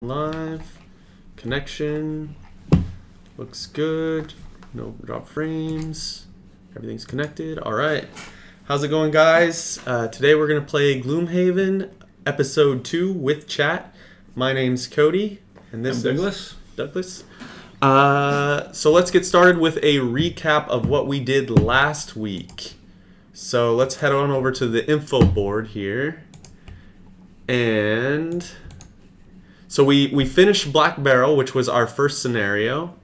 Live connection looks good. No drop frames. Everything's connected. All right. How's it going, guys? Today we're gonna play Gloomhaven episode 2 with chat. My name's Cody, and this is Douglas. So let's get started with a recap of what we did last week. So let's head on over to the info board here, and so we finished Black Barrel, which was our first scenario,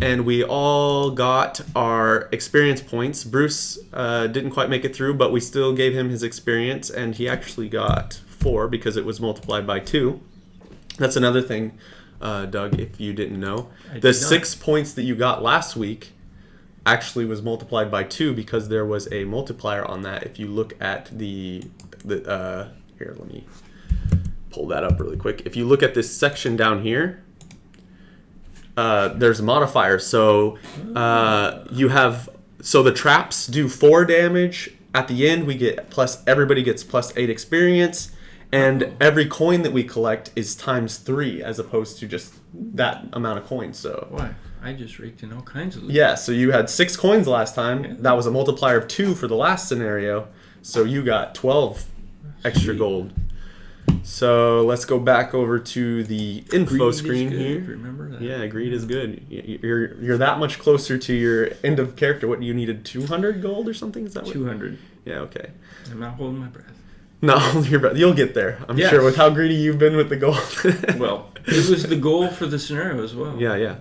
and we all got our experience points. Bruce didn't quite make it through, but we still gave him his experience, and he actually got 4 because it was multiplied by 2. That's another thing, Doug, if you didn't know. The 6 points that you got last week actually was multiplied by 2 because there was a multiplier on that. If you look at the here, let me pull that up really quick. If you look at this section down here, there's modifiers. So the traps do 4 damage. At the end, everybody gets plus 8 experience, and every coin that we collect is times 3 as opposed to just that amount of coins. So why? I just raked in all kinds of loot. Yeah, so you had 6 coins last time. Yeah. That was a multiplier of 2 for the last scenario. So you got 12 extra gold. So let's go back over to the info screen here. Remember that? Yeah, greed is good. You're that much closer to your end of character. What, you needed 200 gold or something? Is that 200. Yeah, okay. I'm not holding my breath. Not holding your breath. You'll get there. I'm sure with how greedy you've been with the gold. Well, it was the goal for the scenario as well. Yeah.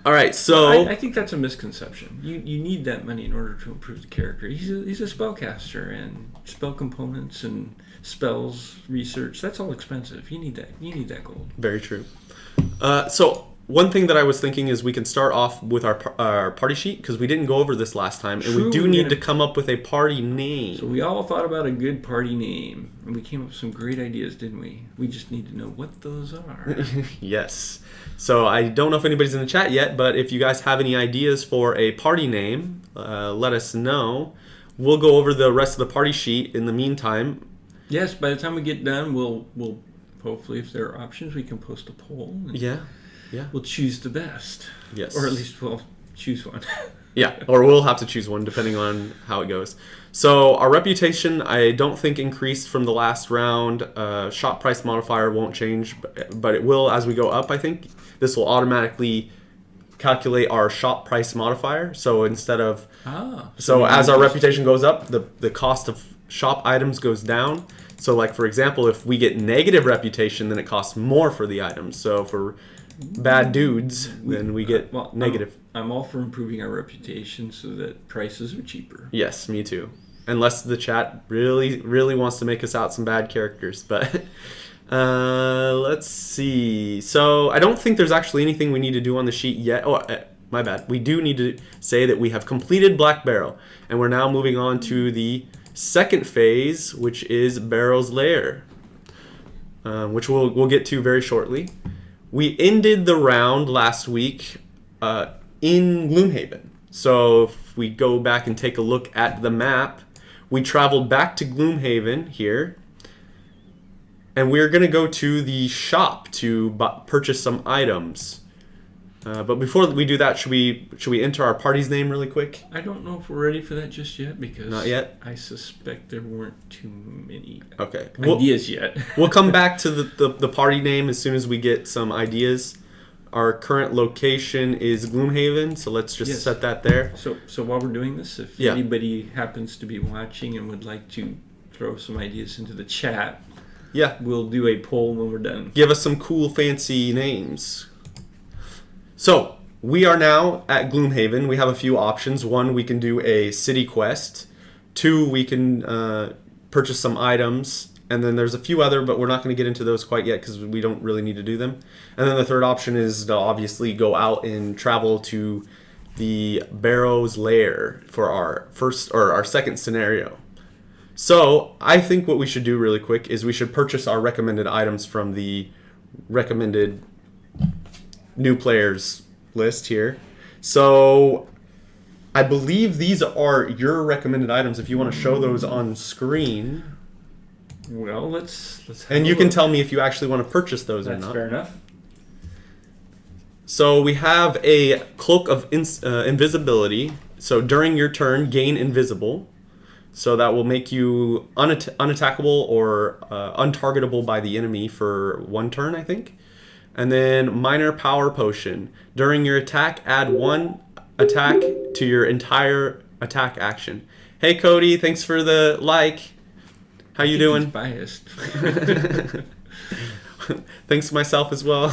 All right, so I think that's a misconception. You need that money in order to improve the character. He's a spellcaster, and spell components and spells research, that's all expensive. You need that gold. Very true. So one thing that I was thinking is we can start off with our party sheet, because we didn't go over this last time, and we do need to come up with a party name. So we all thought about a good party name, and we came up with some great ideas, didn't we? We just need to know what those are. Yes. So I don't know if anybody's in the chat yet, but if you guys have any ideas for a party name, let us know. We'll go over the rest of the party sheet in the meantime. Yes, by the time we get done, we'll hopefully, if there are options, we can post a poll. Yeah. We'll choose the best. Yes. Or at least we'll choose one. Yeah, or we'll have to choose one depending on how it goes. So our reputation, I don't think increased from the last round. Shop price modifier won't change, but it will as we go up, I think. This will automatically calculate our shop price modifier. So instead of... So as our reputation goes up, the cost of shop items goes down. So like, for example, if we get negative reputation, then it costs more for the items. So for bad dudes, then we get negative. I'm all for improving our reputation so that prices are cheaper. Yes, me too. Unless the chat really, really wants to make us out some bad characters. But let's see. So I don't think there's actually anything we need to do on the sheet yet. Oh, my bad. We do need to say that we have completed Black Barrel. And we're now moving on to the second phase, which is Barrel's Lair, which we'll get to very shortly. We ended the round last week in Gloomhaven. So if we go back and take a look at the map, we traveled back to Gloomhaven here, and we're going to go to the shop to purchase some items. But before we do that, should we enter our party's name really quick? I don't know if we're ready for that just yet, because not yet. I suspect there weren't too many ideas yet. We'll come back to the party name as soon as we get some ideas. Our current location is Gloomhaven, so let's just set that there. So while we're doing this, if anybody happens to be watching and would like to throw some ideas into the chat, we'll do a poll when we're done. Give us some cool, fancy names. So, we are now at Gloomhaven. We have a few options. 1, we can do a city quest. 2, we can purchase some items. And then there's a few other, but we're not going to get into those quite yet because we don't really need to do them. And then the third option is to obviously go out and travel to the Barrow's Lair for our second scenario. So, I think what we should do really quick is we should purchase our recommended items from the recommended new players list here. So I believe these are your recommended items. If you want to show those on screen. Well, let's have And a you can look. tell me if you actually want to purchase those or That's not. fair enough. So we have a cloak of invisibility. So during your turn, gain invisible. So that will make you unattackable or untargetable by the enemy for 1 turn, I think. And then minor power potion. During your attack, add 1 attack to your entire attack action. Hey Cody, thanks for the like. How you He's doing? biased. Thanks to myself as well.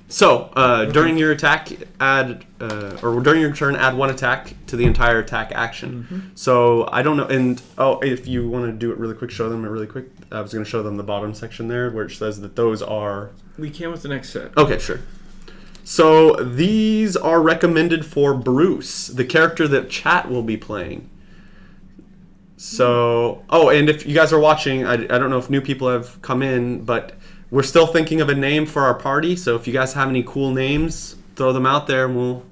During your attack, add or during your turn, add 1 attack to the entire attack action. Mm-hmm. So I don't know. And if you want to do it really quick, show them it really quick. I was going to show them the bottom section there where it says that those are. We can with the next set. Okay, sure. So these are recommended for Bruce, the character that chat will be playing. So, and if you guys are watching, I don't know if new people have come in, but we're still thinking of a name for our party. So if you guys have any cool names, throw them out there and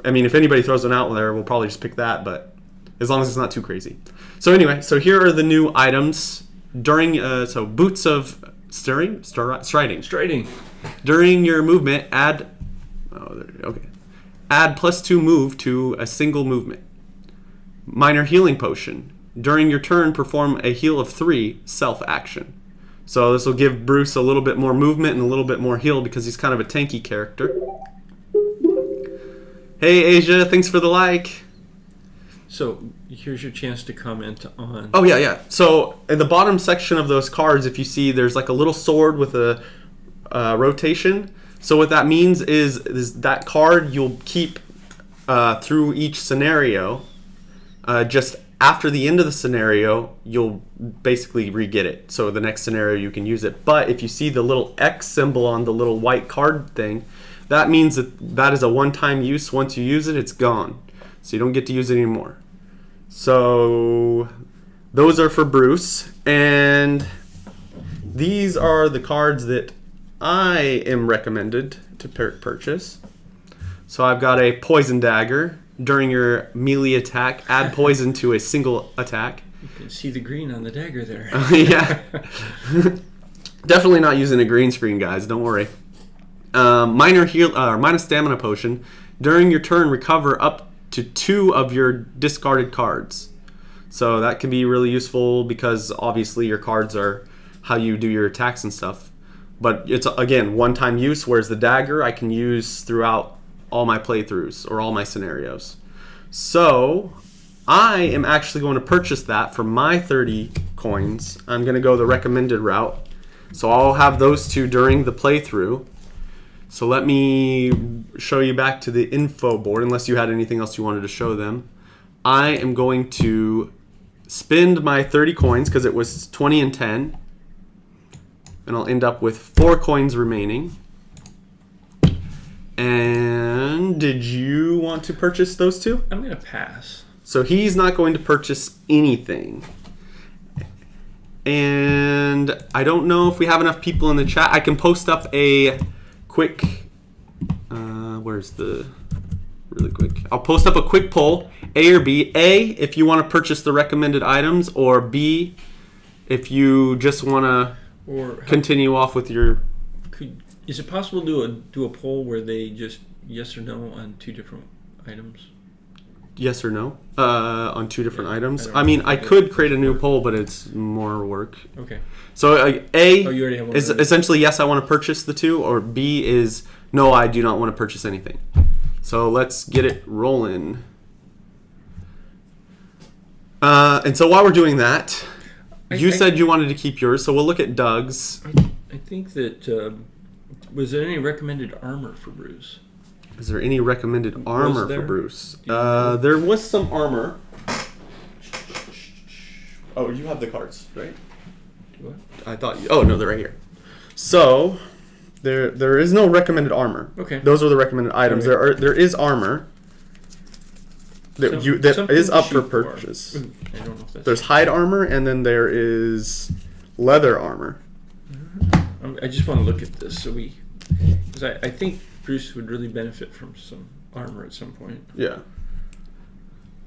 if anybody throws them out there, we'll probably just pick that, but as long as it's not too crazy. So anyway, so here are the new items during, boots of striding. Striding. During your movement, add +2 move to a single movement. Minor healing potion. During your turn, perform a heal of 3 self action. So this will give Bruce a little bit more movement and a little bit more heal because he's kind of a tanky character. Hey Asia, thanks for the like. So here's your chance to comment on. Oh yeah. So in the bottom section of those cards, if you see, there's like a little sword with a rotation. So what that means is that card you'll keep through each scenario. Just after the end of the scenario, you'll basically re-get it. So the next scenario you can use it. But if you see the little X symbol on the little white card thing, that means that is a one-time use. Once you use it, it's gone. So you don't get to use it anymore. So those are for Bruce. And these are the cards that I am recommended to purchase. So I've got a Poison Dagger. During your melee attack, add poison to a single attack. You can see the green on the dagger there. Yeah. Definitely not using a green screen, guys. Don't worry. Minor stamina potion. During your turn, recover up to 2 of your discarded cards. So that can be really useful because obviously your cards are how you do your attacks and stuff. But it's, again, one-time use, whereas the dagger I can use throughout all my playthroughs or all my scenarios. So I am actually going to purchase that for my 30 coins. I'm going to go the recommended route. So I'll have those 2 during the playthrough. So let me show you back to the info board, unless you had anything else you wanted to show them. I am going to spend my 30 coins because it was 20 and 10. And I'll end up with 4 coins remaining. And did you want to purchase those 2? I'm going to pass. So he's not going to purchase anything. And I don't know if we have enough people in the chat. I can post up a quick... really quick. I'll post up a quick poll. A or B. A, if you want to purchase the recommended items. Or B, if you just want to continue off with your... Is it possible to do a poll where they just yes or no on 2 different items? Yes or no on 2 different items. I could create a new poll, but it's more work. Okay. So A you already have one is essentially yes, I want to purchase the 2, or B is no, I do not want to purchase anything. So let's get it rolling. And so while we're doing that, you said you wanted to keep yours, so we'll look at Doug's. I think that... was there any recommended armor for Bruce? Is there any recommended armor for Bruce? There was some armor. Oh, you have the cards, right? What? I thought you... Oh, no, they're right here. So, there is no recommended armor. Okay. Those are the recommended items. Right. There is armor that is up for purchase. I don't know if that's... There's hide armor, and then there is leather armor. I just want to look at this because I think Bruce would really benefit from some armor at some point. Yeah.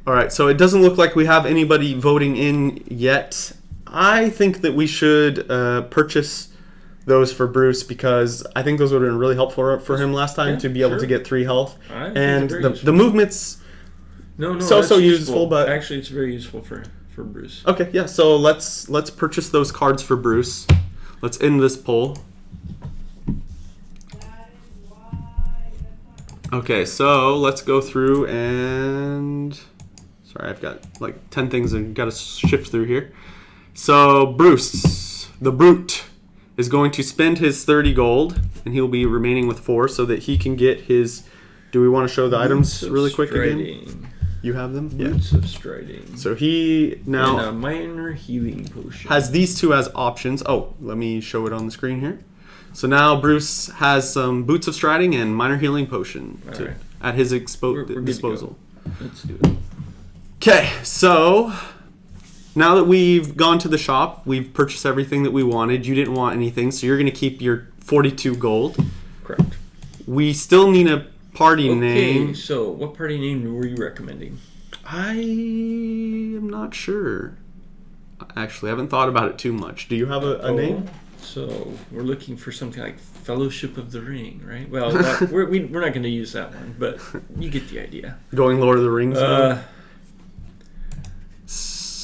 All right, so it doesn't look like we have anybody voting in yet. I think that we should purchase those for Bruce because I think those would have been really helpful for him last time to be able to get 3 health. And the movements so useful, but actually it's very useful for Bruce. Okay, yeah. So let's purchase those cards for Bruce. Let's end this poll. Okay, so let's go through and sorry, I've got like 10 things and got to shift through here. So Bruce, the Brute, is going to spend his 30 gold, and he'll be remaining with 4 so that he can get his... Do we want to show the items really quick again? You have them? Boots of Striding. So he now... And a minor healing potion. Has these 2 as options. Oh, let me show it on the screen here. So now Bruce has some Boots of Striding and minor healing potion at his disposal. Let's do it. Okay, so... Now that we've gone to the shop, we've purchased everything that we wanted. You didn't want anything, so you're going to keep your 42 gold. Correct. We still need a party name. Okay, so what party name were you recommending? I am not sure. Actually, I haven't thought about it too much. Do you have a name? So we're looking for something like Fellowship of the Ring, right? Well, we're not going to use that one, but you get the idea. Going Lord of the Rings?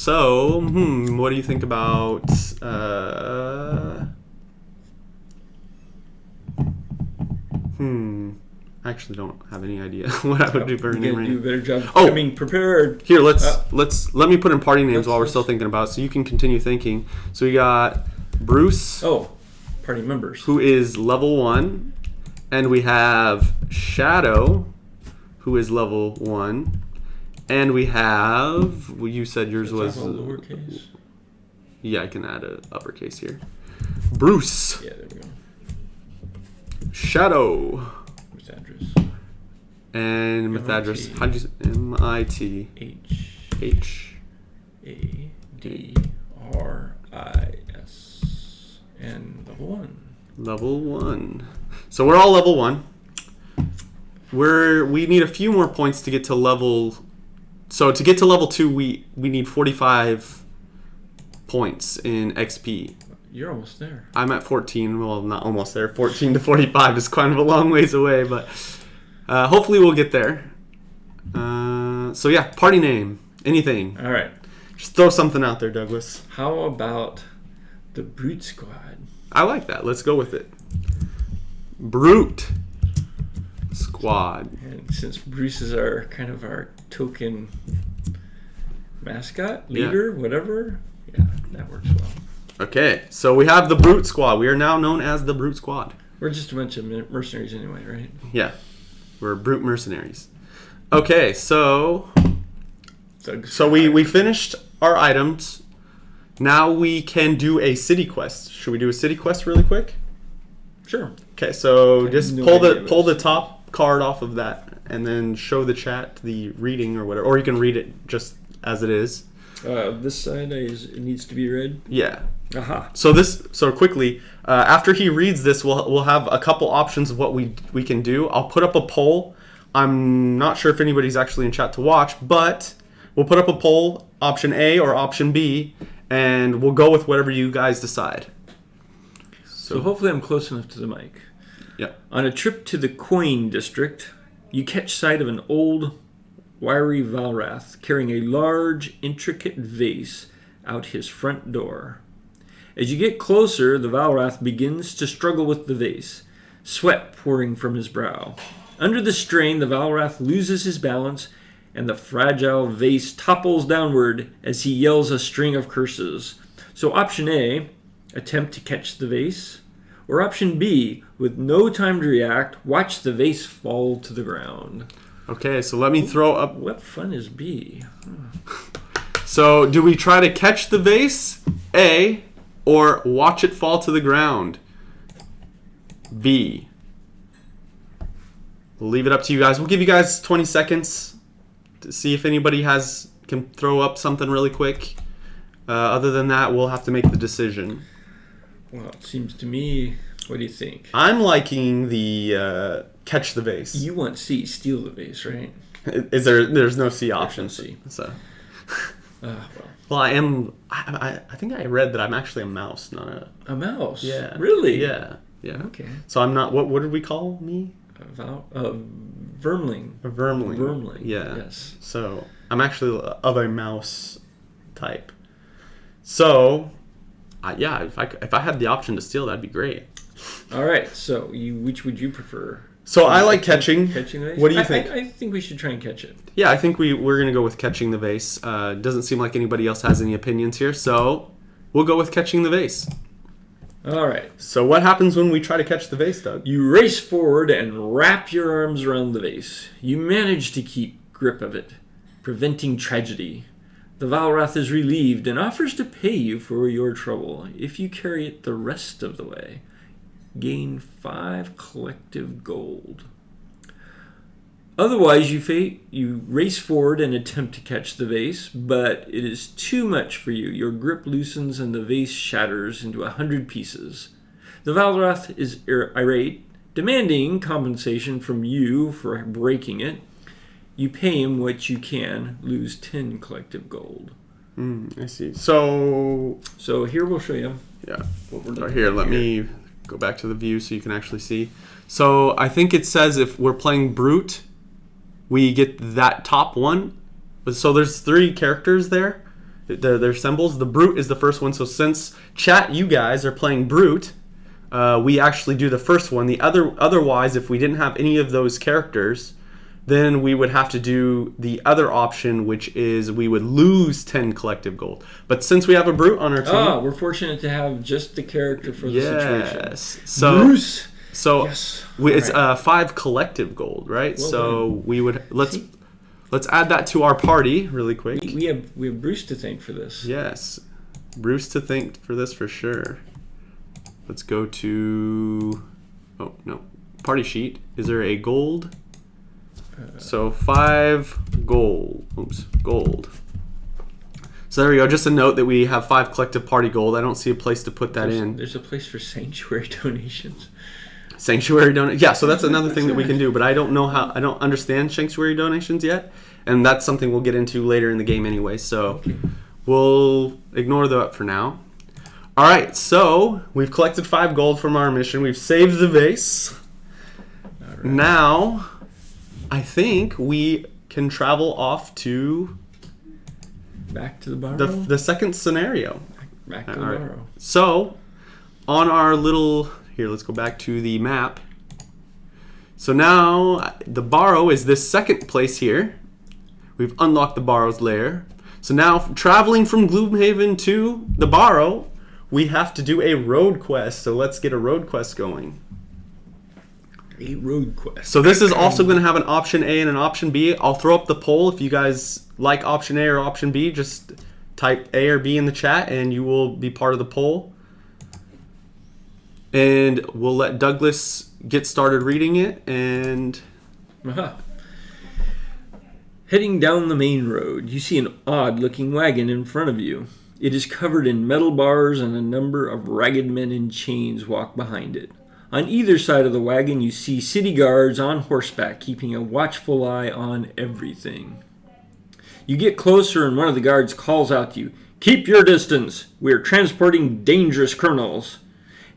So, what do you think about... I actually don't have any idea what I would do for a name right now. Do a better job coming prepared. Here, let me put in party names while we're still thinking about it, so you can continue thinking. So we got Bruce. Oh, party members. Who is level 1. And we have Shadow, who is level 1. And we have... Well, you said yours was... lowercase? Yeah, I can add an uppercase here. Bruce. Yeah, there we go. Shadow. Mithadris. And Mithadris. How do you say? M-I-T-H-A-D-R-I-S. And level 1. Level 1. So we're all level 1. We need a few more points to get to level... So to get to level 2, we need 45 points in XP. You're almost there. I'm at 14. Well, not almost there. 14 to 45 is kind of a long ways away, but hopefully we'll get there. So yeah, party name. Anything. All right. Just throw something out there, Douglas. How about the Brute Squad? I like that. Let's go with it. Brute Squad. And since Bruce is our token mascot, leader, whatever, yeah, that works well. Okay, so we have the Brute Squad. We are now known as the Brute Squad. We're just a bunch of mercenaries anyway, right? Yeah, we're brute mercenaries. Okay, so we finished our items. Now we can do a city quest. Should we do a city quest really quick? Sure. Okay, so just pull the top card off of that and then show the chat the reading or whatever, or you can read it just as it is. This side it needs to be read. Yeah. Aha. So quickly, after he reads this, we'll have a couple options of what we can do. I'll put up a poll. I'm not sure if anybody's actually in chat to watch, but we'll put up a poll, option A or option B, and we'll go with whatever you guys decide. So hopefully I'm close enough to the mic. Yeah. On a trip to the Coin District, you catch sight of an old, wiry Valrath carrying a large, intricate vase out his front door. As you get closer, the Valrath begins to struggle with the vase, sweat pouring from his brow. Under the strain, the Valrath loses his balance, and the fragile vase topples downward as he yells a string of curses. So option A, attempt to catch the vase. Or option B, with no time to react, watch the vase fall to the ground. Okay, so let me throw up... What fun is B? So do we try to catch the vase, A, or watch it fall to the ground, B? We'll leave it up to you guys. We'll give you guys 20 seconds to see if anybody can throw up something really quick. Other than that, we'll have to make the decision. Well, it seems to me, what do you think? I'm liking the catch the vase. You want C, steal the vase, right? Is there's no C option. There's no C. So. Well. Well, I think I read that I'm actually a mouse, not A mouse? Yeah. Really? Yeah. Okay. So I'm not. What did we call me? Vermling. A vermling. Vermling. Yeah. Yes. So I'm actually of a mouse type. So, if I had the option to steal, that'd be great. All right. So which would you prefer? So I like catching. Catching the vase? What do you think? I think we should try and catch it. Yeah, I think we're gonna go with catching the vase. Doesn't seem like anybody else has any opinions here, so we'll go with catching the vase. All right. So what happens when we try to catch the vase, Doug? You race forward and wrap your arms around the vase. You manage to keep grip of it, preventing tragedy. The Valrath is relieved and offers to pay you for your trouble if you carry it the rest of the way. Gain 5 collective gold. Otherwise, you race forward and attempt to catch the vase, but it is too much for you. Your grip loosens and the vase shatters into 100 pieces. The Valrath is irate, demanding compensation from you for breaking it. You pay him what you can, lose 10 collective gold. I see. So here we'll show you. Yeah. What we're So doing here, let me go back to the view so you can actually see. So I think it says if we're playing Brute, we get that top one. So there's 3 characters there. They're symbols. The Brute is the first one. So since chat, you guys are playing Brute, we actually do the first one. Otherwise, if we didn't have any of those characters, then we would have to do the other option, which is we would lose 10 collective gold. But since we have a Brute on our team... we're fortunate to have just the character for the situation. Yes. So, Bruce! So yes. It's 5 collective gold, right? Well so we would... Let's add that to our party really quick. We have Bruce to thank for this. Yes. Bruce to thank for this for sure. Let's go to... Oh, no. Party sheet. Is there a gold? So 5 gold. Oops, gold. So there we go. Just a note that we have 5 collective party gold. I don't see a place to put that in. There's a place for sanctuary donations. Sanctuary donation. Yeah, so that's another thing that we can do, but I don't know how. I don't understand sanctuary donations yet, and that's something we'll get into later in the game anyway. So we'll ignore that for now. All right, so we've collected 5 gold from our mission. We've saved the vase. All right. Now, I think we can travel off to back to the barrow. The second scenario. Back to the barrow. So, on our little here, let's go back to the map. So now the barrow is this second place here. We've unlocked the barrow's lair. So now traveling from Gloomhaven to the barrow, we have to do a road quest. So let's get a road quest going. A road quest. So this is also going to have an option A and an option B. I'll throw up the poll. If you guys like option A or option B, just type A or B in the chat and you will be part of the poll. And we'll let Douglas get started reading it. And heading down the main road, you see an odd-looking wagon in front of you. It is covered in metal bars and a number of ragged men in chains walk behind it. On either side of the wagon, you see city guards on horseback keeping a watchful eye on everything. You get closer and one of the guards calls out to you, "Keep your distance! We are transporting dangerous criminals."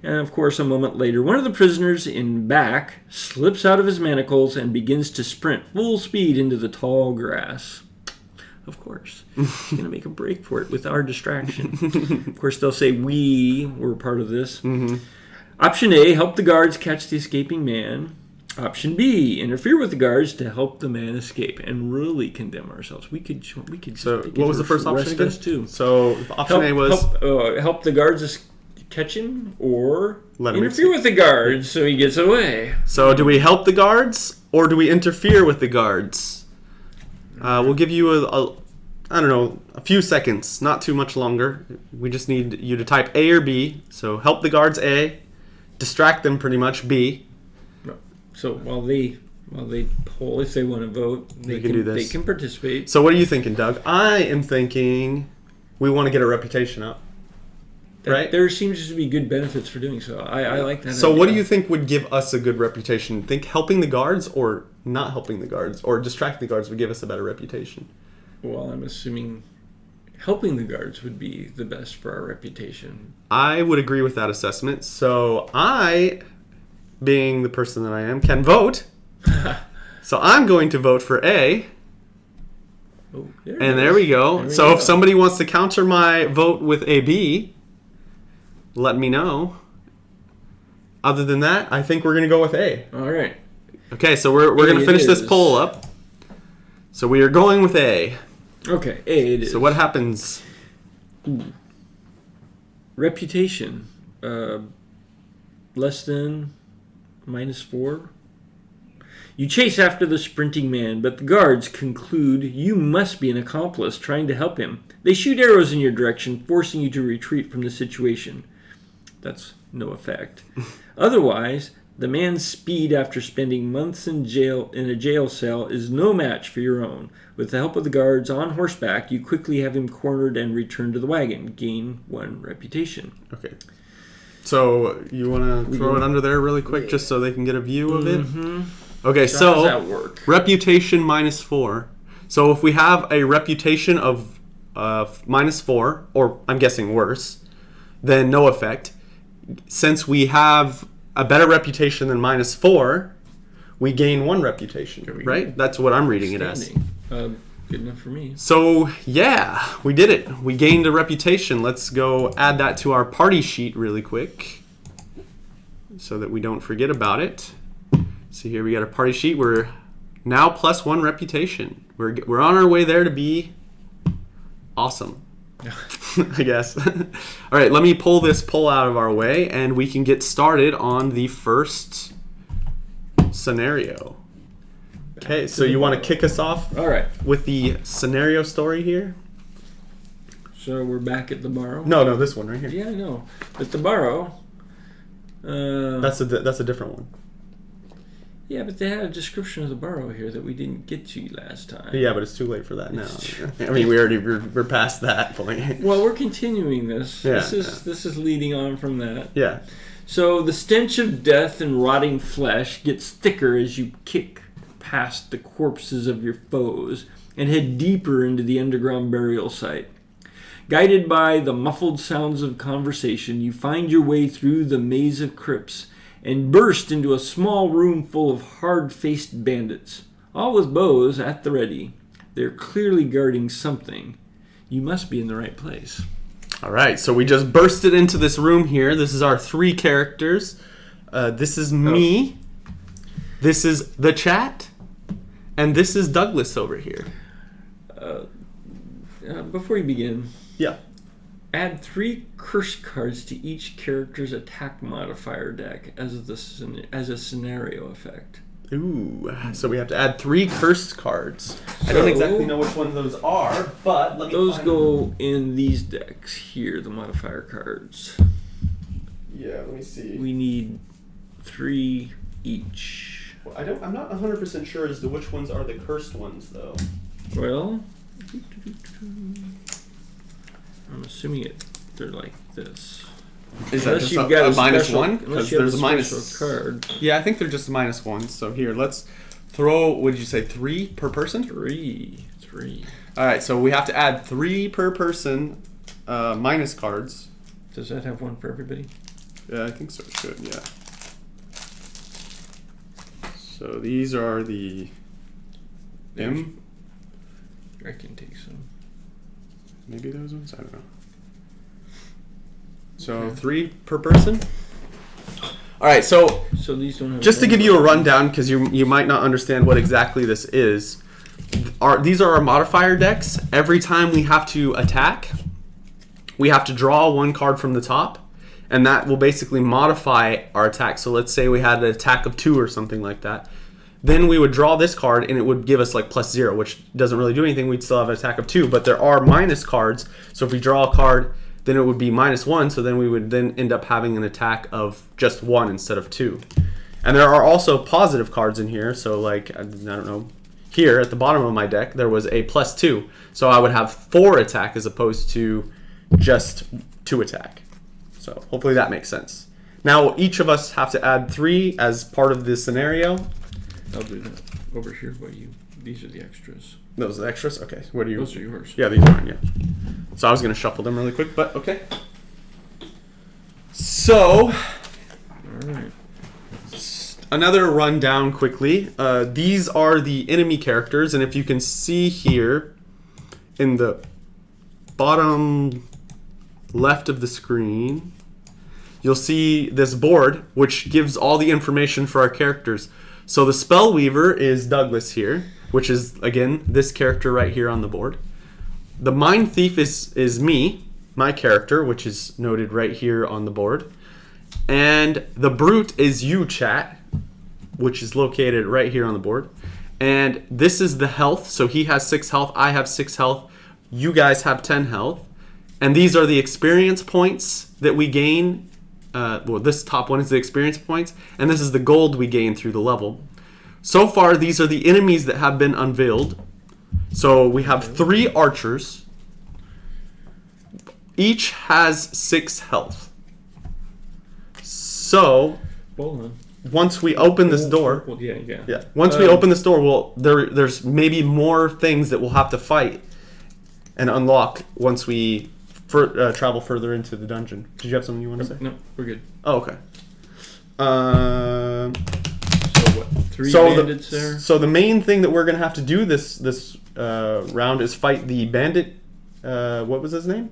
And of course, a moment later, one of the prisoners in back slips out of his manacles and begins to sprint full speed into the tall grass. Of course, he's going to make a break for it with our distraction. Of course, they'll say we were part of this. Mm-hmm. Option A, help the guards catch the escaping man. Option B, interfere with the guards to help the man escape and really condemn ourselves. We could just so what was the first option again? Too. So option A was help the guards catch him or let him interfere with the guards so he gets away. So do we help the guards or do we interfere with the guards? We'll give you a few seconds, not too much longer. We just need you to type A or B. So help the guards A, distract them pretty much B. So while they poll, if they want to vote, they can do this. They can participate. So what are you thinking, Doug? I am thinking we want to get a reputation up. right? There seems to be good benefits for doing so. I like that. So idea. what do you think would give us a good reputation? Think helping the guards or not helping the guards or distracting the guards would give us a better reputation? Well, I'm assuming helping the guards would be the best for our reputation. I would agree with that assessment. So I, being the person that I am, can vote. So I'm going to vote for A. Oh, There we go. So if somebody wants to counter my vote with a B, let me know. Other than that, I think we're going to go with A. All right. Okay, so we're going to finish this poll up. So we are going with A. Okay, A it is. So what happens? Reputation. Less than -4. You chase after the sprinting man, but the guards conclude you must be an accomplice trying to help him. They shoot arrows in your direction, forcing you to retreat from the situation. That's no effect. Otherwise, the man's speed after spending months in a jail cell is no match for your own. With the help of the guards on horseback, you quickly have him cornered and return to the wagon. Gain 1 reputation. Okay. So you want to throw it under there really quick just so they can get a view of it? Mm-hmm. Okay, So so how does that work? reputation -4. So if we have a reputation of -4, or I'm guessing worse, then no effect. Since we have a better reputation than -4, we gain 1 reputation, right? That's what I'm reading it as. Good enough for me. So yeah, we did it. We gained a reputation. Let's go add that to our party sheet really quick so that we don't forget about it. See here, we got a party sheet. We're now +1 reputation. We're on our way there to be awesome, I guess. All right, let me pull this poll out of our way, and we can get started on the first scenario. Okay, so you want to kick us off All right. with the scenario story here? So we're back at the Barrow. No, this one right here. Yeah, I know. But the Barrow. That's a different one. Yeah, but they had a description of the Barrow here that we didn't get to last time. Yeah, but it's too late for that now. I mean, we're past that point. Well, we're continuing this. Yeah, This is leading on from that. Yeah. So the stench of death and rotting flesh gets thicker as you kick past the corpses of your foes and head deeper into the underground burial site. Guided by the muffled sounds of conversation, you find your way through the maze of crypts and burst into a small room full of hard-faced bandits, all with bows at the ready. They're clearly guarding something. You must be in the right place. All right, so we just bursted into this room here. This is our 3 characters. This is me. This is the chat. And this is Douglas over here. Before you begin, Yeah. add 3 curse cards to each character's attack modifier deck as a scenario effect. Ooh, so we have to add 3 cursed cards. I don't exactly know which ones those are, but let me Those find go them. in these decks here, the modifier cards. Yeah, let me see. We need 3 each. I'm not 100% sure as to which ones are the cursed ones, though. Well, I'm assuming they're like this. Is that Unless just you've got a minus special- 1? Unless Because you have there's a a minus special card. Yeah, I think they're just -1s. So here, let's throw. What did you say? 3 per person? 3. All right, so we have to add 3 per person minus cards. Does that have one for everybody? Yeah, I think so. It should. Yeah. So these are the M. I can take some. Maybe those ones. I don't know. So Okay. 3 per person. All right, so So these don't have. just to give you a rundown, because you might not understand what exactly this is. These are our modifier decks. Every time we have to attack, we have to draw 1 card from the top, and that will basically modify our attack. So let's say we had an attack of 2 or something like that. Then we would draw this card, and it would give us like +0, which doesn't really do anything. We'd still have an attack of 2, but there are minus cards. So if we draw a card, then it would be -1. So then we would then end up having an attack of just 1 instead of 2. And there are also positive cards in here. So like, I don't know, here at the bottom of my deck, there was a +2. So I would have 4 attack as opposed to just 2 attack. So hopefully that makes sense. Now each of us have to add 3 as part of this scenario. I'll do that over here. These are the extras. Those are the extras? Okay. What are you? Those are yours. Yeah, these are mine, yeah. So I was going to shuffle them really quick, but okay. So, All right. another rundown quickly. These are the enemy characters, and if you can see here in the bottom left of the screen, you'll see this board, which gives all the information for our characters. So the Spellweaver is Douglas here, which is, again, this character right here on the board. The Mind Thief is me, my character, which is noted right here on the board. And the Brute is you, chat, which is located right here on the board. And this is the health, so he has 6 health, I have 6 health, you guys have 10 health. And these are the experience points that we gain. Well, this top one is the experience points, and this is the gold we gain through the level. So far, these are the enemies that have been unveiled. So we have 3 archers. Each has 6 health. So, once we open this door, once we open this door, there's maybe more things that we'll have to fight and unlock once we travel further into the dungeon. Did you have something you want to say? No, we're good. Oh, okay. So what? 3 bandits there. So the main thing that we're gonna have to do this round is fight the bandit. What was his name?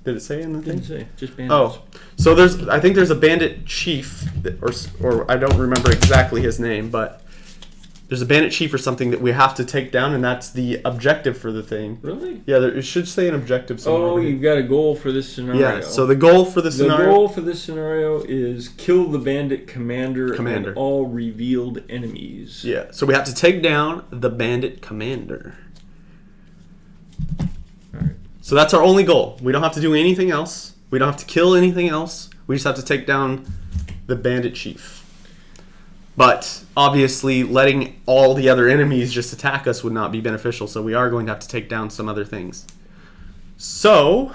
Did it say in the thing? Didn't say. Just bandits. Oh, so I think there's a bandit chief, or I don't remember exactly his name, but there's a bandit chief or something that we have to take down, and that's the objective for the thing. Really? Yeah, it should say an objective somewhere. Oh, you've got a goal for this scenario. Yeah, so the goal for the scenario... The goal for this scenario is kill the bandit commander. And all revealed enemies. Yeah, so we have to take down the bandit commander. Alright. So that's our only goal. We don't have to do anything else. We don't have to kill anything else. We just have to take down the bandit chief. But obviously, letting all the other enemies just attack us would not be beneficial, so we are going to have to take down some other things. So,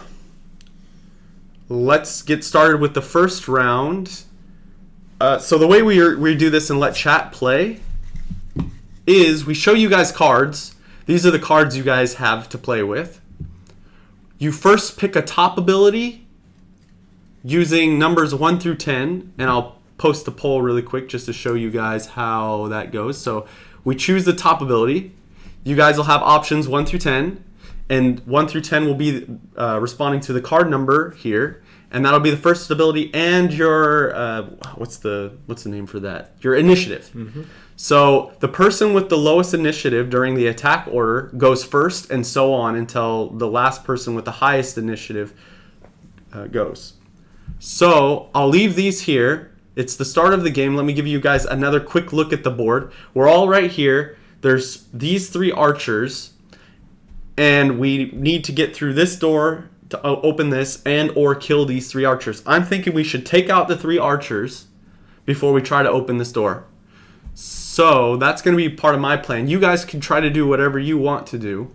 let's get started with the first round. So the way we do this and let chat play is we show you guys cards. These are the cards you guys have to play with. You first pick a top ability using numbers 1 through 10, and I'll post a poll really quick just to show you guys how that goes. So we choose the top ability. You guys will have options 1 through 10, and 1 through 10 will be responding to the card number here, and that'll be the first ability and your what's the name for that? Your initiative. Mm-hmm. So the person with the lowest initiative during the attack order goes first, and so on until the last person with the highest initiative goes. So I'll leave these here. It's the start of the game. Let me give you guys another quick look at the board. We're all right here. There's these 3 archers, and we need to get through this door to open this and or kill these 3 archers. I'm thinking we should take out the 3 archers before we try to open this door. So that's going to be part of my plan. You guys can try to do whatever you want to do,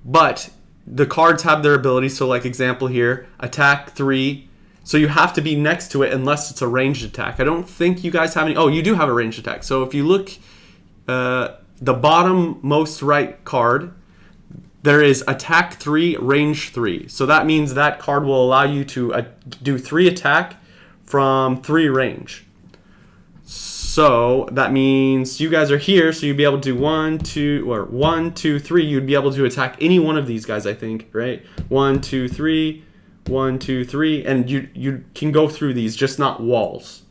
but the cards have their ability. So like example here, attack 3. So you have to be next to it unless it's a ranged attack. I don't think you guys have any... Oh, you do have a ranged attack. So if you look, the bottom most right card, there is attack 3, range 3. So that means that card will allow you to do 3 attack from 3 range. So that means you guys are here, so you'd be able to do 1, 2, 3. You'd be able to attack any one of these guys, I think, right? 1, 2, 3... 1, 2, 3, and you can go through these, just not walls.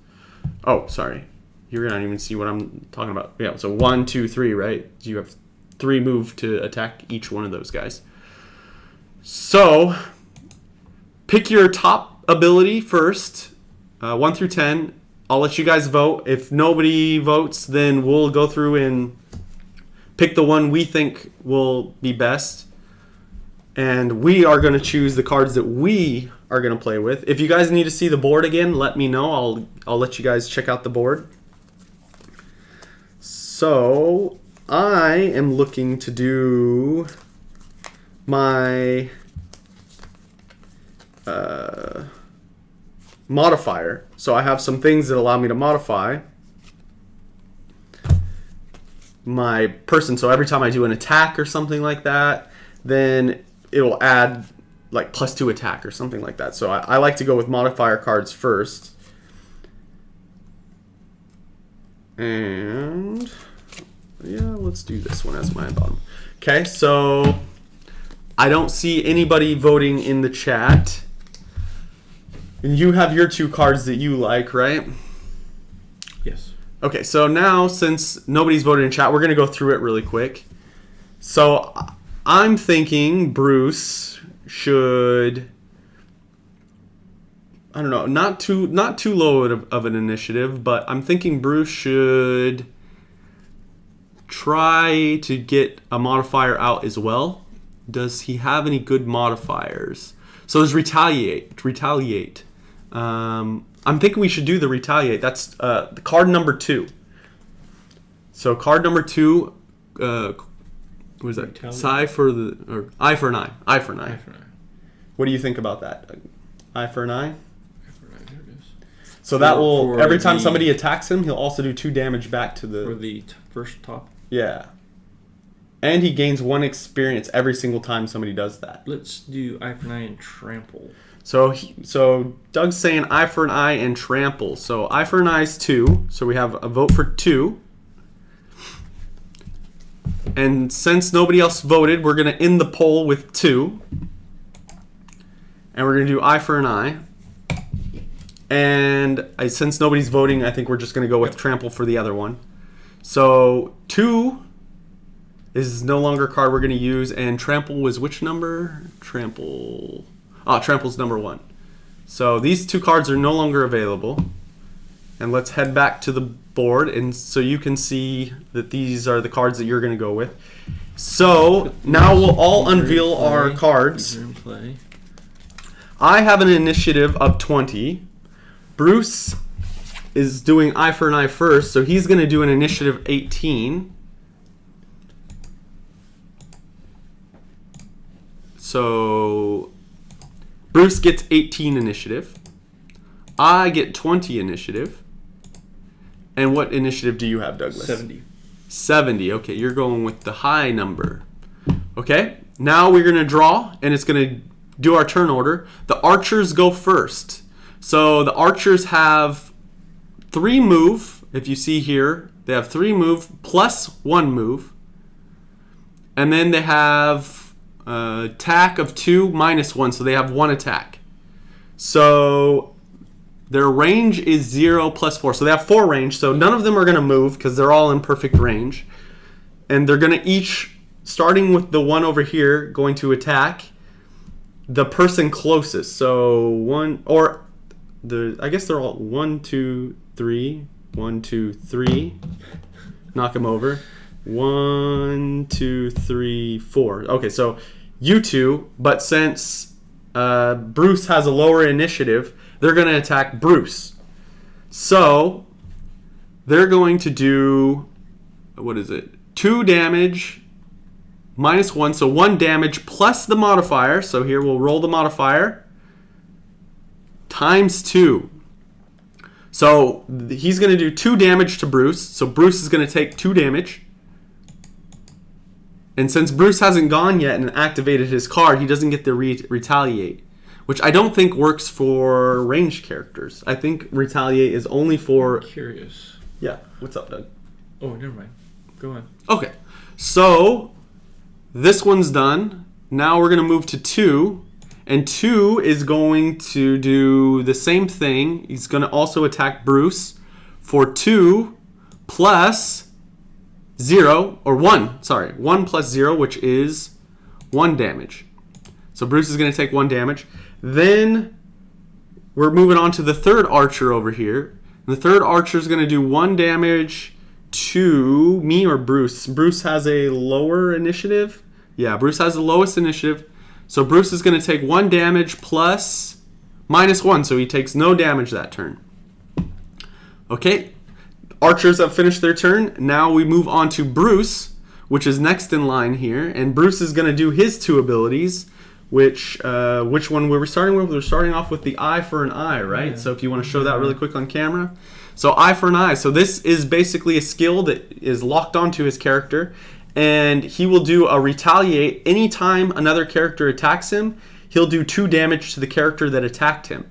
Oh, sorry. You're not even see what I'm talking about. Yeah, so 1, 2, 3, right? You have 3 move to attack each one of those guys. So, pick your top ability first, 1 through 10. I'll let you guys vote. If nobody votes, then we'll go through and pick the one we think will be best. And we are going to choose the cards that we are going to play with. If you guys need to see the board again, let me know. I'll let you guys check out the board. So I am looking to do my modifier. So I have some things that allow me to modify my person. So every time I do an attack or something like that, then it will add like +2 attack or something like that. So I like to go with modifier cards first. And yeah, let's do this one as my bottom. Okay, so I don't see anybody voting in the chat. And you have your 2 cards that you like, right? Yes. Okay, so now since nobody's voted in chat, we're going to go through it really quick. So I'm thinking Bruce should, I don't know, not too low of an initiative, but I'm thinking Bruce should try to get a modifier out as well. Does he have any good modifiers? So there's retaliate. I'm thinking we should do the retaliate. That's the card number 2. So card number 2, what is that? Eye for an eye. Eye for an eye. What do you think about that? Eye for an eye? Eye for an eye, there it is. So that will, every time somebody attacks him, he'll also do 2 damage back to the... For the first top? Yeah. And he gains 1 experience every single time somebody does that. Let's do eye for an eye and trample. So Doug's saying eye for an eye and trample. So eye for an eye is 2. So we have a vote for 2. And since nobody else voted, we're going to end the poll with 2. And we're going to do eye for an eye. And since nobody's voting, I think we're just going to go with trample for the other one. So 2 is no longer a card we're going to use. And trample was which number? Trample... Trample's number 1. So these 2 cards are no longer available. And let's head back to the board, and so you can see that these are the cards that you're going to go with. So now we'll all unveil our cards. I have an initiative of 20. Bruce is doing eye for an eye first, so he's going to do an initiative 18. So Bruce gets 18 initiative. I get 20 initiative. And what initiative do you have, Douglas? 70. 70. Okay, you're going with the high number. Okay, now we're going to draw, and it's going to do our turn order. The archers go first. So the archers have 3 move. If you see here, they have 3 move plus 1 move. And then they have attack of 2 minus 1, so they have 1 attack. So their range is 0 plus 4, so they have 4 range. So none of them are going to move because they're all in perfect range. And they're going to each, starting with the one over here, going to attack the person closest. So I guess they're all 1, 2, 3, 1, 2, 3. Knock them over. 1, 2, 3, 4. Okay, so you 2, but since Bruce has a lower initiative, they're going to attack Bruce. So they're going to do, 2 damage minus 1, so 1 damage plus the modifier. So here we'll roll the modifier times 2. So he's going to do 2 damage to Bruce. So Bruce is going to take 2 damage. And since Bruce hasn't gone yet and activated his card, he doesn't get the retaliate, which I don't think works for ranged characters. I think retaliate is only for... I'm curious. Yeah. What's up, Doug? Oh, never mind. Go on. Okay. So this one's done. Now we're going to move to 2. And 2 is going to do the same thing. He's going to also attack Bruce for 2 plus 0, or 1. Sorry. 1 plus 0, which is 1 damage. So Bruce is going to take 1 damage. Then we're moving on to the third archer over here. And the third archer is going to do 1 damage to me or Bruce. Bruce has a lower initiative. Yeah, Bruce has the lowest initiative. So Bruce is going to take 1 damage plus minus 1. So he takes no damage that turn. Okay. Archers have finished their turn. Now we move on to Bruce, which is next in line here. And Bruce is going to do his 2 abilities, which one were we starting with? We're starting off with the eye for an eye, right? Yeah. So if you want to show that really quick on camera. So eye for an eye. So this is basically a skill that is locked onto his character, and he will do a retaliate anytime another character attacks him. He'll do 2 damage to the character that attacked him.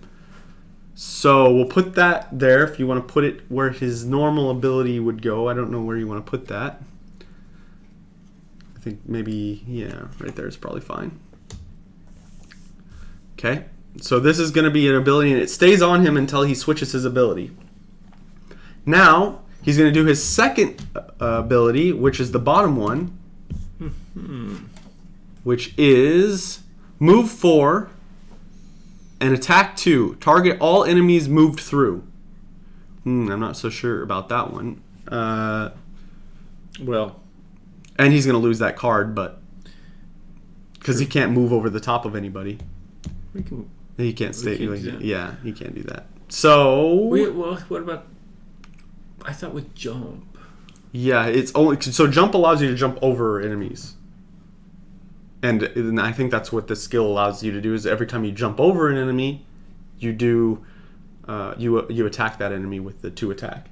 So we'll put that there if you want to put it where his normal ability would go. I don't know where you want to put that. I think maybe, yeah, right there is probably fine. Okay, so this is going to be an ability, and it stays on him until he switches his ability. Now, he's going to do his second ability, which is the bottom one, which is move 4 and attack 2. Target all enemies moved through. I'm not so sure about that one. Well, and he's going to lose that card, but because he can't move over the top of anybody. He can't stay. Yeah, he can't do that. So. Wait, well, what about? I thought with jump. Yeah, it's only so jump allows you to jump over enemies. And I think that's what the skill allows you to do, is every time you jump over an enemy, you do you attack that enemy with the 2 attack.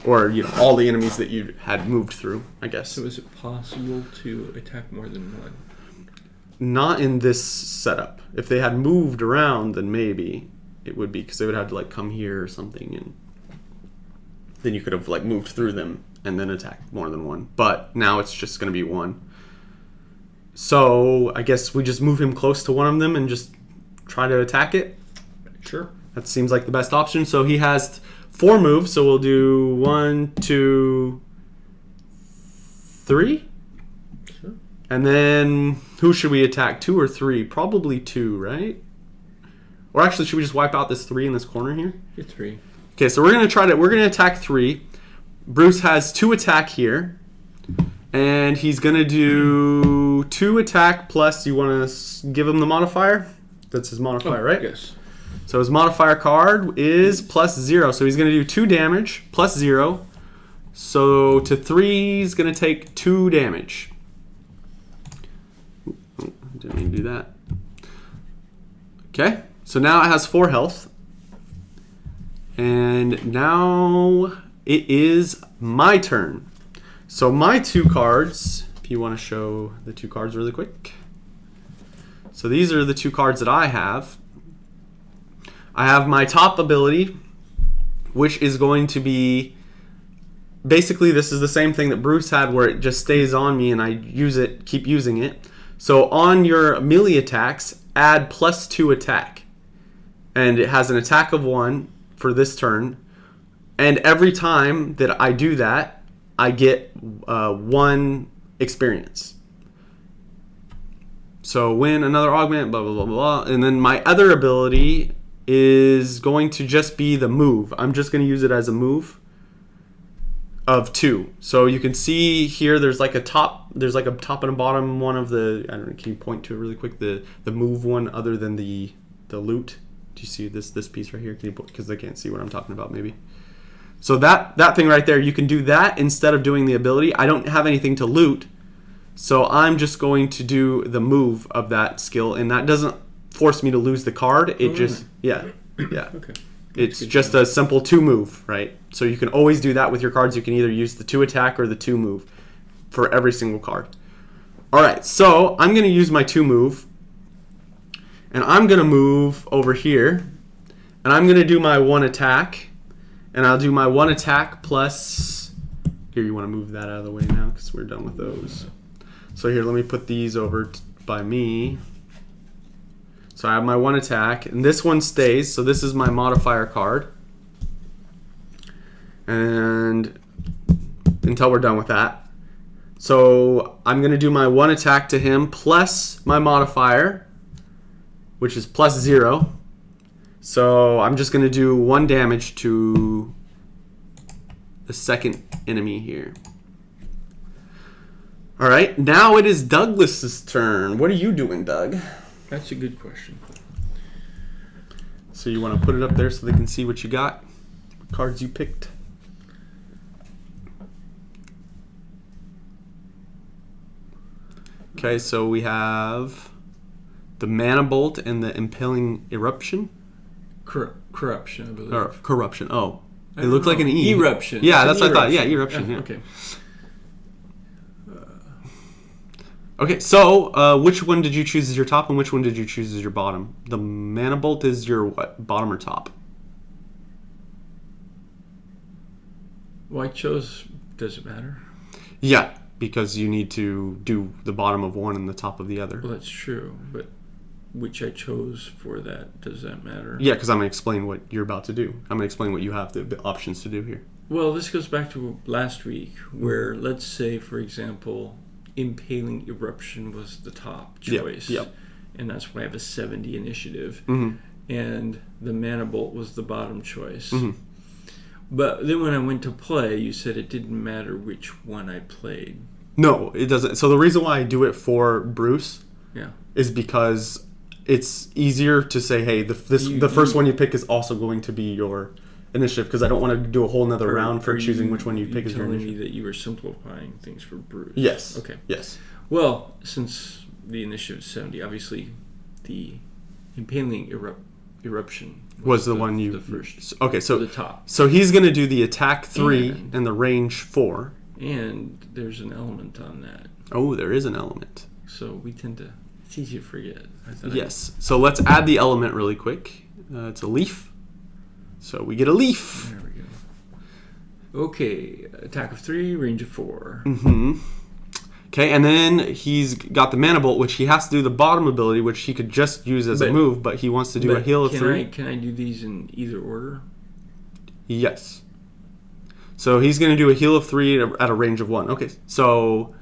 Or all the enemies that you had moved through, I guess. So is it possible to attack more than one? Not in this setup. If they had moved around, then maybe it would be, because they would have to come here or something, and then you could have moved through them and then attacked more than one. But now it's just going to be 1. So I guess we just move him close to one of them and just try to attack it. Sure. That seems like the best option. So he has 4 moves. So we'll do 1, 2, 3. Sure. And then who should we attack? 2 or 3? Probably 2, right? Or actually, should we just wipe out this 3 in this corner here? Get 3. Okay, so we're gonna attack 3. Bruce has 2 attack here. And he's going to do 2 attack plus, you want to give him the modifier? That's his modifier, right? Yes. So his modifier card is +0. So he's going to do 2 damage, +0. So to 3, he's going to take 2 damage. Oh, didn't mean to do that. Okay, so now it has 4 health. And now it is my turn. So my 2 cards, if you want to show the 2 cards really quick. So these are the 2 cards that I have. I have my top ability, which is going to be, basically this is the same thing that Bruce had, where it just stays on me and I use it, keep using it. So on your melee attacks, add +2 attack. And it has an attack of 1 for this turn. And every time that I do that, I get 1 experience. So win another augment, blah, blah, blah, blah. And then my other ability is going to just be the move. I'm just going to use it as a move of 2. So you can see here there's a top and a bottom one of the, I don't know, can you point to it really quick? The move one other than the loot. Do you see this piece right here? Can you put, because they can't see what I'm talking about maybe. So that thing right there, you can do that instead of doing the ability. I don't have anything to loot, so I'm just going to do the move of that skill, and that doesn't force me to lose the card. It yeah. Okay. It's just a simple 2 move, right? So you can always do that with your cards. You can either use the 2 attack or the 2 move for every single card. All right, so I'm going to use my 2 move, and I'm going to move over here, and I'm going to do my 1 attack. And I'll do my 1 attack plus... Here, you want to move that out of the way now because we're done with those. So here, let me put these over by me. So I have my 1 attack. And this one stays. So this is my modifier card. And until we're done with that. So I'm going to do my 1 attack to him plus my modifier, which is +0. So I'm just going to do 1 damage to the second enemy here. All right, now it is Douglas's turn. What are you doing, Doug? That's a good question. So you want to put it up there so they can see what you got? What cards you picked? Okay, so we have the Mana Bolt and the Impaling Eruption. Corruption, I believe. Or Corruption. Oh, I it don't looked like know. an E. Eruption. Yeah, It's that's an what I thought. Yeah, eruption. Eruption. Yeah. Okay. Okay, so which one did you choose as your top and which one did you choose as your bottom? The Mana Bolt is your what? Bottom or top? Well, I chose. Does it matter? Yeah, because you need to do the bottom of one and the top of the other. Well, that's true, but which I chose for that, does that matter? Yeah, because I'm going to explain what you're about to do. I'm going to explain what you have the options to do here. Well, this goes back to last week, where let's say, for example, Impaling Eruption was the top choice. Yep. And that's why I have a 70 initiative. Mm-hmm. And the Mana Bolt was the bottom choice. Mm-hmm. But then when I went to play, you said it didn't matter which one I played. No, it doesn't. So the reason why I do it for Bruce is because it's easier to say, hey, the first one you pick is also going to be your initiative, because I don't want to do a whole nother round for choosing which one you pick as your initiative. Telling me that you were simplifying things for Bruce. Yes. Okay. Yes. Well, since the initiative is 70, obviously the Impaling Eruption was the one you... The first. Okay, so... The top. So he's going to do the attack 3 and the range 4. And there's an element on that. Oh, there is an element. So we tend to... It's easy to forget. Yes. So let's add the element really quick. It's a leaf. So we get a leaf. There we go. Okay. Attack of 3, range of 4. Mm-hmm. Okay, and then he's got the Mana Bolt, which he has to do the bottom ability, which he could just use as a move, but he wants to do a heal of 3. Can I do these in either order? Yes. So he's going to do a heal of 3 at a range of 1. Okay, so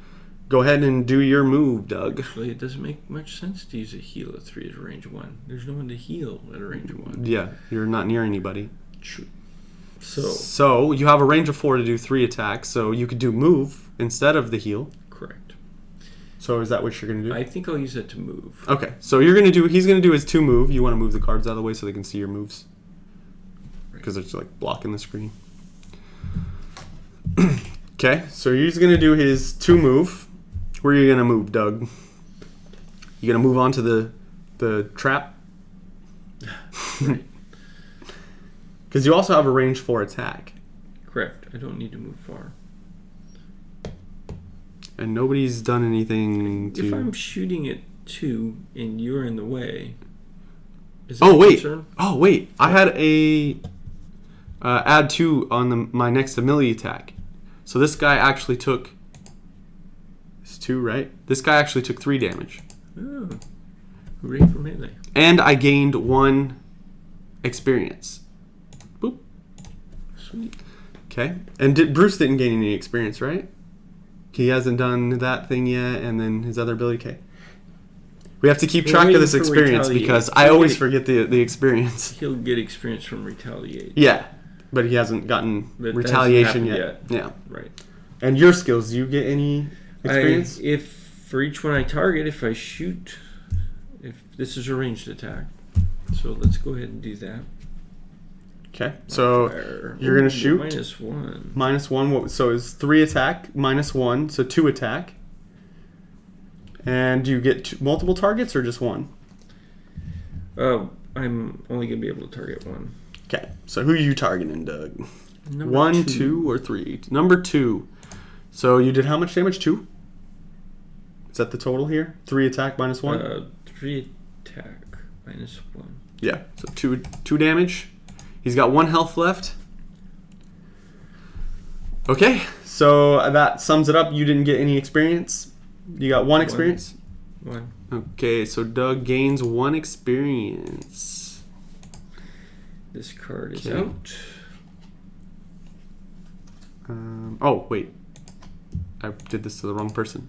go ahead and do your move, Doug. Actually, it doesn't make much sense to use a heal of 3 at a range of 1. There's no one to heal at a range of 1. Yeah, you're not near anybody. True. So you have a range of 4 to do 3 attacks, so you could do move instead of the heal. Correct. So is that what you're going to do? I think I'll use that to move. Okay, so he's going to do his 2 move. You want to move the cards out of the way so they can see your moves. Because it's like blocking the screen. Okay, so he's going to do his 2 move. Where are you going to move, Doug? You going to move on to the trap? Right. Because you also have a range 4 attack. Correct. I don't need to move far. And nobody's done anything to... If I'm shooting at 2 and you're in the way, is that a wait. concern? Oh, wait. I had a... add 2 on my next melee attack. So this guy actually took... It's 2, right? This guy actually took 3 damage. Oh. Hooray for melee. And I gained 1 experience. Boop. Sweet. Okay. And Bruce didn't gain any experience, right? He hasn't done that thing yet, and then his other ability. Okay. We have to keep track of this experience because I always forget the experience. He'll get experience from retaliate. Yeah, but he hasn't gotten retaliation yet. Yeah. Right. And your skills, do you get any experience? If for each one I target, if I shoot, if this is a ranged attack, so let's go ahead and do that. Okay, so you're going to shoot. -1. -1, so it's 3 attack, -1, so 2 attack. And do you get multiple targets or just 1? I'm only going to be able to target 1. Okay, so who are you targeting, Doug? Number 1, 2, or 3? Number 2. So you did how much damage? 2? Is that the total here? 3 attack, -1? 3 attack, -1. Yeah, so 2 damage. He's got 1 health left. Okay, so that sums it up. You didn't get any experience. You got 1 experience? 1. Okay, so Doug gains 1 experience. This card is out. Oh, wait. I did this to the wrong person.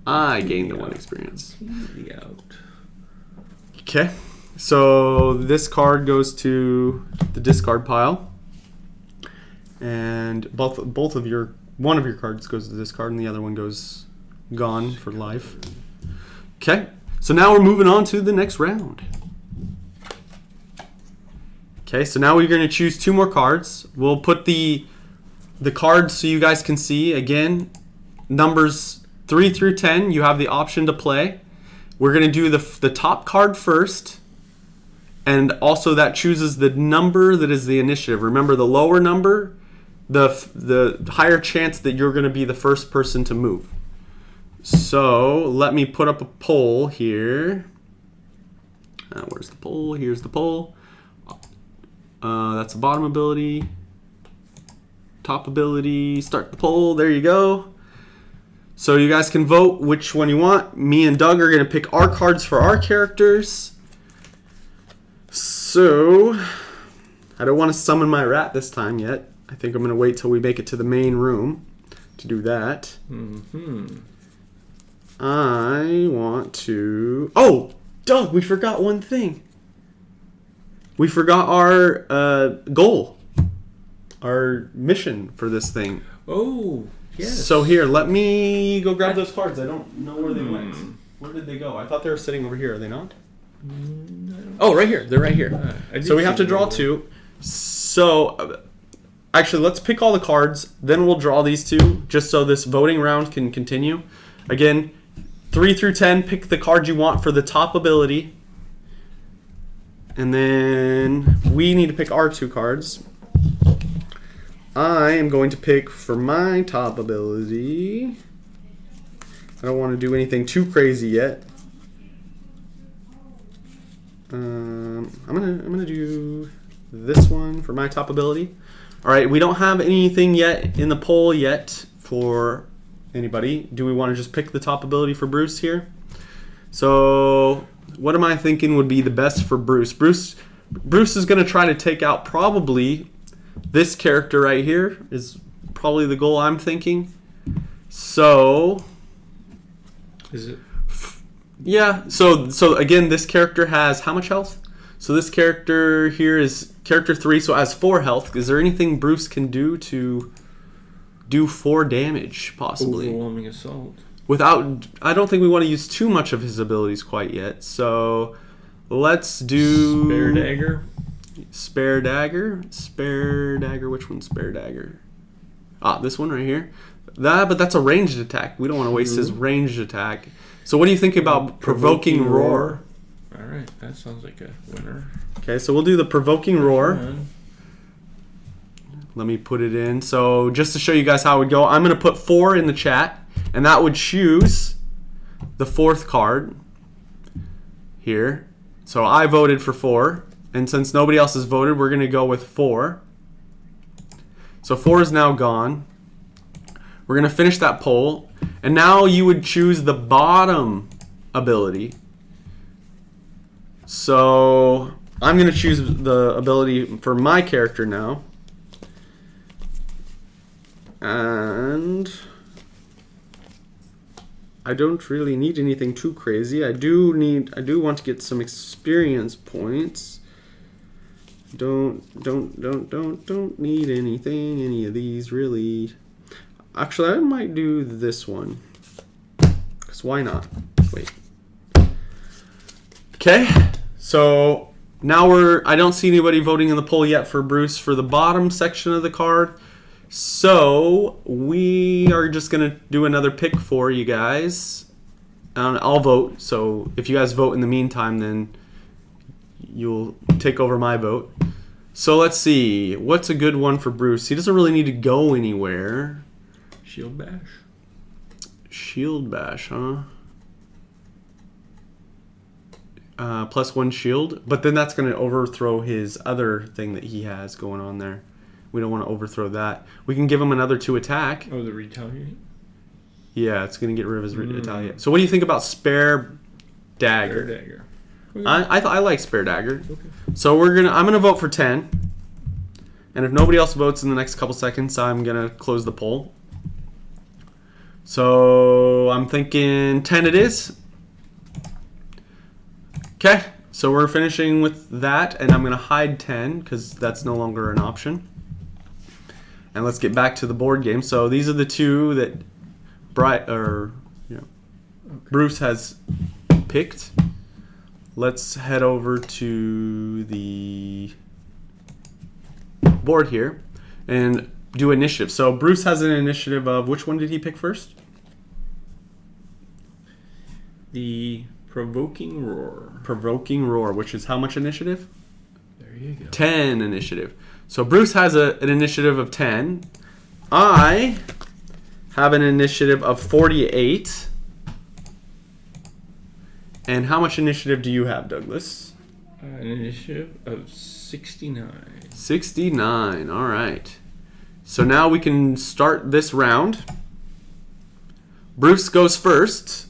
I gained the 1 experience. Completely out. Okay. So this card goes to the discard pile, and both of your one of your cards goes to the discard, and the other one goes gone for life. Okay, so now we're moving on to the next round. Okay, so now we're going to choose 2 more cards. We'll put the cards so you guys can see again. Numbers 3 through 10, you have the option to play. we're going to do the top card first. And also that chooses the number that is the initiative. Remember, the lower number, the higher chance that you're going to be the first person to move. So let me put up a poll here. Where's the poll? Here's the poll. That's the bottom ability. Top ability. Start the poll. There you go. So you guys can vote which one you want. Me and Doug are going to pick our cards for our characters. So I don't want to summon my rat this time yet. I think I'm going to wait till we make it to the main room to do that. I want to... Oh, Doug, we forgot one thing. We forgot our goal. Our mission for this thing. Oh, yes. So here, let me go grab those cards. I don't know where they went. Where did they go? I thought they were sitting over here. Are they not? Oh, right here. They're right here. So we have to draw two. So, actually, let's pick all the cards. Then we'll draw these two, just so this voting round can continue. Again, 3 through 10, pick the card you want for the top ability. And then we need to pick our two cards. I am going to pick for my top ability. I don't want to do anything too crazy yet. I'm gonna do this one for my top ability. All right, we don't have anything yet in the poll yet for anybody. Do we want to just pick the top ability for Bruce here? So what am I thinking would be the best for Bruce? Bruce is going to try to take out probably this character right here is probably the goal I'm thinking. So is it? Yeah. So again, this character has how much health? So this character here is character 3, so it has 4 health. Is there anything Bruce can do to do 4 damage possibly? Overwhelming assault. Without, I don't think we want to use too much of his abilities quite yet. So let's do Spare dagger. Spare dagger. Spare dagger. Which one's spare dagger? Ah, this one right here. But that's a ranged attack. We don't want to waste his ranged attack. So what do you think about provoking roar? All right, that sounds like a winner. Okay, so we'll do the provoking roar. Let me put it in. So just to show you guys how it would go, I'm going to put 4 in the chat, and that would choose the 4th card here. So I voted for 4, and since nobody else has voted, we're going to go with 4. So 4 is now gone. We're going to finish that poll, and now you would choose the bottom ability. So I'm going to choose the ability for my character now. And I don't really need anything too crazy. I do want to get some experience points. Don't need any of these really. Actually, I might do this one. 'Cause why not? Wait. Okay. So now I don't see anybody voting in the poll yet for Bruce for the bottom section of the card. So we are just going to do another pick for you guys. I'll vote. So if you guys vote in the meantime, then you'll take over my vote. So let's see. What's a good one for Bruce? He doesn't really need to go anywhere. Shield bash. Shield bash, huh? +1 shield. But then that's going to overthrow his other thing that he has going on there. We don't want to overthrow that. We can give him another 2 attack. Oh, the retaliate? Yeah, it's going to get rid of his retaliate. So what do you think about spare dagger? Spare dagger. Okay. I like spare dagger. Okay. So I'm gonna vote for 10. And if nobody else votes in the next couple seconds, I'm gonna close the poll. So I'm thinking 10 it is. Okay, so we're finishing with that, and I'm gonna hide 10 because that's no longer an option. And let's get back to the board game. So these are the 2 that Bruce has picked. Let's head over to the board here and do initiative. So Bruce has an initiative of, which one did he pick first? The Provoking Roar. Provoking Roar, which is how much initiative? There you go. 10 initiative. So Bruce has an initiative of 10. I have an initiative of 48. And how much initiative do you have, Douglas? An initiative of 69. 69. All right. So now we can start this round. Bruce goes first.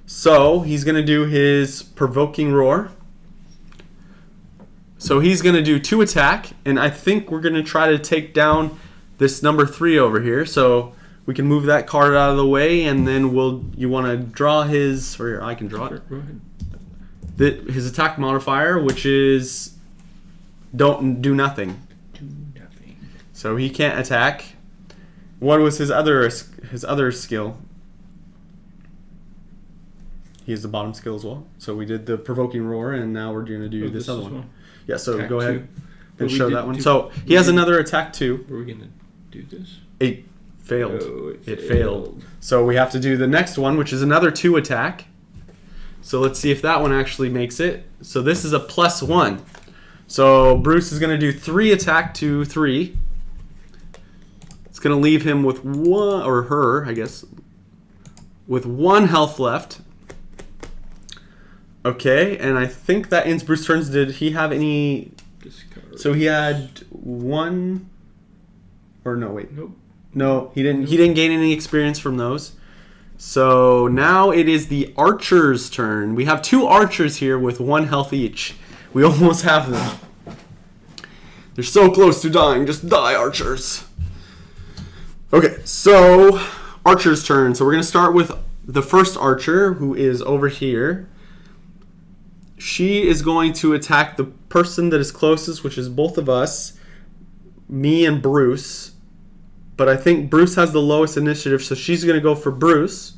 So he's going to do his Provoking Roar. So he's going to do 2 attack. And I think we're going to try to take down this number 3 over here. So we can move that card out of the way. And then you want to draw his... Or here, I can draw it. Go ahead. His attack modifier, which is... Don't do nothing. Do nothing. So he can't attack. What was his other skill? He has the bottom skill as well. So we did the Provoking Roar, and now we're going to do this other one. Yeah, so Attack go ahead 2. and show that one. So he has another attack too. Were we going to do this? It failed. Oh, It failed. So we have to do the next one, which is another 2 attack. So let's see if that one actually makes it. So this is a +1. So Bruce is going to do 3 attack to 3. It's going to leave him with 1, or her, I guess, with 1 health left. Okay, and I think that ends Bruce's turns. Did he have any... Discard. So he had 1... Or no, wait. Nope. No, he didn't. He didn't gain any experience from those. So now it is the archer's turn. We have 2 archers here with 1 health each. We almost have them. They're so close to dying. Just die, archers. Okay, so archer's turn. So we're going to start with the first archer, who is over here. She is going to attack the person that is closest, which is both of us, me and Bruce. But I think Bruce has the lowest initiative, so she's going to go for Bruce.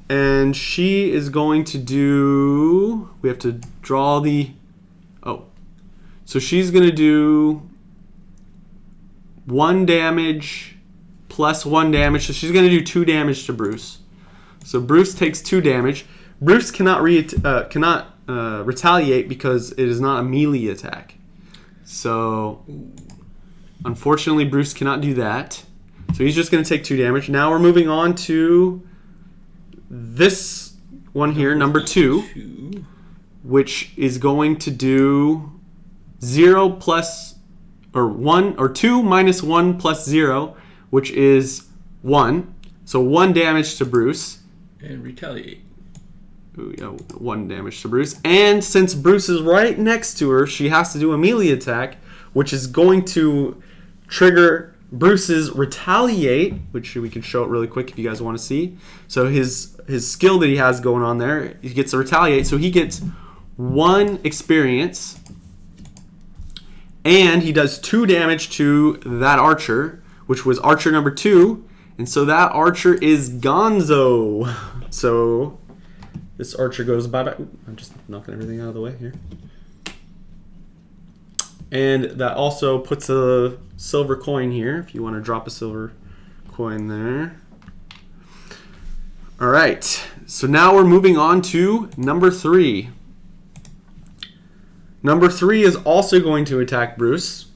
And she is going to do... We have to draw the... Oh. So she's going to do 1 damage plus 1 damage. So she's going to do 2 damage to Bruce. So Bruce takes 2 damage. Bruce cannot retaliate because it is not a melee attack. So, unfortunately, Bruce cannot do that. So he's just going to take 2 damage. Now we're moving on to this one here, number 2, which is going to do 0 plus, or 1, or 2 minus 1 plus 0, which is 1. So 1 damage to Bruce. And retaliate. 1 damage to Bruce. And since Bruce is right next to her, she has to do a melee attack, which is going to trigger Bruce's retaliate, which we can show it really quick if you guys want to see. So his skill that he has going on there, he gets to retaliate. So he gets 1 experience. And he does 2 damage to that archer, which was archer number 2. And so that archer is Gonzo. So this archer goes bye-bye. Ooh, I'm just knocking everything out of the way here. And that also puts a silver coin here, if you want to drop a silver coin there. All right, so now we're moving on to number 3. Number 3 is also going to attack Bruce.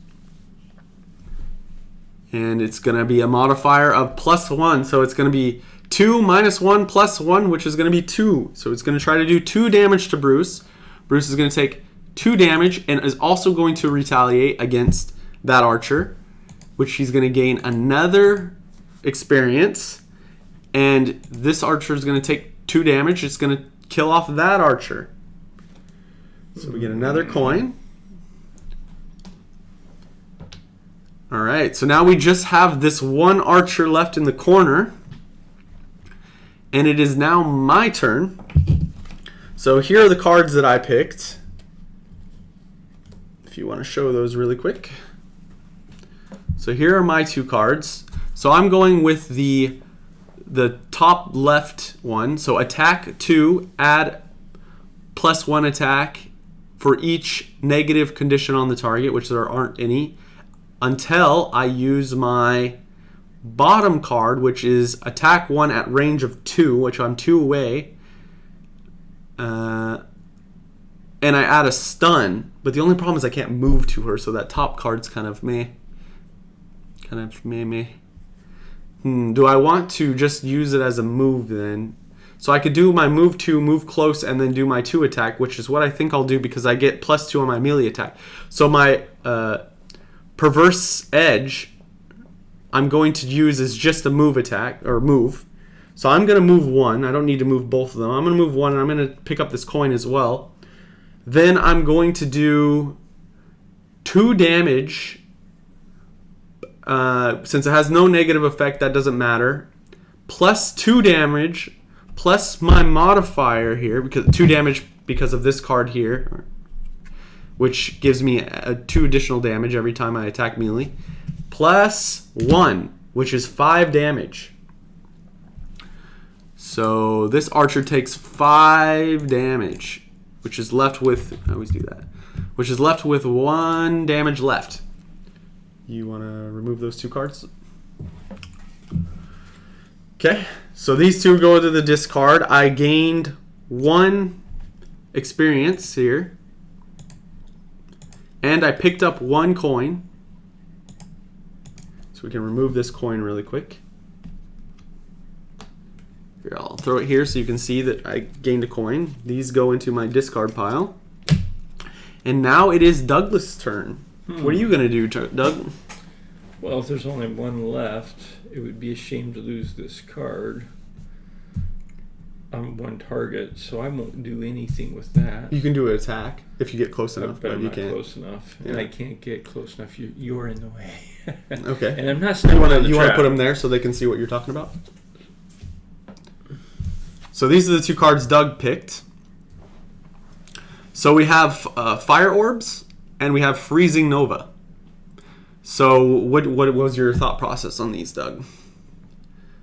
And it's going to be a modifier of +1, so it's going to be 2 minus 1 plus 1, which is going to be 2. So it's going to try to do 2 damage to Bruce. Bruce is going to take 2 damage and is also going to retaliate against that archer, which he's going to gain another experience. And this archer is going to take 2 damage. It's going to kill off that archer. So we get another coin. All right, so now we just have this one archer left in the corner. And it is now my turn. So here are the cards that I picked. If you want to show those really quick. So here are my 2 cards. So I'm going with the top left one. So attack 2, add +1 attack for each negative condition on the target, which there aren't any, until I use my bottom card, which is attack 1 at range of 2, which I'm 2 away. and I add a stun, but the only problem is I can't move to her, so that top card's kind of meh. Do I want to just use it as a move then? So I could do my move 2, move close, and then do my 2 attack, which is what I think I'll do because I get +2 on my melee attack. So my perverse edge, I'm going to use as just a move attack, or move. So I'm going to move 1. I don't need to move both of them. I'm going to move 1, and I'm going to pick up this coin as well. Then I'm going to do 2 damage. Since it has no negative effect, that doesn't matter. +2 damage, plus my modifier here, because 2 damage because of this card here, which gives me 2 additional damage every time I attack melee. +1, which is 5 damage. So this archer takes 5 damage, which is left with, I always do that, which is left with 1 damage left. You want to remove those 2 cards? Okay, so these 2 go to the discard. I gained 1 experience here, and I picked up 1 coin. So we can remove this coin really quick. Here, I'll throw it here so you can see that I gained a coin. These go into my discard pile. And now it is Douglas' turn. What are you going to do, Doug? Well, if there's only 1 left, it would be a shame to lose this card on 1 target, so I won't do anything with that. You can do an attack if you get close enough, but I'm you not can't. Close enough, Yeah. and I can't get close enough. You're in the way. Okay. And I'm not. You want to put them there so they can see what you're talking about? So these are the 2 cards Doug picked. So we have Fire Orbs and we have Freezing Nova. So what was your thought process on these, Doug?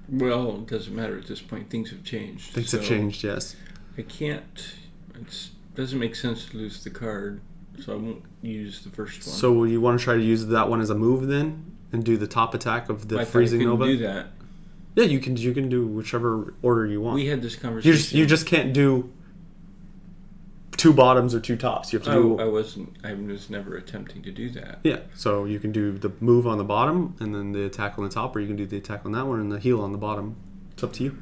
Well, it doesn't matter at this point. Things have changed. Things have changed, yes. I can't. It doesn't make sense to lose the card, so I won't use the first one. So you want to try to use that one as a move then, and do the top attack of the Freezing Nova? I couldn't do that. Yeah, you can do whichever order you want. We had this conversation. You just can't do 2 bottoms or 2 tops. You have to do. I was never attempting to do that. Yeah, so you can do the move on the bottom and then the attack on the top, or you can do the attack on that one and the heal on the bottom. It's up to you.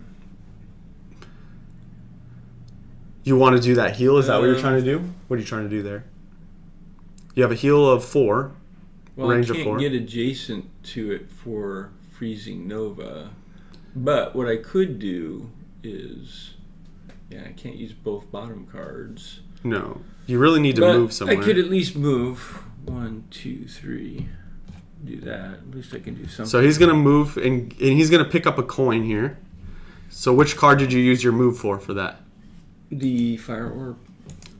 You want to do that heal? Is that what you're trying to do? What are you trying to do there? You have a heal of 4, range of 4. I can't get adjacent to it for Freezing Nova, but what I could do is, I can't use both bottom cards. No, you really need to move somewhere. I could at least move 1, 2, 3. Do that. At least I can do something. So he's gonna move and he's gonna pick up a coin here. So which card did you use your move for that? The Fire Orb.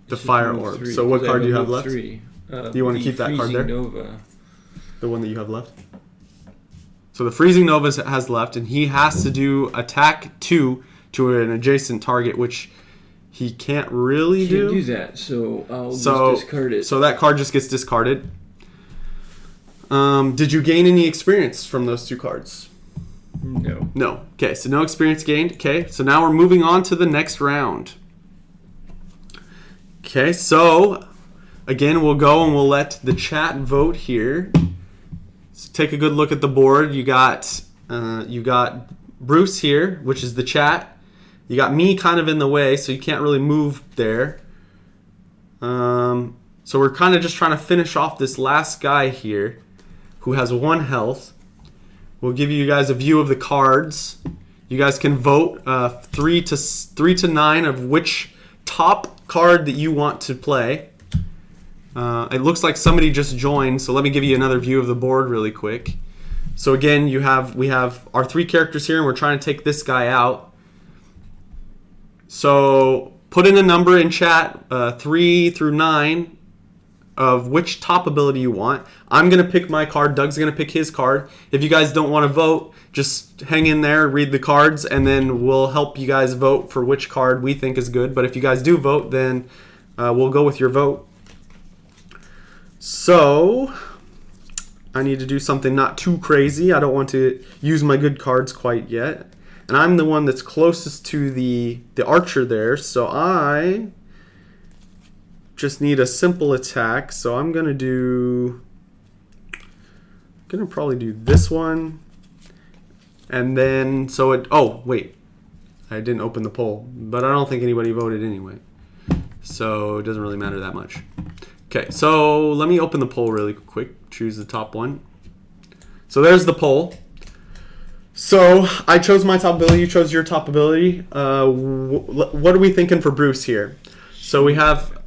The Fire Orb. 3, so what card do you have left? 3. Do you want to keep that card there? Nova. The one that you have left? So the Freezing Nova has left, and he has to do attack 2 to an adjacent target, which he can't really do. Can't do that, so I'll just discard it. So that card just gets discarded. Did you gain any experience from those 2 cards? No. No. Okay, so no experience gained. Okay, so now we're moving on to the next round. Okay, so again, we'll go and we'll let the chat vote here. So take a good look at the board. You got Bruce here, which is the chat. You got me kind of in the way, so you can't really move there. So we're kind of just trying to finish off this last guy here, who has 1 health. We'll give you guys a view of the cards. You guys can vote 3 to 9 of which top card that you want to play. It looks like somebody just joined, so let me give you another view of the board really quick. So again, we have our 3 characters here, and we're trying to take this guy out. So put in a number in chat, 3 through 9, of which top ability you want. I'm going to pick my card. Doug's going to pick his card. If you guys don't want to vote, just hang in there, read the cards, and then we'll help you guys vote for which card we think is good. But if you guys do vote, then we'll go with your vote. So I need to do something not too crazy. I don't want to use my good cards quite yet. And I'm the one that's closest to the archer there, so I just need a simple attack. So I'm gonna probably do this one, and then so it. Oh wait, I didn't open the poll, but I don't think anybody voted anyway, so it doesn't really matter that much. Okay, so let me open the poll really quick. Choose the top one. So there's the poll. So I chose my top ability. You chose your top ability. What are we thinking for Bruce here? So we have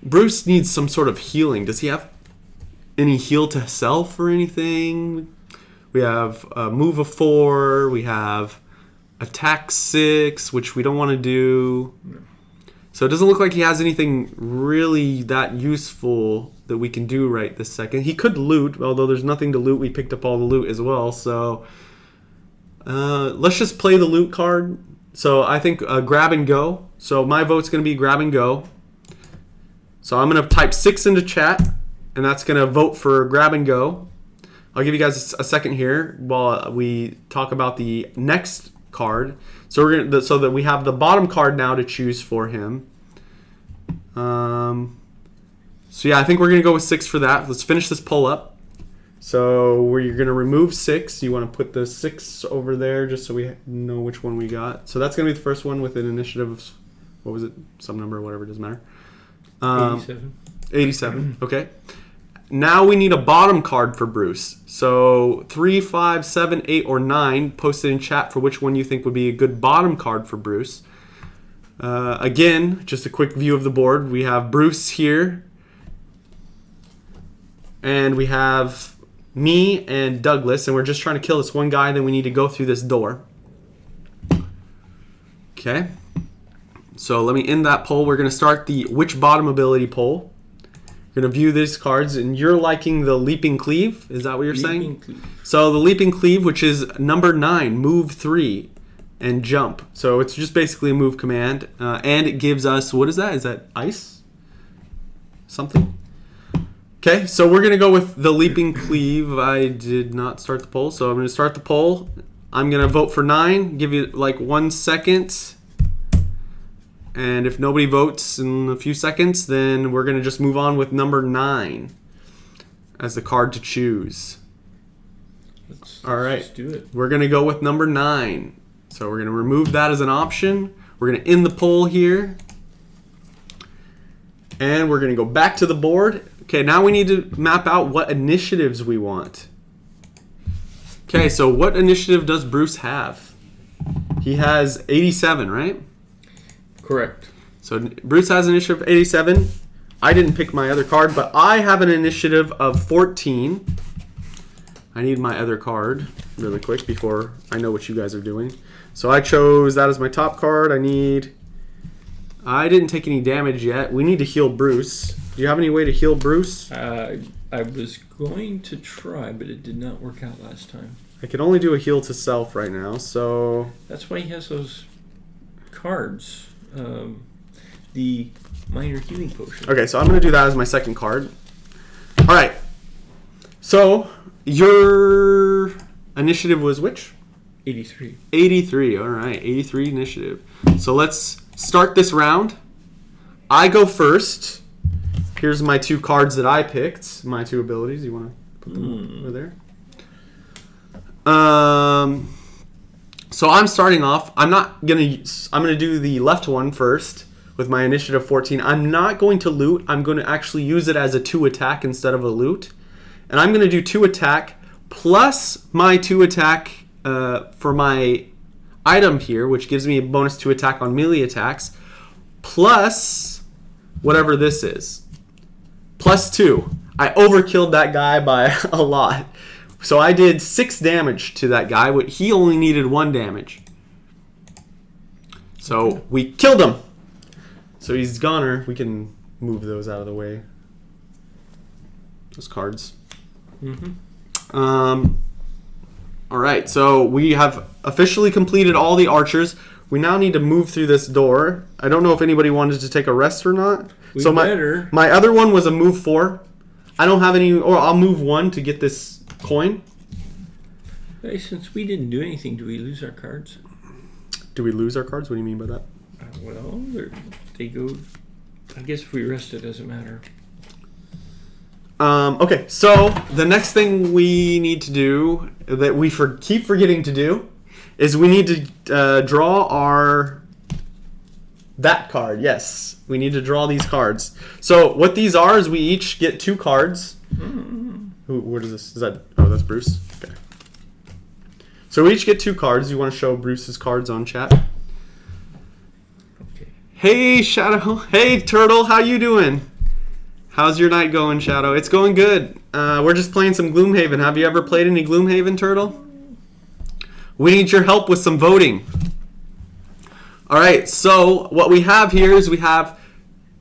Bruce needs some sort of healing. Does he have any heal to self or anything? We have a move of 4. We have attack 6, which we don't want to do. No. So it doesn't look like he has anything really that useful that we can do right this second. He could loot, although there's nothing to loot. We picked up all the loot as well. So let's just play the loot card. So I think grab and go. So my vote's going to be grab and go. So I'm going to type 6 into chat, and that's going to vote for grab and go. I'll give you guys a second here while we talk about the next card. So we're gonna, so that we have the bottom card now to choose for him. So yeah, I think we're gonna go with 6 for that. Let's finish this poll up. So you're gonna remove 6. You want to put the 6 over there just so we know which one we got. So that's gonna be the first one with an initiative of, what was it? Some number or whatever, it doesn't matter. 87. 87. Okay. Now we need a bottom card for Bruce. So 3, 5, 7, 8, or 9. Post it in chat for which one you think would be a good bottom card for Bruce. Again, just a quick view of the board. We have Bruce here. And we have me and Douglas. And we're just trying to kill this one guy. Then we need to go through this door. Okay. So let me end that poll. We're going to start the which bottom ability poll. You're going to view these cards, and you're liking the Leaping Cleave? Is that what you're saying? Cleave. So the Leaping Cleave, which is number 9, move 3, and jump. So it's just basically a move command, and it gives us, what is that? Is that ice? Something? Okay, so we're going to go with the Leaping Cleave. I did not start the poll, so I'm going to start the poll. I'm going to vote for 9, give you like 1 second. And if nobody votes in a few seconds, then we're going to just move on with number 9 as the card to choose. All right. Let's do it. We're going to go with number 9. So we're going to remove that as an option. We're going to end the poll here. And we're going to go back to the board. Okay, now we need to map out what initiatives we want. Okay, so what initiative does Bruce have? He has 87, right? Correct. So Bruce has an initiative of 87. I didn't pick my other card, but I have an initiative of 14. I need my other card really quick before I know what you guys are doing. So I chose that as my top card. I didn't take any damage yet. We need to heal Bruce. Do you have any way to heal Bruce? I was going to try, but it did not work out last time. I can only do a heal to self right now, so... That's why he has those cards. The minor healing potion. Okay, so I'm going to do that as my second card. All right. So your initiative was which? 83. 83. All right, 83 initiative. So let's start this round. I go first. Here's my 2 cards that I picked. My 2 abilities. You want to put them over there? So I'm starting off. I'm gonna do the left one first with my initiative 14. I'm not going to loot. I'm going to actually use it as a 2 attack instead of a loot. And I'm going to do 2 attack plus my 2 attack for my item here, which gives me a bonus 2 attack on melee attacks, plus whatever this is. Plus 2. I overkilled that guy by a lot. So I did 6 damage to that guy. He only needed 1 damage. So we killed him. So he's goner. We can move those out of the way. Those cards. Mm-hmm. All right. So we have officially completed all the archers. We now need to move through this door. I don't know if anybody wanted to take a rest or not. My other one was a move 4. I don't have any, or I'll move 1 to get this coin. Hey, since we didn't do anything, do we lose our cards? Do we lose our cards? What do you mean by that? Well, they go. I guess if we rest, it doesn't matter. Okay, so the next thing we need to do that we keep forgetting to do is we need to draw that card. Yes, we need to draw these cards. So what these are is we each get 2 cards. What is this? Is that? Oh, that's Bruce. Okay. So we each get 2 cards. You want to show Bruce's cards on chat? Okay. Hey, Shadow. Hey, Turtle. How you doing? How's your night going, Shadow? It's going good. We're just playing some Gloomhaven. Have you ever played any Gloomhaven, Turtle? We need your help with some voting. All right, so what we have here is we have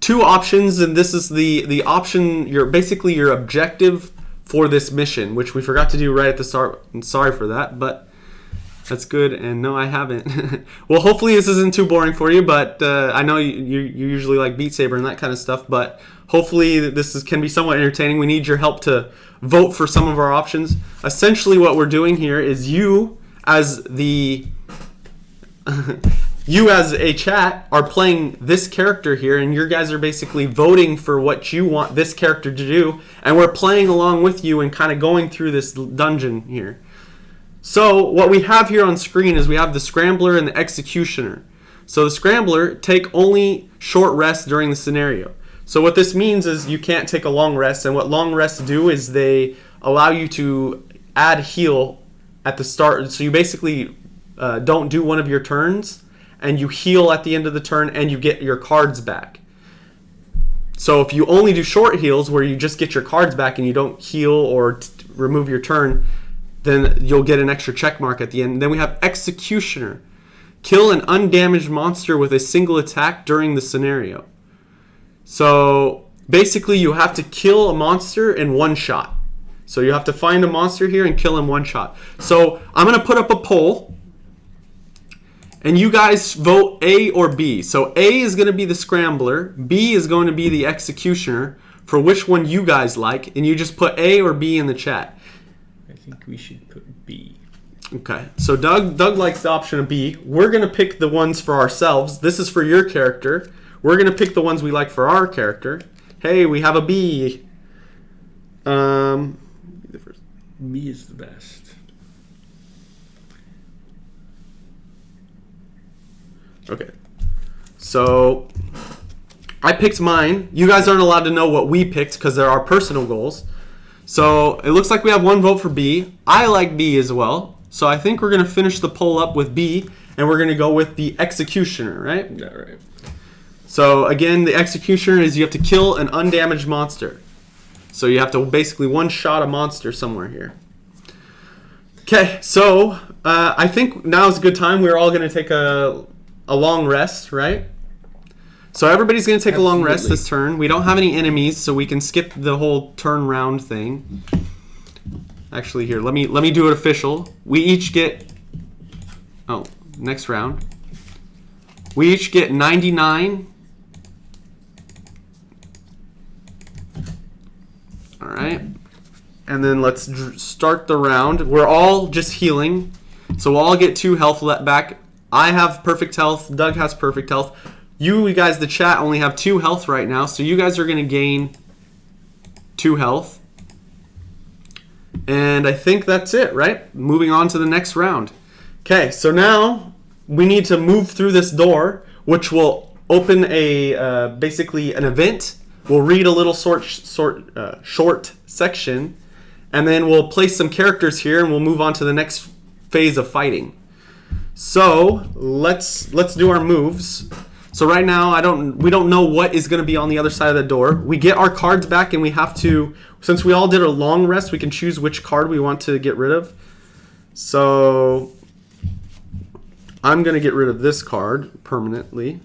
2 options, and this is the option, basically your objective for this mission, which we forgot to do right at the start. I'm sorry for that, but that's good. And no, I haven't. Well, hopefully this isn't too boring for you, but I know you usually like Beat Saber and that kind of stuff, but hopefully this can be somewhat entertaining. We need your help to vote for some of our options. Essentially what we're doing here is you as a chat are playing this character here, and your guys are basically voting for what you want this character to do, and we're playing along with you and kind of going through this dungeon here. So what we have here on screen is we have the Scrambler and the Executioner. So the Scrambler take only short rests during the scenario. So what this means is you can't take a long rest, and what long rests do is they allow you to add heal at the start. So you basically don't do one of your turns, and you heal at the end of the turn, and you get your cards back. So if you only do short heals where you just get your cards back and you don't heal or remove your turn, then you'll get an extra check mark at the end. And then we have Executioner. Kill an undamaged monster with a single attack during the scenario. So basically you have to kill a monster in one shot. So you have to find a monster here and kill him one shot. So I'm going to put up a poll, and you guys vote A or B. So A is going to be the Scrambler, B is going to be the Executioner, for which one you guys like, and you just put A or B in the chat. I think we should put B. Okay, so Doug likes the option of B. We're going to pick the ones for ourselves. This is for your character. We're going to pick the ones we like for our character. Hey, we have a B. B is the best. Okay, so I picked mine. You guys aren't allowed to know what we picked because they're our personal goals. So it looks like we have 1 vote for B. I like B as well. So I think we're going to finish the poll up with B, and we're going to go with the Executioner, right? Yeah, right. So again, the Executioner is you have to kill an undamaged monster. So you have to basically one-shot a monster somewhere here. Okay, so I think now is a good time. We're all going to take a long rest, right? So everybody's going to take a long rest this turn. We don't have any enemies, so we can skip the whole turn round thing. Actually, here, let me do it official. We each get... Oh, next round. We each get 99. All right. And then let's start the round. We're all just healing. So we'll all get 2 health back. I have perfect health. Doug has perfect health. You guys, the chat, only have 2 health right now. So you guys are going to gain 2 health. And I think that's it, right? Moving on to the next round. Okay, so now we need to move through this door, which will open a basically an event. We'll read a little short section, and then we'll place some characters here, and we'll move on to the next phase of fighting. So let's do our moves. So right now we don't know what is going to be on the other side of the door. We get our cards back, and we have to, since we all did a long rest, we can choose which card we want to get rid of. So I'm going to get rid of this card permanently.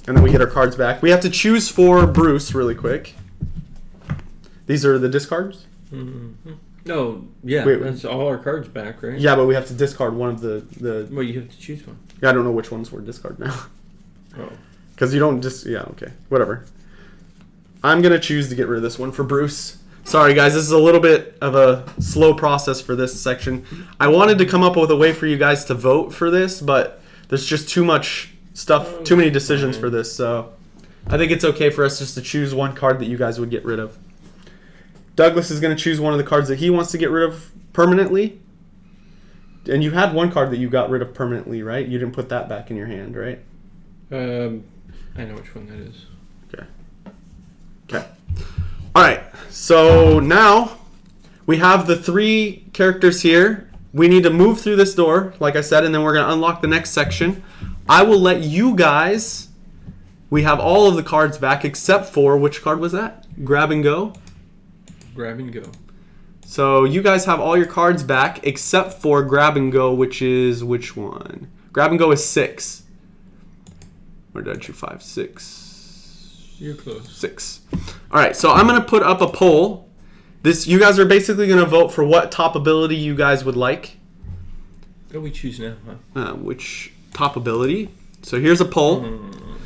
And then we get our cards back. We have to choose for Bruce really quick. These are the discards? Mm-hmm. No, yeah, that's all our cards back, right? Yeah, but we have to discard one of the... Well, you have to choose one. Yeah, I don't know which ones we're discard now. Oh. Because you don't just... Yeah, okay. Whatever. I'm going to choose to get rid of this one for Bruce. Sorry, guys. This is a little bit of a slow process for this section. I wanted to come up with a way for you guys to vote for this, but there's just too much stuff, too many decisions for this. So I think it's okay for us just to choose one card that you guys would get rid of. Douglas is going to choose one of the cards that he wants to get rid of permanently. And you had one card that you got rid of permanently, right? You didn't put that back in your hand, right? I know which one that is. Okay. All right. So now we have the 3 characters here. We need to move through this door, like I said, and then we're going to unlock the next section. I will let you guys... We have all of the cards back except for... Which card was that? Grab and Go? Grab and Go. So you guys have all your cards back except for Grab and Go, which is which one? Grab and Go is 6. Where did I choose 5? 6. You're close. 6. All right, so I'm going to put up a poll. You guys are basically going to vote for what top ability you guys would like. What do we choose now, huh? Which top ability? So here's a poll.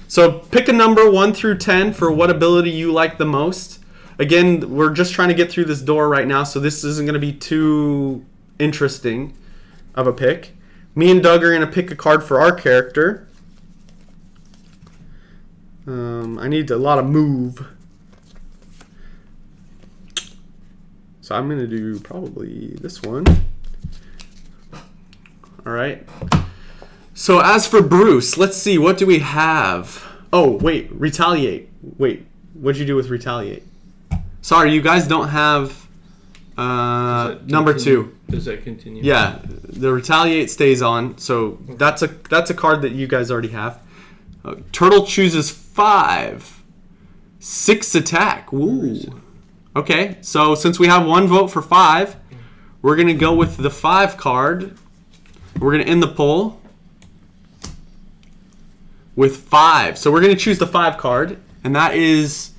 So pick a number 1 through 10 for what ability you like the most. Again, we're just trying to get through this door right now, so this isn't going to be too interesting of a pick. Me and Doug are going to pick a card for our character. I need a lot of move. So I'm going to do probably this one. All right. So as for Bruce, let's see. What do we have? Oh, wait. Retaliate. Wait. What'd you do with Retaliate? Sorry, you guys don't have number 2. Does that continue? Yeah. The Retaliate stays on. So that's a card that you guys already have. Turtle chooses 5. 6 attack. Ooh. Okay, so since we have 1 vote for 5, we're going to go with the 5 card. We're going to end the poll with 5. So we're going to choose the 5 card, and that is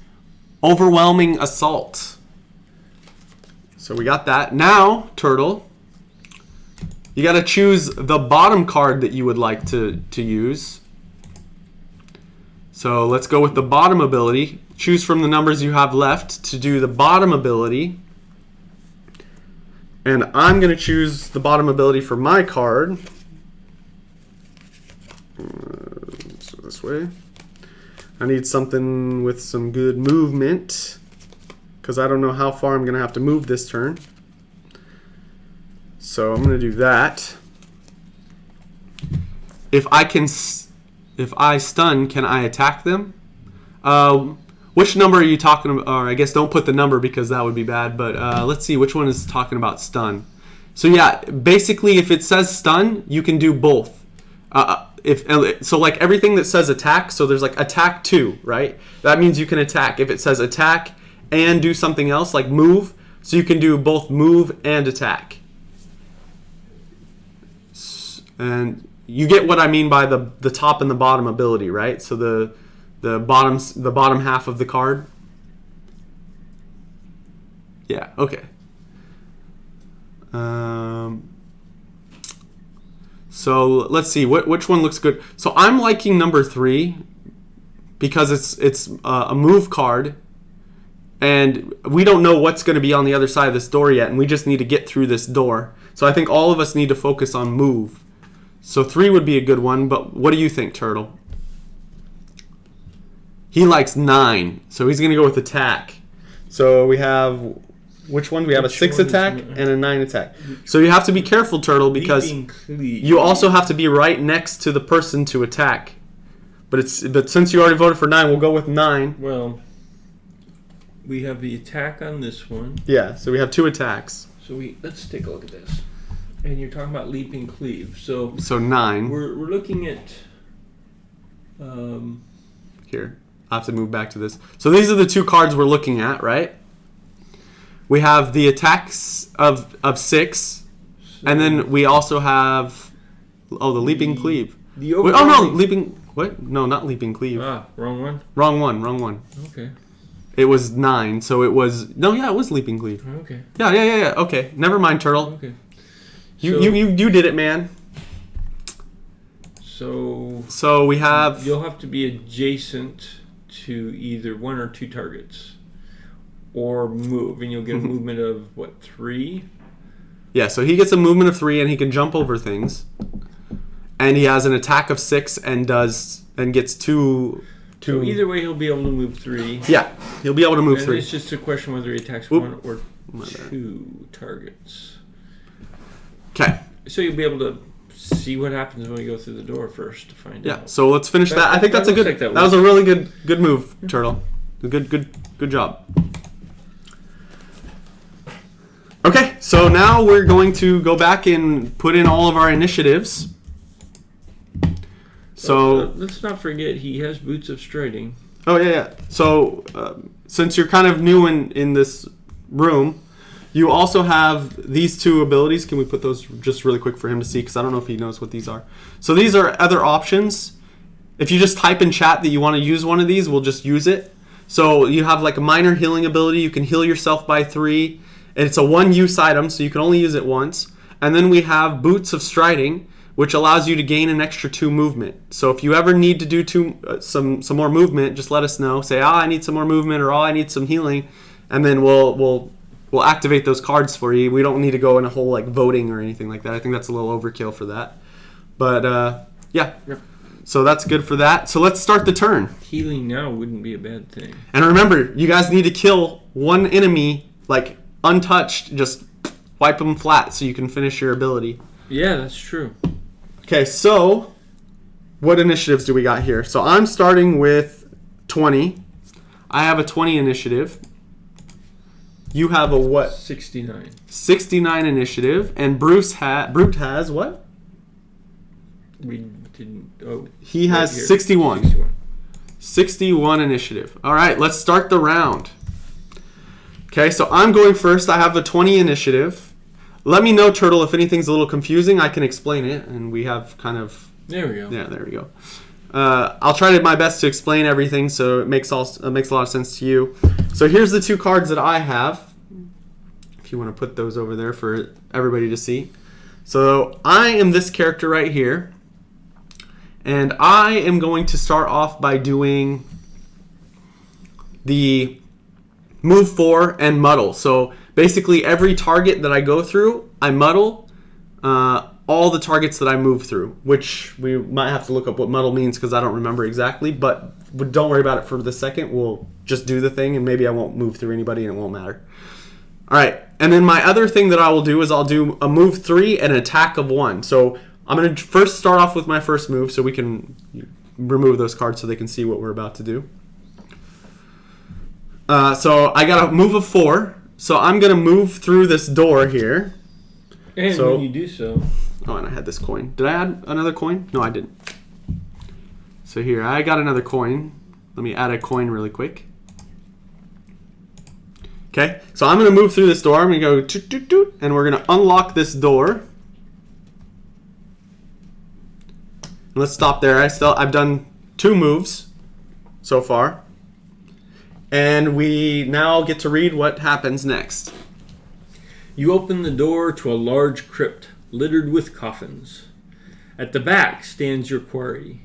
Overwhelming Assault. So we got that. Now, Turtle, you got to choose the bottom card that you would like to use. So let's go with the bottom ability. Choose from the numbers you have left to do the bottom ability. And I'm going to choose the bottom ability for my card. So this way. I need something with some good movement, because I don't know how far I'm going to have to move this turn. So I'm going to do that. If I stun, can I attack them? Which number are you talking about? Or I guess don't put the number because that would be bad. But let's see which one is talking about stun. So yeah, basically if it says stun, you can do both. So like everything that says attack, so there's like attack 2, right? That means you can attack. If it says attack and do something else like move, so you can do both move and attack. And you get what I mean by the top and the bottom ability, right? So the bottom half of the card. Yeah, okay. So let's see which one looks good. So I'm liking number 3 because it's a move card, and we don't know what's going to be on the other side of this door yet, and we just need to get through this door. So I think all of us need to focus on move. So 3 would be a good one, but what do you think, Turtle? He likes 9, so he's going to go with attack. So we have, which one? We have a 6 attack and a 9 attack. So you have to be careful, Turtle, because you also have to be right next to the person to attack. But since you already voted for 9, we'll go with 9. Well, we have the attack on this one. Yeah, so we have 2 attacks. So let's take a look at this. And you're talking about leaping cleave. So 9. We're looking at here. I have to move back to this. So these are the 2 cards we're looking at, right? We have the attacks of 6, and then we also have the leaping cleave. Leaping. What? No, not leaping cleave. Wrong one. Wrong one. Okay. It was 9, so it was it was leaping cleave. Okay. Yeah. Okay, never mind, Turtle. Okay. You did it, man. So we have. You'll have to be adjacent to either 1 or 2 targets, or move, and you'll get a movement of, 3? Yeah, so he gets a movement of 3, and he can jump over things. And he has an attack of 6 and gets 2... So either way, he'll be able to move 3. Yeah, he'll be able to move and 3. It's just a question whether he attacks 1 or 2 targets. Okay. So you'll be able to see what happens when we go through the door first to find out. Yeah, so let's finish that. I think that's a good... Like that was a really good move, Turtle. Good job. Okay, so now we're going to go back and put in all of our initiatives. So let's not forget he has boots of striding. Oh yeah. So since you're kind of new in this room, you also have these 2 abilities. Can we put those just really quick for him to see? Because I don't know if he knows what these are. So these are other options. If you just type in chat that you want to use one of these, we'll just use it. So you have like a minor healing ability. You can heal yourself by 3. It's a 1-use item, so you can only use it once. And then we have Boots of Striding, which allows you to gain an extra 2 movement. So if you ever need to do some more movement, just let us know. Say, I need some more movement, or I need some healing, and then we'll activate those cards for you. We don't need to go in a whole like voting or anything like that. I think that's a little overkill for that. But yeah. Yep. So that's good for that. So let's start the turn. Healing now wouldn't be a bad thing. And remember, you guys need to kill one enemy like untouched. Just wipe them flat so you can finish your ability. Yeah, that's true. Okay, so what initiatives do we got here? So I'm starting with 20. I have a 20 initiative. You have a what? 69. 69 initiative. And Brute has what? We didn't... Oh. He has 61. 61 initiative. All right, let's start the round. Okay, so I'm going first. I have the 20 initiative. Let me know, Turtle, if anything's a little confusing. I can explain it, and we have kind of... There we go. Yeah, there we go. I'll try my best to explain everything so it makes a lot of sense to you. So here's the 2 cards that I have. If you want to put those over there for everybody to see. So I am this character right here. And I am going to start off by doing the move 4 and muddle. So basically every target that I go through, I muddle all the targets that I move through, which we might have to look up what muddle means because I don't remember exactly, but don't worry about it for the second. We'll just do the thing and maybe I won't move through anybody and it won't matter. All right, and then my other thing that I will do is I'll do a move 3 and an attack of 1. So I'm going to first start off with my first move so we can remove those cards so they can see what we're about to do. So I got a move of 4. So I'm going to move through this door here. And when you do so... Oh, and I had this coin. Did I add another coin? No, I didn't. So here, I got another coin. Let me add a coin really quick. Okay, so I'm going to move through this door. I'm going to go toot, toot, toot, and we're going to unlock this door. Let's stop there. I've done 2 moves so far. And we now get to read what happens next. You open the door to a large crypt littered with coffins. At the back stands your quarry.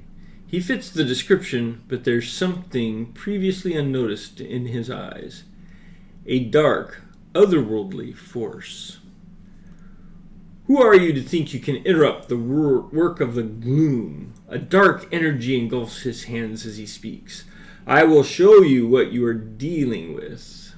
He fits the description, but there's something previously unnoticed in his eyes. A dark, otherworldly force. Who are you to think you can interrupt the work of the gloom? A dark energy engulfs his hands as he speaks. I will show you what you are dealing with.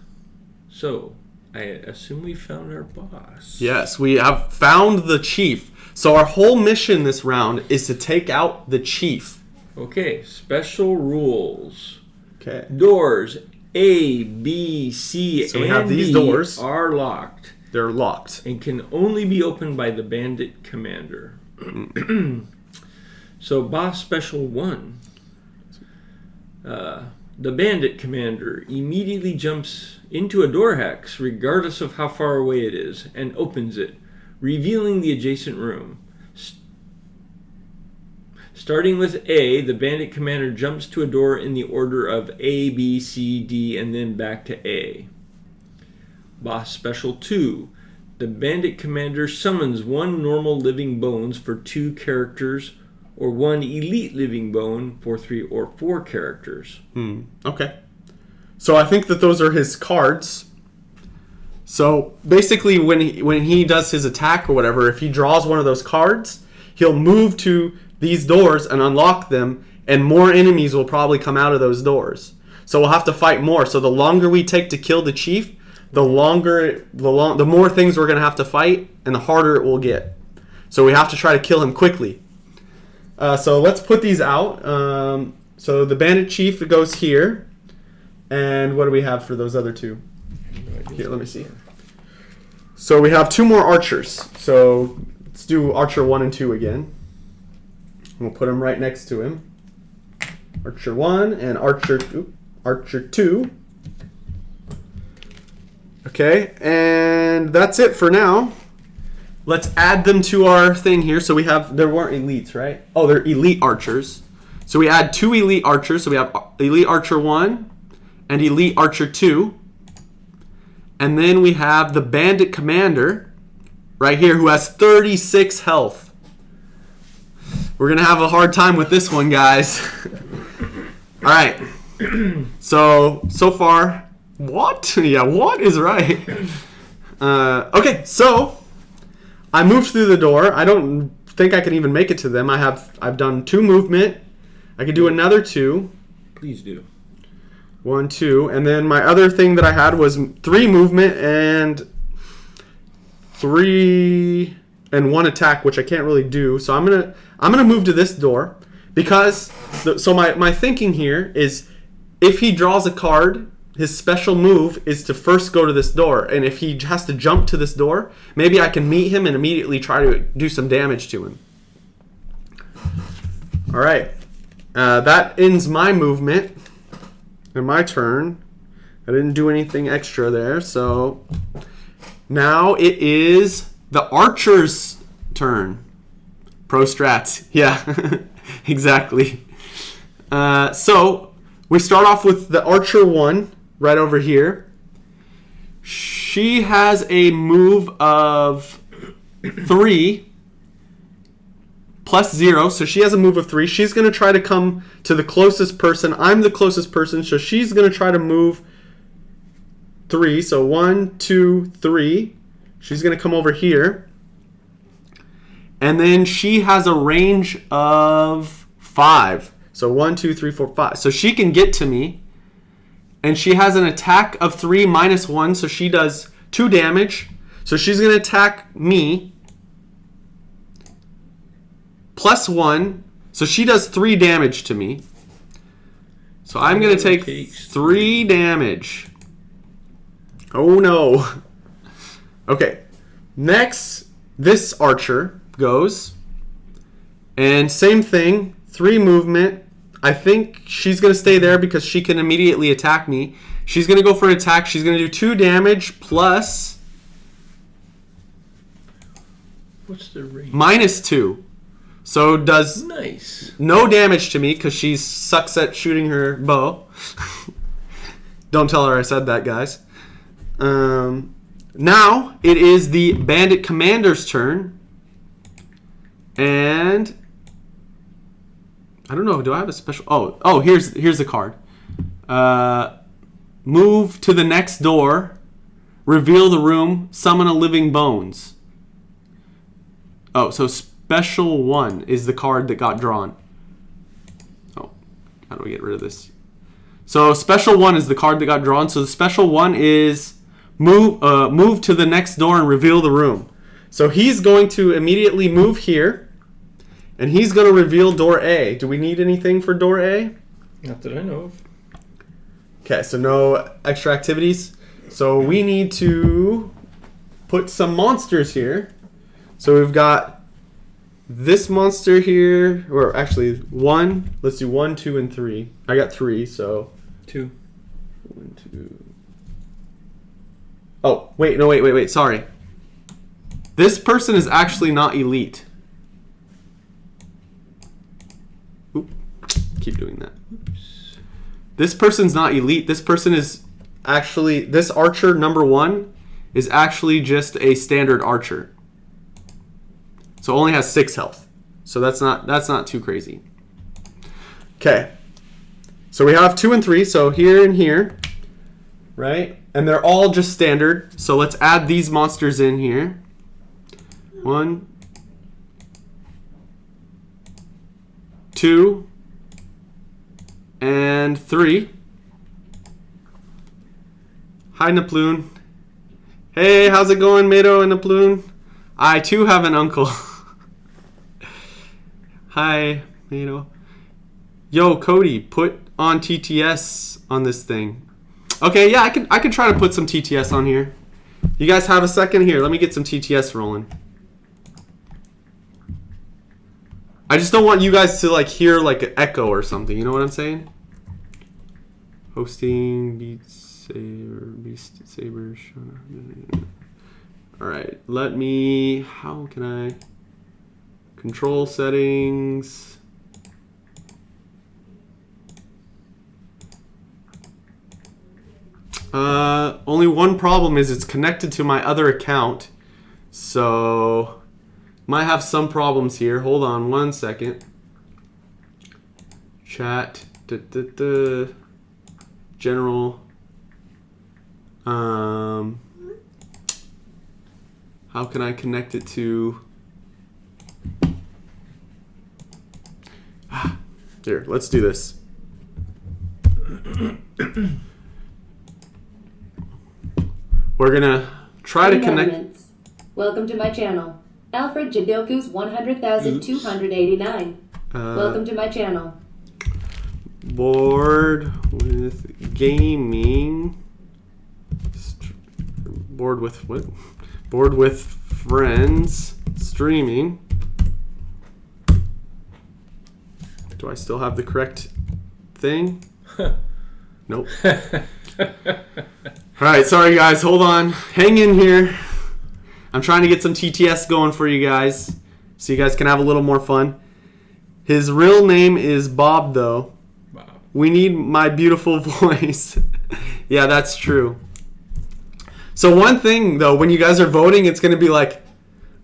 So, I assume we found our boss. Yes, we have found the chief. So our whole mission this round is to take out the chief. Okay, special rules. Okay. Doors A, B, C, so we and have these D doors. are locked. They're locked. And can only be opened by the bandit commander. So boss special 1. The bandit commander immediately jumps into a door hex, regardless of how far away it is, and opens it, revealing the adjacent room. Starting with A, the bandit commander jumps to a door in the order of A, B, C, D, and then back to A. Boss Special 2. The bandit commander summons 1 normal living bones for 2 characters, or 1 elite living bone for 3 or 4 characters. Okay. So I think that those are his cards. So basically when he does his attack or whatever, if he draws one of those cards, he'll move to these doors and unlock them, and more enemies will probably come out of those doors. So we'll have to fight more. So the longer we take to kill the chief, the more things we're going to have to fight, and the harder it will get. So we have to try to kill him quickly. So let's put these out. So the bandit chief goes here. And what do we have for those other two? Here, let me see. So we have 2 more archers. So let's do archer 1 and 2 again. We'll put them right next to him. Archer 1 and archer 2. Okay, and that's it for now. Let's add them to our thing here. So we have, there weren't elites, right? Oh, they're elite archers. So we add 2 elite archers. So we have elite archer 1 and elite archer 2. And then we have the bandit commander right here who has 36 health. We're going to have a hard time with this one, guys. All right. So far, what? Yeah, what is right? Okay, so I moved through the door. I don't think I can even make it to them. I've done 2 movement. I could do another 2. Please do. 1, 2, and then my other thing that I had was 3 movement and 3 and 1 attack, which I can't really do. So I'm gonna move to this door because my thinking here is if he draws a card, his special move is to first go to this door, and if he has to jump to this door, maybe I can meet him and immediately try to do some damage to him. All right, that ends my movement. And my turn. I didn't do anything extra there, so now it is the archer's turn. Pro strats. Yeah, exactly. So we start off with the archer 1 right over here. She has a move of 3 plus 0, so she has a move of 3. She's going to try to come to the closest person. I'm the closest person, so she's going to try to move 3. So 1, 2, 3. She's going to come over here. And then she has a range of 5. So 1, 2, 3, 4, 5. So she can get to me. And she has an attack of 3 minus 1, so she does 2 damage. So she's going to attack me. Plus 1, so she does 3 damage to me. So I'm going to take 3 damage. Oh no. Okay, next, this archer goes. And same thing, 3 movement. I think she's going to stay there because she can immediately attack me. She's going to go for an attack. She's going to do 2 damage plus... What's the range? Minus 2. So does no damage to me because she sucks at shooting her bow. Don't tell her I said that, guys. Now it is the bandit commander's turn. And I don't know, do I have a special... Oh, here's the card. Move to the next door. Reveal the room. Summon a living bones. Oh, so Special 1 is the card that got drawn. Oh, how do we get rid of this? So Special 1 is the card that got drawn. So the Special 1 is move to the next door and reveal the room. So he's going to immediately move here. And he's going to reveal door A. Do we need anything for door A? Not that I know of. Okay, so no extra activities. So we need to put some monsters here. So we've got this monster here, or actually 1. Let's do 1, 2, and 3. I got 3, so 2. 1, 2. Oh, wait. Sorry. This person is actually not elite. Oop. Keep doing that. Oops. This person's not elite. This person is actually, this archer number 1 is actually just a standard archer. So only has 6 health. So that's not too crazy. Okay. So we have 2 and 3. So here and here. right? And they're all just standard. So let's add these monsters in here. 1, 2, and 3. Hi, Naploon. Hey, how's it going, Mado and Naploon? I too have an uncle. Hi, Mado. Yo, Cody, put on TTS on this thing. Okay, yeah, I could try to put some TTS on here. You guys have a second here? Let me get some TTS rolling. I just don't want you guys to like hear like an echo or something. You know what I'm saying? Hosting Beat Saber. All right, let me. How can I? Control settings. Only one problem is it's connected to my other account, so might have some problems here. Hold on one second. Chat. General. How can I connect it to? Here, let's do this. We're gonna try to connect. Welcome to my channel. Alfred Jadoku's 100,289. Welcome to my channel. Bored with gaming. Bored with what? Bored with friends. Streaming. Do I still have the correct thing? Nope. Alright, sorry guys, hold on. Hang in here. I'm trying to get some TTS going for you guys, so you guys can have a little more fun. His real name is Bob, though. Bob. We need my beautiful voice. Yeah, that's true. So one thing, though, when you guys are voting, it's going to be like,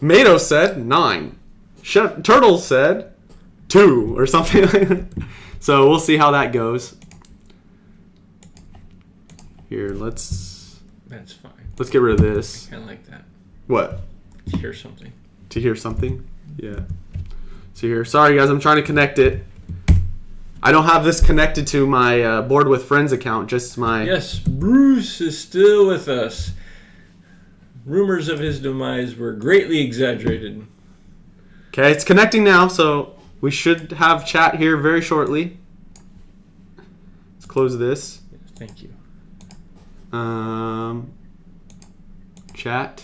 Mato said 9. Turtle said 2, or something like that. So we'll see how that goes. Here, let's That's fine. get rid of this. I kind of like that. What? To hear something. To hear something? Yeah. So here, sorry guys, I'm trying to connect it. I don't have this connected to my Board with Friends account, just my... Yes, Bruce is still with us. Rumors of his demise were greatly exaggerated. Okay, it's connecting now, so we should have chat here very shortly. Let's close this. Yes, thank you. Chat.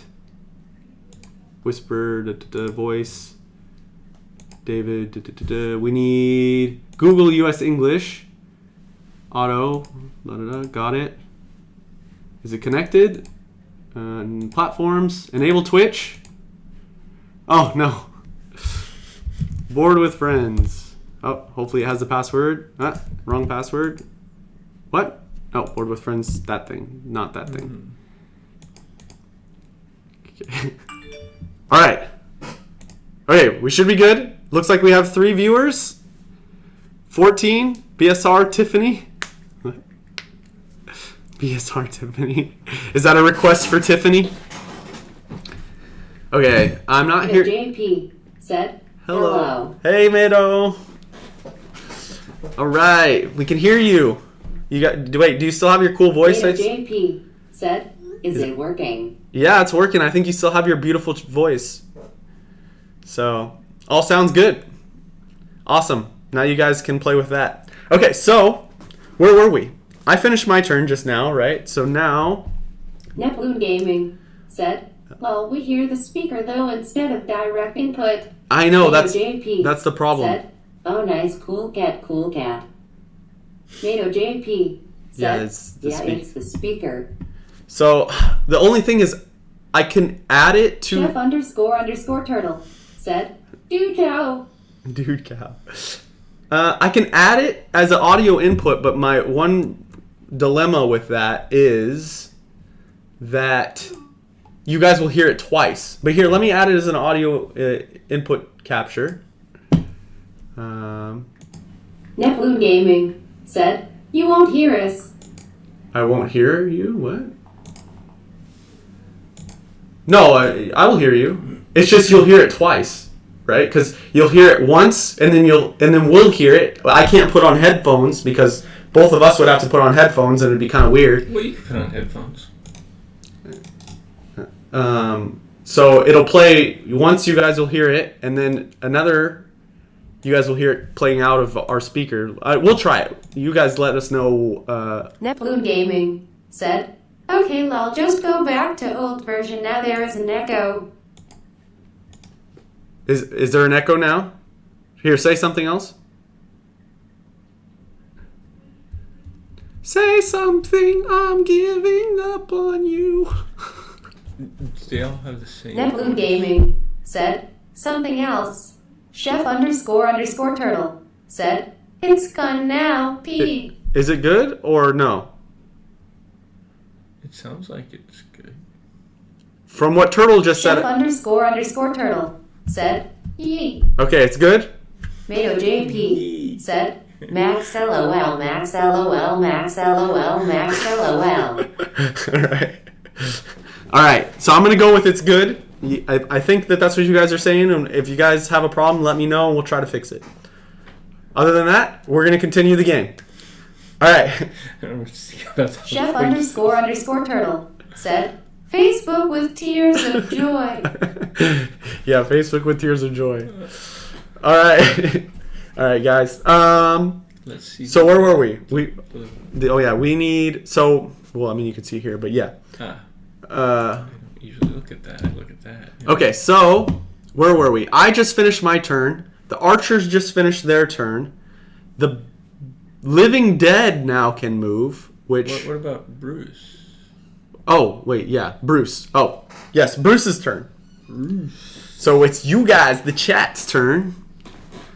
Whisper, voice. David, we need Google US English. Auto, got it. Is it connected? Platforms, enable Twitch. Oh no. Bored with friends. Oh, hopefully it has the password. Wrong password. What? Oh, bored with friends, that thing, not that thing. Okay. All right. Okay, we should be good. Looks like we have 3 viewers. 14, BSR Tiffany. BSR Tiffany. Is that a request for Tiffany? Okay, I'm not here. JP said Hello. Hey, Mado. All right, we can hear you. Wait, do you still have your cool voice? JP said, is it working? Yeah, it's working. I think you still have your beautiful voice. So, all sounds good. Awesome. Now you guys can play with that. Okay, so, where were we? I finished my turn just now, right? So now... Neploon Gaming said, well, we hear the speaker, though, instead of direct input. I know, that's JP the problem. Said, oh, nice, cool cat, cool cat. Nato JP said, it's the speaker. So, the only thing is, I can add it to... Chef __ turtle said, dude cow. Dude cow. I can add it as an audio input, but my one dilemma with that is that you guys will hear it twice. But here, let me add it as an audio input capture. Neploon Gaming said, you won't hear us. I won't hear you? What? No, I will hear you. It's just you'll hear it twice, right? Because you'll hear it once, and then we'll hear it. I can't put on headphones because both of us would have to put on headphones, and it'd be kind of weird. Well, you can put on headphones. So it'll play once. You guys will hear it, and then another. You guys will hear it playing out of our speaker. We'll try it. You guys let us know. Neptune Gaming said, "Okay, lol, just go back to old version. Now there is an echo." Is there an echo now? Here, say something else. Say something, I'm giving up on you. They all have the same. Neptune Gaming said, "Something else." Chef__turtle said, "It's gone now, P." Is it good or no? It sounds like it's good. From what Turtle just said. Chef__turtle said, "Yee." Okay, it's good? Mato JP said, "Max LOL, Max LOL, Max LOL, Max LOL." All right, so I'm going to go with it's good. I think that's what you guys are saying. And if you guys have a problem, let me know and we'll try to fix it. Other than that, we're going to continue the game. All right. Chef__turtle said, "Facebook with tears of joy." Yeah, Facebook with tears of joy. All right. All right, guys. Let's see. So where were we? We need. So, well, I mean, you can see here, but yeah. I don't usually look at that. Yeah. Okay, so where were we? I just finished my turn. The archers just finished their turn. The living dead now can move, which... What about Bruce? Oh, wait, yeah, Bruce. Oh, yes, Bruce's turn. Bruce. So it's you guys, the chat's turn.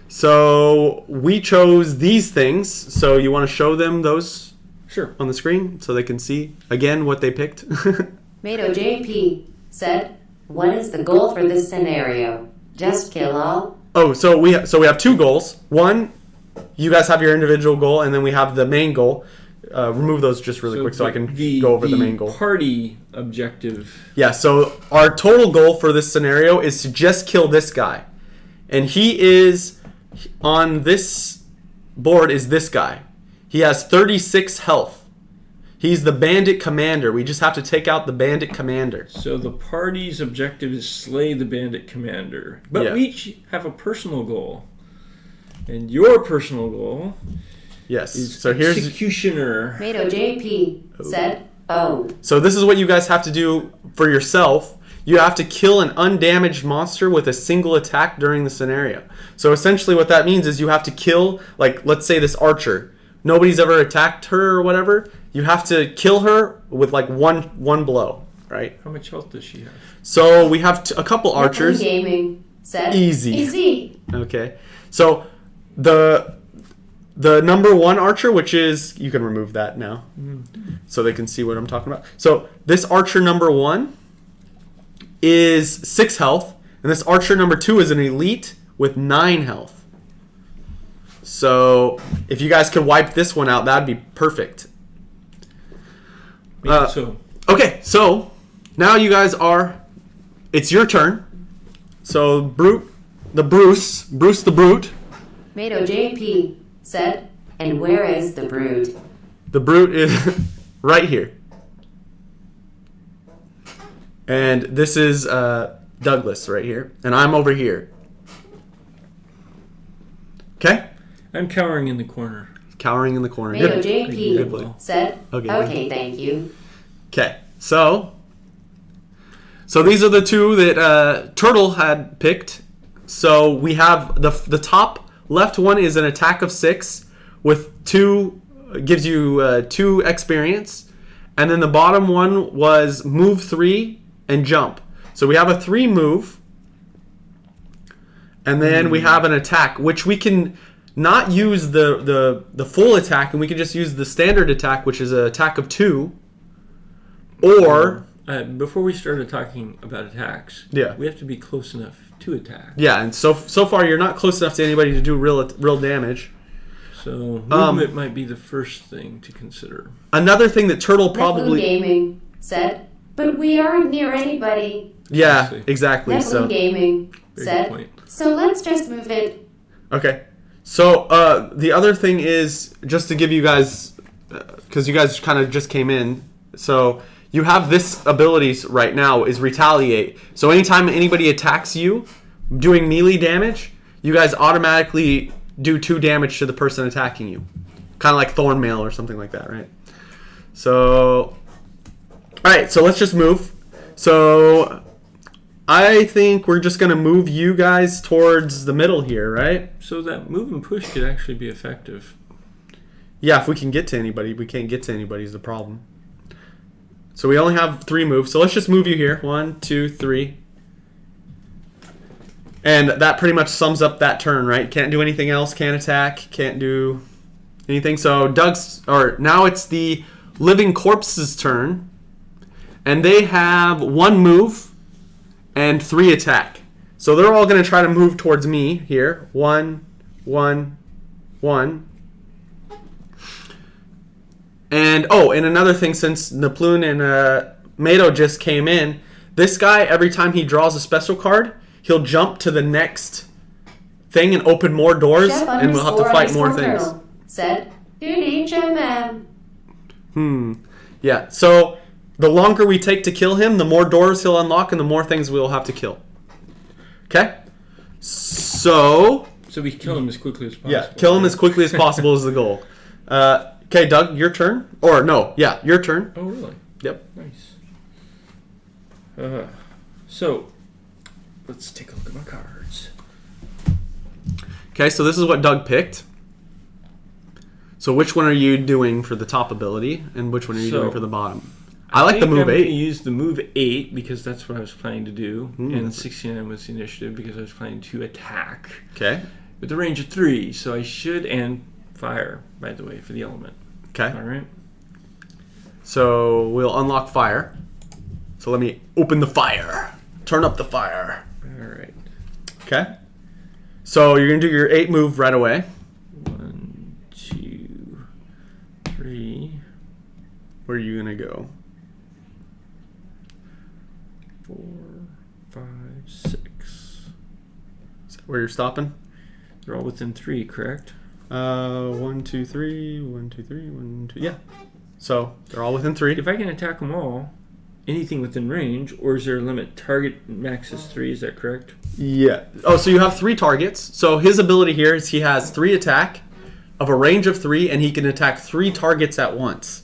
So we chose these things. So you want to show them those? Sure. On the screen so they can see, again, what they picked? Mato JP said, "What is the goal for this scenario? Just kill all?" Oh, so we have two goals. One, you guys have your individual goal, and then we have the main goal. Remove those just really quick so I can go over the main goal. Party objective. Yeah, so our total goal for this scenario is to just kill this guy. And he is, on this board is this guy. He has 36 health. He's the bandit commander. We just have to take out the bandit commander. So the party's objective is slay the bandit commander. But we each have a personal goal. And your personal goal is here's executioner. Mato JP said, "Oh." So this is what you guys have to do for yourself. You have to kill an undamaged monster with a single attack during the scenario. So essentially what that means is you have to kill, like, let's say this archer. Nobody's ever attacked her or whatever. You have to kill her with like one blow, right? How much health does she have? So we have a couple archers. Gaming said, Easy. Okay. So the number one archer, which is, you can remove that now so they can see what I'm talking about. So this archer number 1 is 6 health, and this archer number 2 is an elite with 9 health. So if you guys could wipe this one out, that'd be perfect. Okay, so now you guys it's your turn. So Bruce the Brute. Mato JP said, "And where is the Brute?" The Brute is right here. And this is Douglas right here. And I'm over here. Okay? I'm cowering in the corner. Cowering in the corner. Mato JP said, "Okay, thank you." Okay, so these are the two that Turtle had picked. So we have the top left one is an attack of 6 with 2, gives you 2 experience. And then the bottom one was move 3 and jump. So we have a 3 move. And then we have an attack, which we can not use the full attack, and we can just use the standard attack, which is an attack of 2. Or before we started talking about attacks, we have to be close enough to attack. Yeah, and so far you're not close enough to anybody to do real damage. So movement might be the first thing to consider. Another thing that Turtle Netblue probably... Gaming said, but we aren't near anybody. Yeah, exactly. Netblue So Gaming Very good said, point. so let's just move it. okay. So the other thing is, just to give you guys, because you guys kind of just came in, so you have this abilities right now is retaliate. So anytime anybody attacks you, doing melee damage, you guys automatically do 2 damage to the person attacking you. Kind of like Thorn Mail or something like that, right? So, alright, so let's just move. So, I think we're just going to move you guys towards the middle here, right? So that move and push could actually be effective. Yeah, if we can get to anybody. We can't get to anybody is the problem. So we only have 3 moves. So let's just move you here. 1, 2, 3. And that pretty much sums up that turn, right? Can't do anything else. Can't attack. Can't do anything. So now it's the Living Corpse's turn. And they have 1 move and 3 attack. So they're all going to try to move towards me here. 1, 1, 1. And, and another thing, since Naploon and Mado just came in, this guy, every time he draws a special card, he'll jump to the next thing and open more doors, and we'll have to fight more things. Said, good HMM. Yeah, so the longer we take to kill him, the more doors he'll unlock and the more things we'll have to kill. Okay? So we kill him as quickly as possible. Yeah, kill him as quickly as possible is the goal. Okay, Doug, your turn. Or no, yeah, your turn. Oh, really? Yep. Nice. So, let's take a look at my cards. Okay, so this is what Doug picked. So which one are you doing for the top ability, and which one are you doing for the bottom? I like the move 8. I'm going to use the move 8 because that's what I was planning to do, and 69 was the initiative because I was planning to attack. Okay. With the range of 3, so I should, and fire, by the way, for the element. Okay. All right. So we'll unlock fire. So let me open the fire. Turn up the fire. All right. Okay. So you're going to do your 8 move right away. 1, 2, 3. Where are you going to go? 4, 5, 6. Is that where you're stopping? They're all within 3, correct? 1, 2, 3. 1, 2, 3. 1, 2. Yeah. So they're all within 3. If I can attack them all, anything within range, or is there a limit? Target max is 3, is that correct? Yeah. Oh, so you have 3 targets. So his ability here is he has 3 attack of a range of 3, and he can attack 3 targets at once.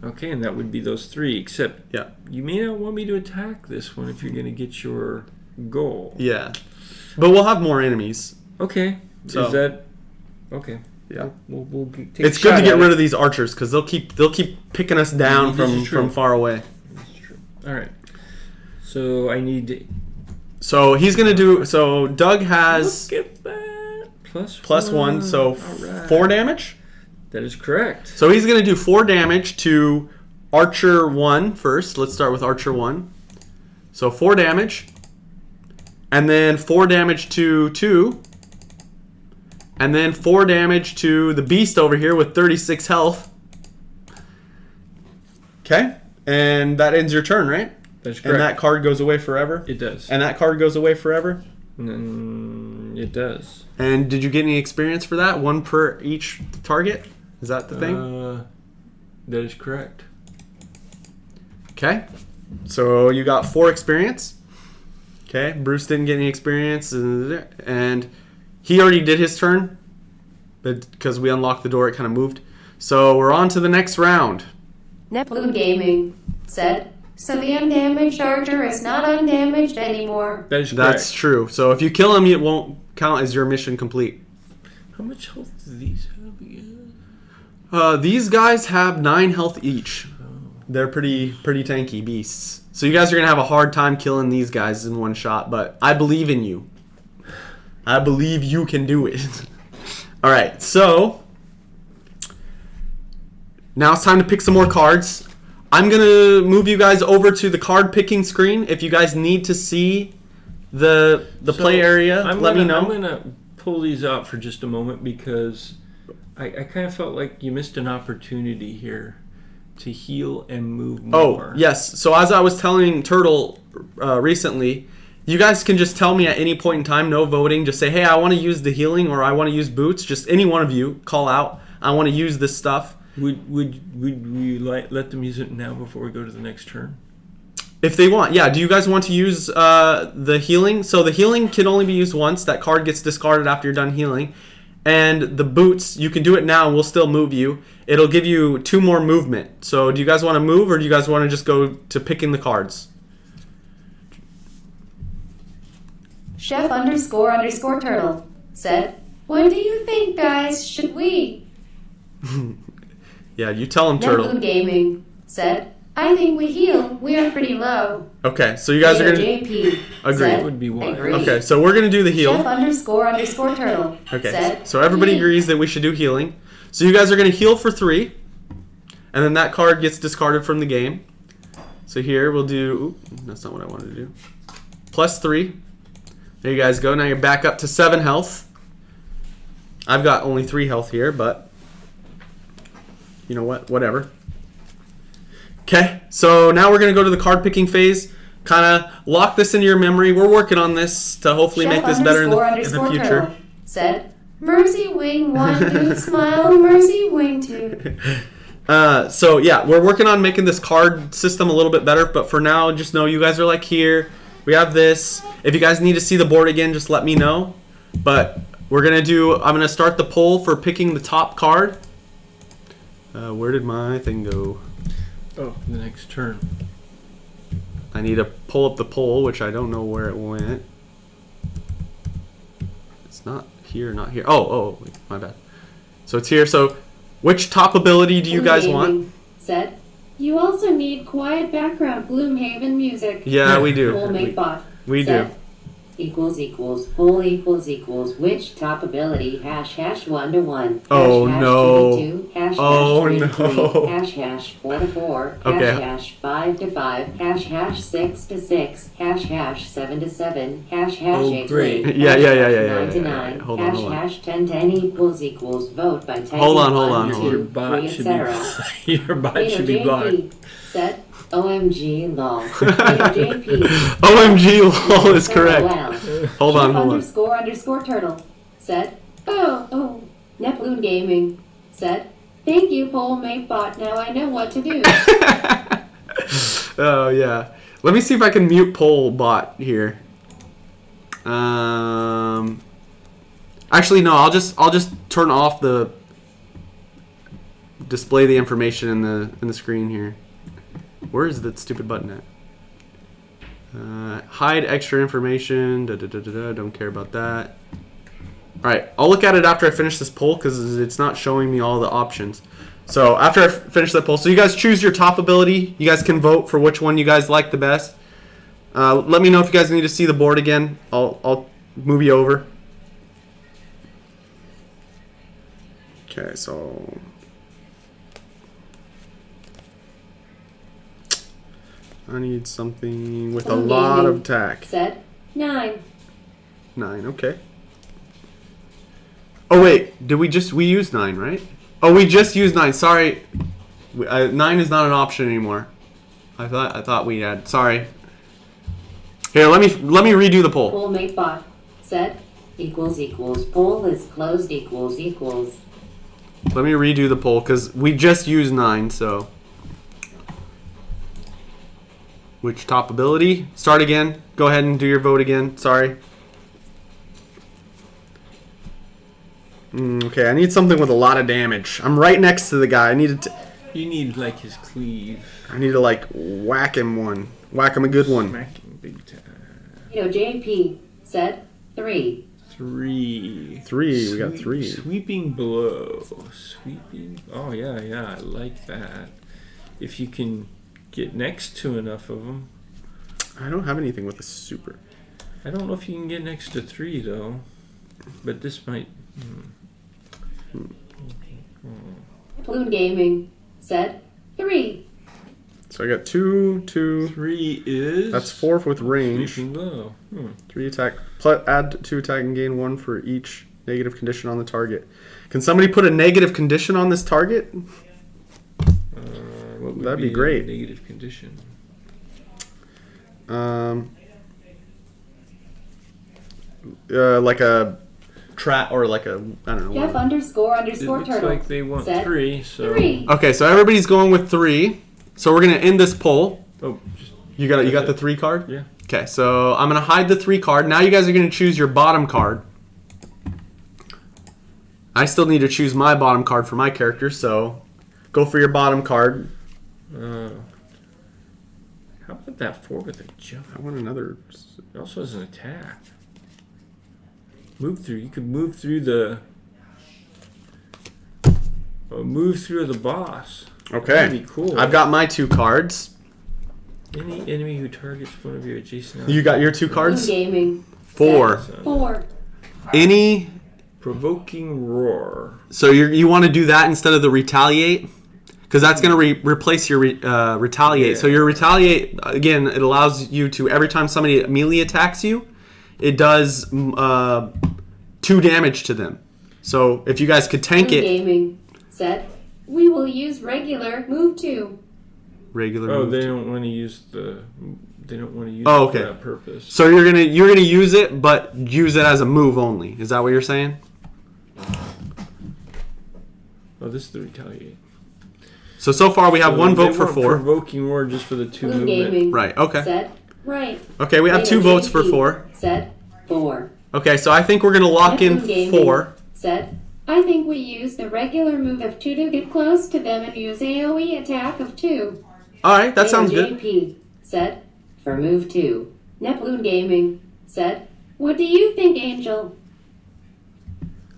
Okay, and that would be those 3, except Yeah. you may not want me to attack this one if you're going to get your goal. Yeah. But we'll have more enemies. Okay. So- Is that... Okay. Yeah. We'll take It's good to get rid of these archers because they'll keep picking us down This is true. from far away. That's true. All right. So I need... So he's gonna do. So Doug has Look at that. plus 1, so All right. 4 damage. That is correct. So he's gonna do 4 damage to Archer 1 first. Let's start with Archer 1. So 4 damage, and then 4 damage to 2. And then 4 damage to the beast over here with 36 health. Okay? And that ends your turn, right? That's correct. And that card goes away forever? It does. And that card goes away forever? It does. And did you get any experience for that? 1 per each target? Is that the thing? That is correct. Okay. So you got 4 experience. Okay. Bruce didn't get any experience. And he already did his turn. But because we unlocked the door, it kind of moved. So we're on to the next round. Netblue Gaming said, so the undamaged archer is not undamaged anymore. That is correct. That's true. So if you kill him, it won't count as your mission complete. How much health do these have again? These guys have 9 health each. They're pretty tanky beasts. So you guys are going to have a hard time killing these guys in one shot, but I believe in you. I believe you can do it. All right, so now it's time to pick some more cards. I'm going to move you guys over to the card picking screen. If you guys need to see the play area, let me know. I'm going to pull these out for just a moment because I kind of felt like you missed an opportunity here to heal and move Oh, more. yes. So as I was telling Turtle recently, you guys can just tell me at any point in time, no voting. Just say, hey, I want to use the healing or I want to use boots. Just any one of you call out, I want to use this stuff. Would we let them use it now before we go to the next turn? If they want, yeah. Do you guys want to use the healing? So the healing can only be used once. That card gets discarded after you're done healing. And the boots, you can do it now and we'll still move you. It'll give you 2 more movement. So do you guys want to move or do you guys want to just go to picking the cards? Chef__turtle said, what do you think, guys? Should we? Yeah, you tell him, Turtle. Nebloon Gaming said, I think we heal. We are pretty low. Okay, so you guys are going to JP agree. said, Would be wise. agree. Okay, so we're going to do the heal. Chef__turtle Okay, said, so everybody agree. agrees that we should do healing. So you guys are going to heal for 3. And then that card gets discarded from the game. So here we'll do... Oop, that's not what I wanted to do. +3. There you guys go. Now you're back up to 7 health. I've got only 3 health here, but... You know what? Whatever. Okay, so now we're going to go to the card picking phase. Kind of lock this into your memory. We're working on this to hopefully make this better in the future. Turtle said, Mercy Wing 1, dude, smile, Mercy Wing 2. So yeah, we're working on making this card system a little bit better, but for now, just know you guys are like here. We have this. If you guys need to see the board again, just let me know. But we're gonna do. I'm gonna start the poll for picking the top card. Where did my thing go? Oh, the next turn. I need to pull up the poll, which I don't know where it went. It's not here, not here. Oh, wait, my bad. So it's here. So, which top ability do you guys want? Said, you also need quiet background Gloomhaven music. Yeah, we do. Bot We do. Poll equals which top ability ##1 to 1 Oh, no. 2 to 2 Oh, 3 to no. 3 4 to 4 Okay. 5 to 5 6 to 6 7 to 7 Oh, 8 great. to 8 Yeah. 9 to 9 Hold on. 10 to 10 equals vote by 10 Hold on. 1, Your 2, bot 3, should be etc. your bot should be blocked. Said, OMG lol. JP OMG lol is correct. LOL. Hold on. __turtle said, oh, Nebloon Gaming said, thank you, poll mate bot. Now I know what to do. Oh yeah. Let me see if I can mute poll bot here. Actually no, I'll just turn off the display the information in the screen here. Where is that stupid button at? Hide extra information. Don't care about that. Alright, I'll look at it after I finish this poll because it's not showing me all the options. So after I finish that poll, so you guys choose your top ability. You guys can vote for which one you guys like the best. Let me know if you guys need to see the board again. I'll move you over. Okay, so... I need something with a lot of attack. Said, 9. 9, okay. Oh wait, we used 9, right? Oh, we just used 9. Sorry, 9 is not an option anymore. I thought we had. Sorry. Here, let me redo the poll. Poll mate bot said, poll is closed equals. Let me redo the poll because we just used 9. So, which top ability? Start again. Go ahead and do your vote again. Sorry. Okay, I need something with a lot of damage. I'm right next to the guy. You need like his cleave. I need to like whack him one. Whack him a good one. Smacking big time. JP said, 3. 3. 3. We got 3. Sweeping blow. Oh yeah. I like that. If you can get next to enough of them. I don't have anything with a super. I don't know if you can get next to 3 though. But this might. Bloon Gaming said, 3. So I got 2, 2. 3 is. That's 4 with range. Sweeping blow. 3 attack. Add 2 attack and gain 1 for each negative condition on the target. Can somebody put a negative condition on this target? What would That'd be great. A negative condition. Like a trap or like a, I don't know. Jeff what. It __ looks turtle. like they want said 3, so... 3. Okay, so everybody's going with 3. So we're gonna end this poll. Oh, just, You got That's the it. 3 card? yeah. Okay, so I'm gonna hide the 3 card. Now you guys are gonna choose your bottom card. I still need to choose my bottom card for my character, so go for your bottom card. How about that 4 with a jump? I want another. It also has an attack. Move through. You could move through the... Oh, move through the boss. Okay. That'd be cool. I've got my 2 cards. Any enemy who targets one of your adjacent... You got your 2 Moon cards? Gaming. 4. 4. Any. Provoking Roar. So you want to do that instead of the retaliate? Because that's going to replace your retaliate. Yeah. So your retaliate, again, it allows you to, every time somebody melee attacks you, it does 2 damage to them. So if you guys could tank Moon it. Gaming. Said, we will use regular move 2. Regular Oh, move. they don't want to use the... They don't want to use Oh, it for okay. that purpose. So you're gonna use it, but use it as a move only. Is that what you're saying? Oh, this is the retaliate. So far we have So 1 vote they for want 4. Provoking Roar just for the 2 Moon movement. Gaming. Right. Okay. Said, right. Okay. We have 2 votes for 4. Said, 4. Okay. So I think we're gonna lock in Moon Gaming. 4. Said, I think we use the regular move of 2 to get close to them and use AoE attack of 2. All right. That sounds good. JP said, for move 2. Neploon Gaming said, what do you think, Angel?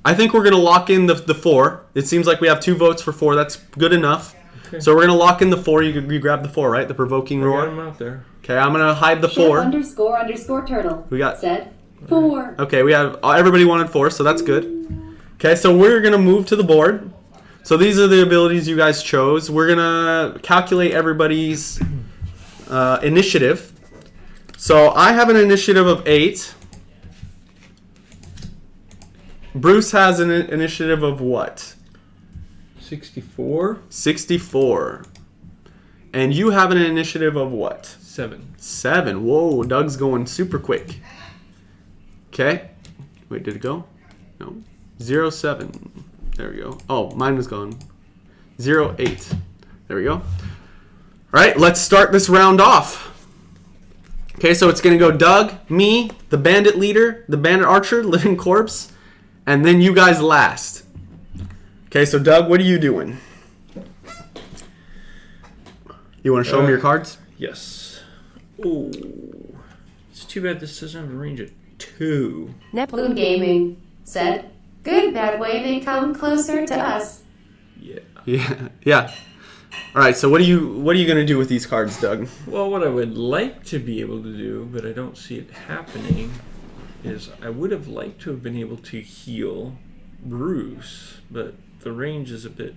I think we're gonna lock in the 4. It seems like we have 2 votes for 4. That's good enough. Okay. So we're gonna lock in the 4. You grab the 4, right? The provoking I got roar. him out there. Okay. I'm gonna hide the Chef 4. __ turtle We got. said, 4. Okay. We have everybody wanted 4, so that's good. Okay. So we're gonna move to the board. So these are the abilities you guys chose. We're gonna calculate everybody's initiative. So I have an initiative of 8. Bruce has an initiative of what? 64? 64. And you have an initiative of what? 7. 7. Whoa, Doug's going super quick. Okay. Wait, did it go? No. 07. There we go. Oh, mine was gone. 08. There we go. All right, let's start this round off. Okay, so it's going to go Doug, me, the bandit leader, the bandit archer, living corpse, and then you guys last. Okay, so Doug, what are you doing? You want to show them your cards? Yes. Oh. It's too bad this doesn't have a range of 2. Neploon Gaming said, good, that way they come closer to us. Yeah. Yeah. All right, so what are you going to do with these cards, Doug? Well, what I would like to be able to do, but I don't see it happening, is I would have liked to have been able to heal Bruce, but the range is a bit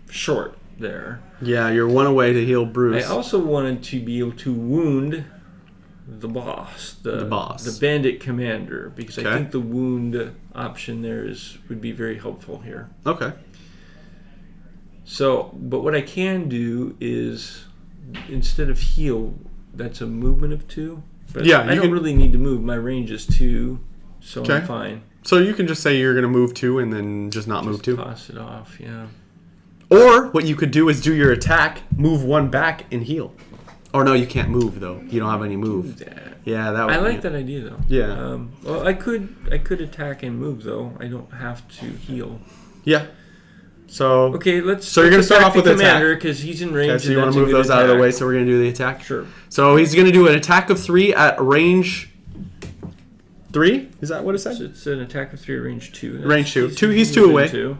short there. Yeah, you're 1 away to heal Bruce. I also wanted to be able to wound the boss, the bandit commander, because Okay. I think the wound option there would be very helpful here. Okay. So, but what I can do is, instead of heal, that's a movement of 2. But Yeah, I you don't can- really need to move. My range is 2, so Okay. I'm fine. So you can just say you're going to move 2 and then just not move Just 2. toss it off, yeah. Or what you could do is do your attack, move 1 back, and heal. Or no, you can't move though. You don't have any move. That. Yeah, that would I like that idea though. Yeah. Well, I could attack and move though. I don't have to heal. Yeah. So Okay, let's. So you're gonna let's start attack off with the attack. commander because he's in range. okay, so you and want that's to a move good those out of the attack. way, so we're going to do the attack. Sure. So he's going to do an attack of 3 at range 3? Is that what it So said? it's an attack of 3, range 2. Range 2. He's 2 away. Two.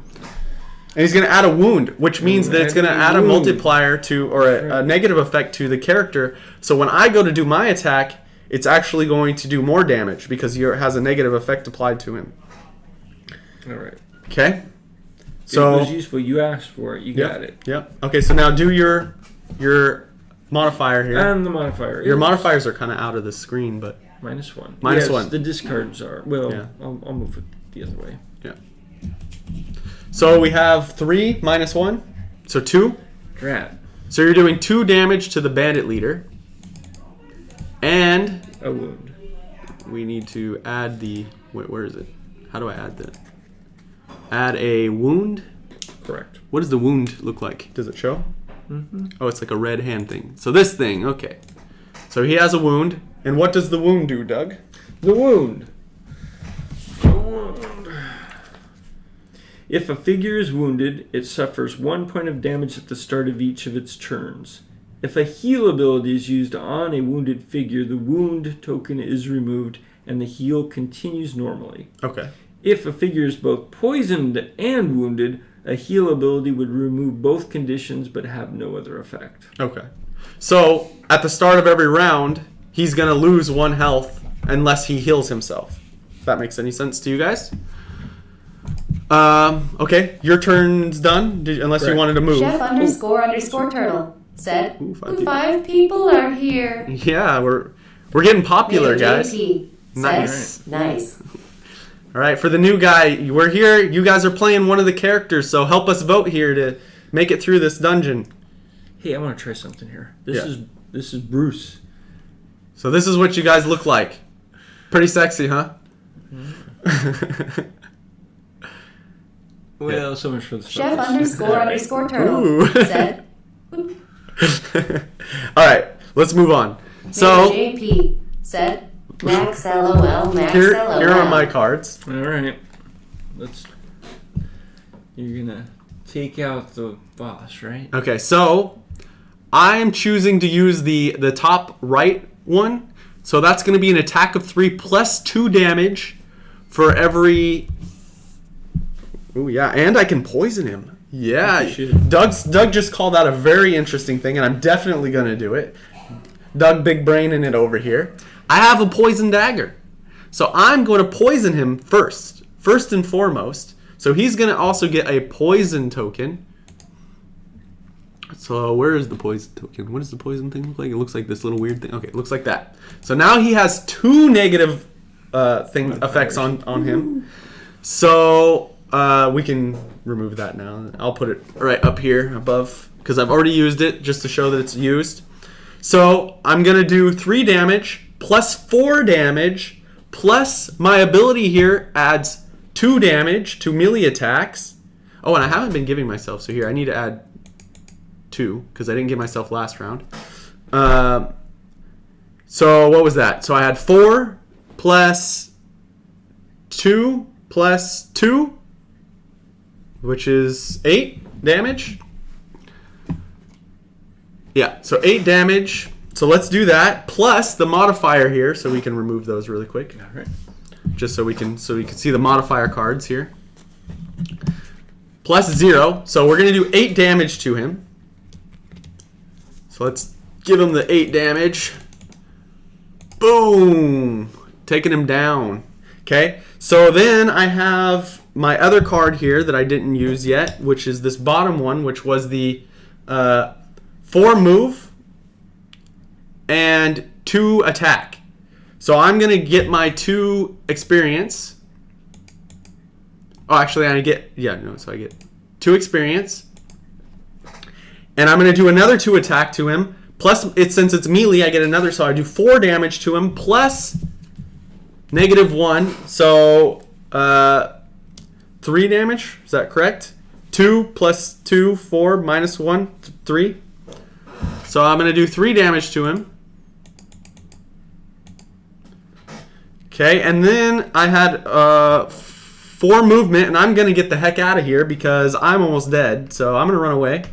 And he's going to add a wound, which means that it's going to add a wound. multiplier to, or a negative effect to the character. So when I go to do my attack, it's actually going to do more damage because it has a negative effect applied to him. All right. Okay? It So was useful. You asked for it. You got it. Yep. Okay, so now do your modifier here. And the modifier. Your is modifiers are kind of out of the screen, but -1. Minus Yes, 1. The discards are. Well, Yeah. I'll move it the other way. yeah. So we have 3 minus 1. So 2. Rat. So you're doing 2 damage to the bandit leader. And A wound. we need to add the... Wait, where is it? How do I add that? Add a wound. Correct. What does the wound look like? Does it show? Mm-hmm. Oh, it's like a red hand thing. So this thing, okay. So he has a wound. And what does the wound do, Doug? The wound. If a figure is wounded, it suffers 1 point of damage at the start of each of its turns. If a heal ability is used on a wounded figure, the wound token is removed and the heal continues normally. Okay. If a figure is both poisoned and wounded, a heal ability would remove both conditions but have no other effect. Okay. So at the start of every round, he's going to lose 1 health unless he heals himself. If that makes any sense to you guys? Okay, your turn's done, unless you Correct. wanted to move. Chef _ turtle said, Ooh, 5 people are here. Yeah, we're getting popular, Mayor guys. JP Nice. says, nice. All right, for the new guy, we're here. You guys are playing one of the characters, so help us vote here to make it through this dungeon. Hey, I want to try something here. Yeah. This is Bruce. So this is what you guys look like. Pretty sexy, huh? Well, so much for the Chef photos. _ turtle Ooh. said, All right, let's move on. Mayor So JP said, Max LOL, Max here LOL. are my cards. All right. You're going to take out the boss, right? Okay, so I am choosing to use the top right one. So that's going to be an attack of 3 plus 2 damage for every... Oh, yeah, and I can poison him. Yeah, You should. Doug just called out a very interesting thing, and I'm definitely going to do it. Doug big brain in it over here. I have a poison dagger. So I'm going to poison him first and foremost. So he's going to also get a poison token. So where is the poison token? What does the poison thing look like? It looks like this little weird thing. Okay, it looks like that. So now he has 2 negative effects on him. So we can remove that now. I'll put it right up here above because I've already used it just to show that it's used. So I'm going to do 3 damage plus 4 damage plus my ability here adds 2 damage to melee attacks. Oh, and I haven't been giving myself, so here I need to add 2 because I didn't give myself last round. So what was that? So I had 4 plus 2 plus 2, which is 8 damage. Yeah, so 8 damage. So let's do that plus the modifier here, so we can remove those really quick. All right. Just so we can see the modifier cards here. Plus 0, so we're gonna do 8 damage to him. So let's give him the 8 damage. Boom! Taking him down. Okay, so then I have my other card here that I didn't use yet, which is this bottom one, which was the 4 move and 2 attack. So I'm going to get my 2 experience. Oh, actually, I get... Yeah, no, so I get 2 experience. And I'm going to do another 2 attack to him. Plus, since it's melee, I get another, so I do 4 damage to him. Plus -1, so 3 damage. Is that correct? 2 plus 2, 4, -1, 3. So I'm going to do 3 damage to him. Okay, and then I had 4 movement, and I'm going to get the heck out of here because I'm almost dead. So I'm going to run away.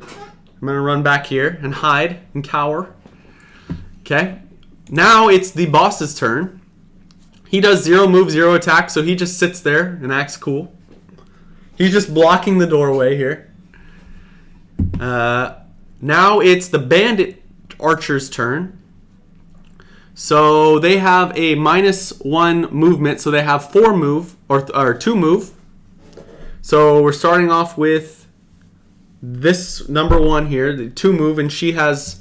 I'm going to run back here and hide and cower. Okay, now it's the boss's turn. He does 0 move, 0 attack, so he just sits there and acts cool. He's just blocking the doorway here. Now it's the bandit archer's turn. So they have a -1 movement, so they have 4 move, or 2 move. So we're starting off with this number 1 here, the 2 move, and she has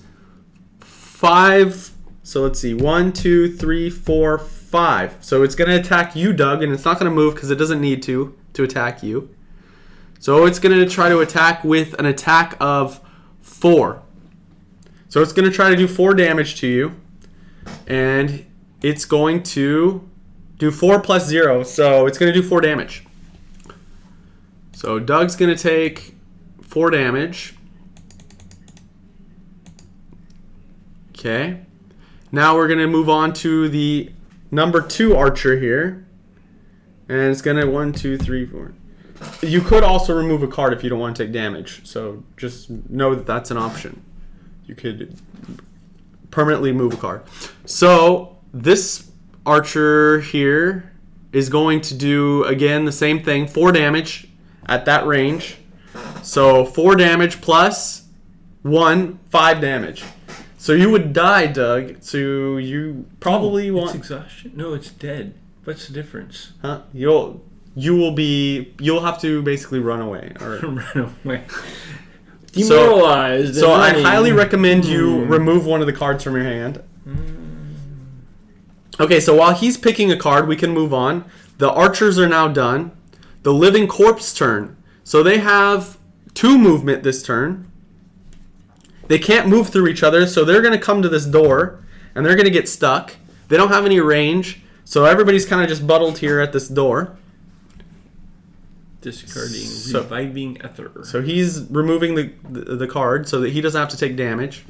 5. So let's see, 1, 2, 3, 4, 5. So it's going to attack you, Doug, and it's not going to move because it doesn't need to. to attack you. So it's going to try to attack with an attack of 4. So it's going to try to do 4 damage to you. And it's going to do 4 plus 0. So it's going to do 4 damage. So Doug's going to take 4 damage. Okay. Now we're going to move on to the number 2 archer here. And it's going to 1, 2, 3, 4. You could also remove a card if you don't want to take damage. So just know that that's an option. You could permanently move a card. So this archer here is going to do, again, the same thing. 4 damage at that range. So 4 damage plus 1, 5 damage. So you would die, Doug. So you probably want... It's exhaustion? No, it's dead. What's the difference? Huh? You'll have to basically run away. Or... Run away. Demoralized. So I highly recommend you remove one of the cards from your hand. Okay, so while he's picking a card, we can move on. The archers are now done. The living corpse turn. So they have 2 movement this turn. They can't move through each other, so they're going to come to this door, and they're going to get stuck. They don't have any range, so everybody's kind of just bundled here at this door. Discarding reviving ether. So he's removing the card so that he doesn't have to take damage.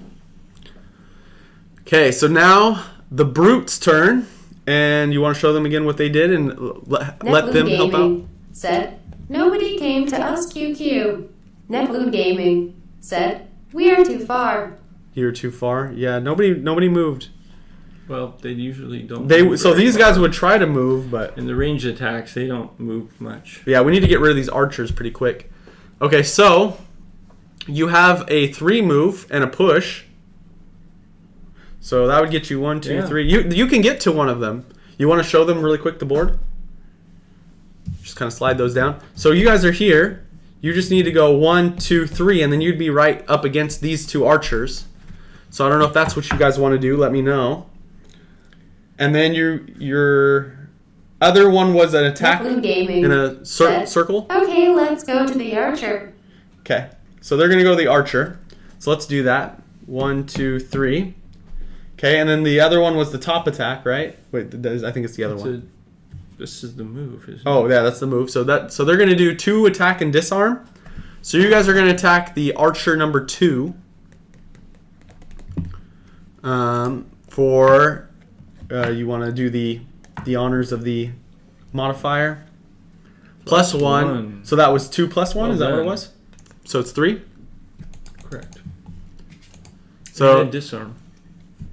Okay, so now the brute's turn, and you want to show them again what they did and let them help out? Said, nobody came to us, QQ. Neploon Gaming said, we are too far. You're too far? Yeah, nobody moved. Well, they usually don't. So these guys would try to move, but in the ranged attacks, they don't move much. Yeah, we need to get rid of these archers pretty quick. Okay, so you have a 3 move and a push. So that would get you 1, 2, 3. You can get to one of them. You want to show them really quick the board? Just kind of slide those down. So you guys are here. You just need to go 1, 2, 3, and then you'd be right up against these 2 archers. So I don't know if that's what you guys want to do. Let me know. And then your other one was an attack in a circle. Okay, let's go to the archer. Okay, so they're going to go to the archer. So let's do that. 1, 2, 3. Okay, and then the other one was the top attack, right? Wait, I think it's the other one. This is the move, isn't it? Oh, yeah, that's the move. So they're going to do 2 attack and disarm. So you guys are going to attack the archer number 2. You want to do the honors of the modifier. Plus 1. So that was 2 plus 1? Is that what it was? So it's 3? Correct. So and a disarm.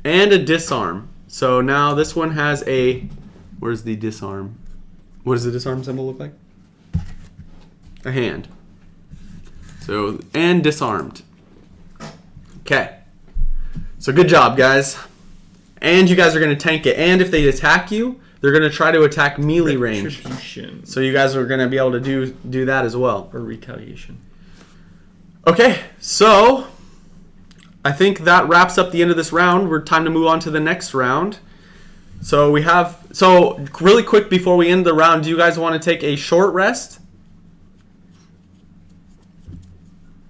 And a disarm. So now this one has a... Where's the disarm? What does the disarm symbol look like? A hand. So, and disarmed. Okay. So good job, guys. And you guys are going to tank it. And if they attack you, they're going to try to attack melee range. So you guys are going to be able to do that as well. Or retaliation. Okay, so I think that wraps up the end of this round. We're time to move on to the next round. So really quick before we end the round, do you guys want to take a short rest?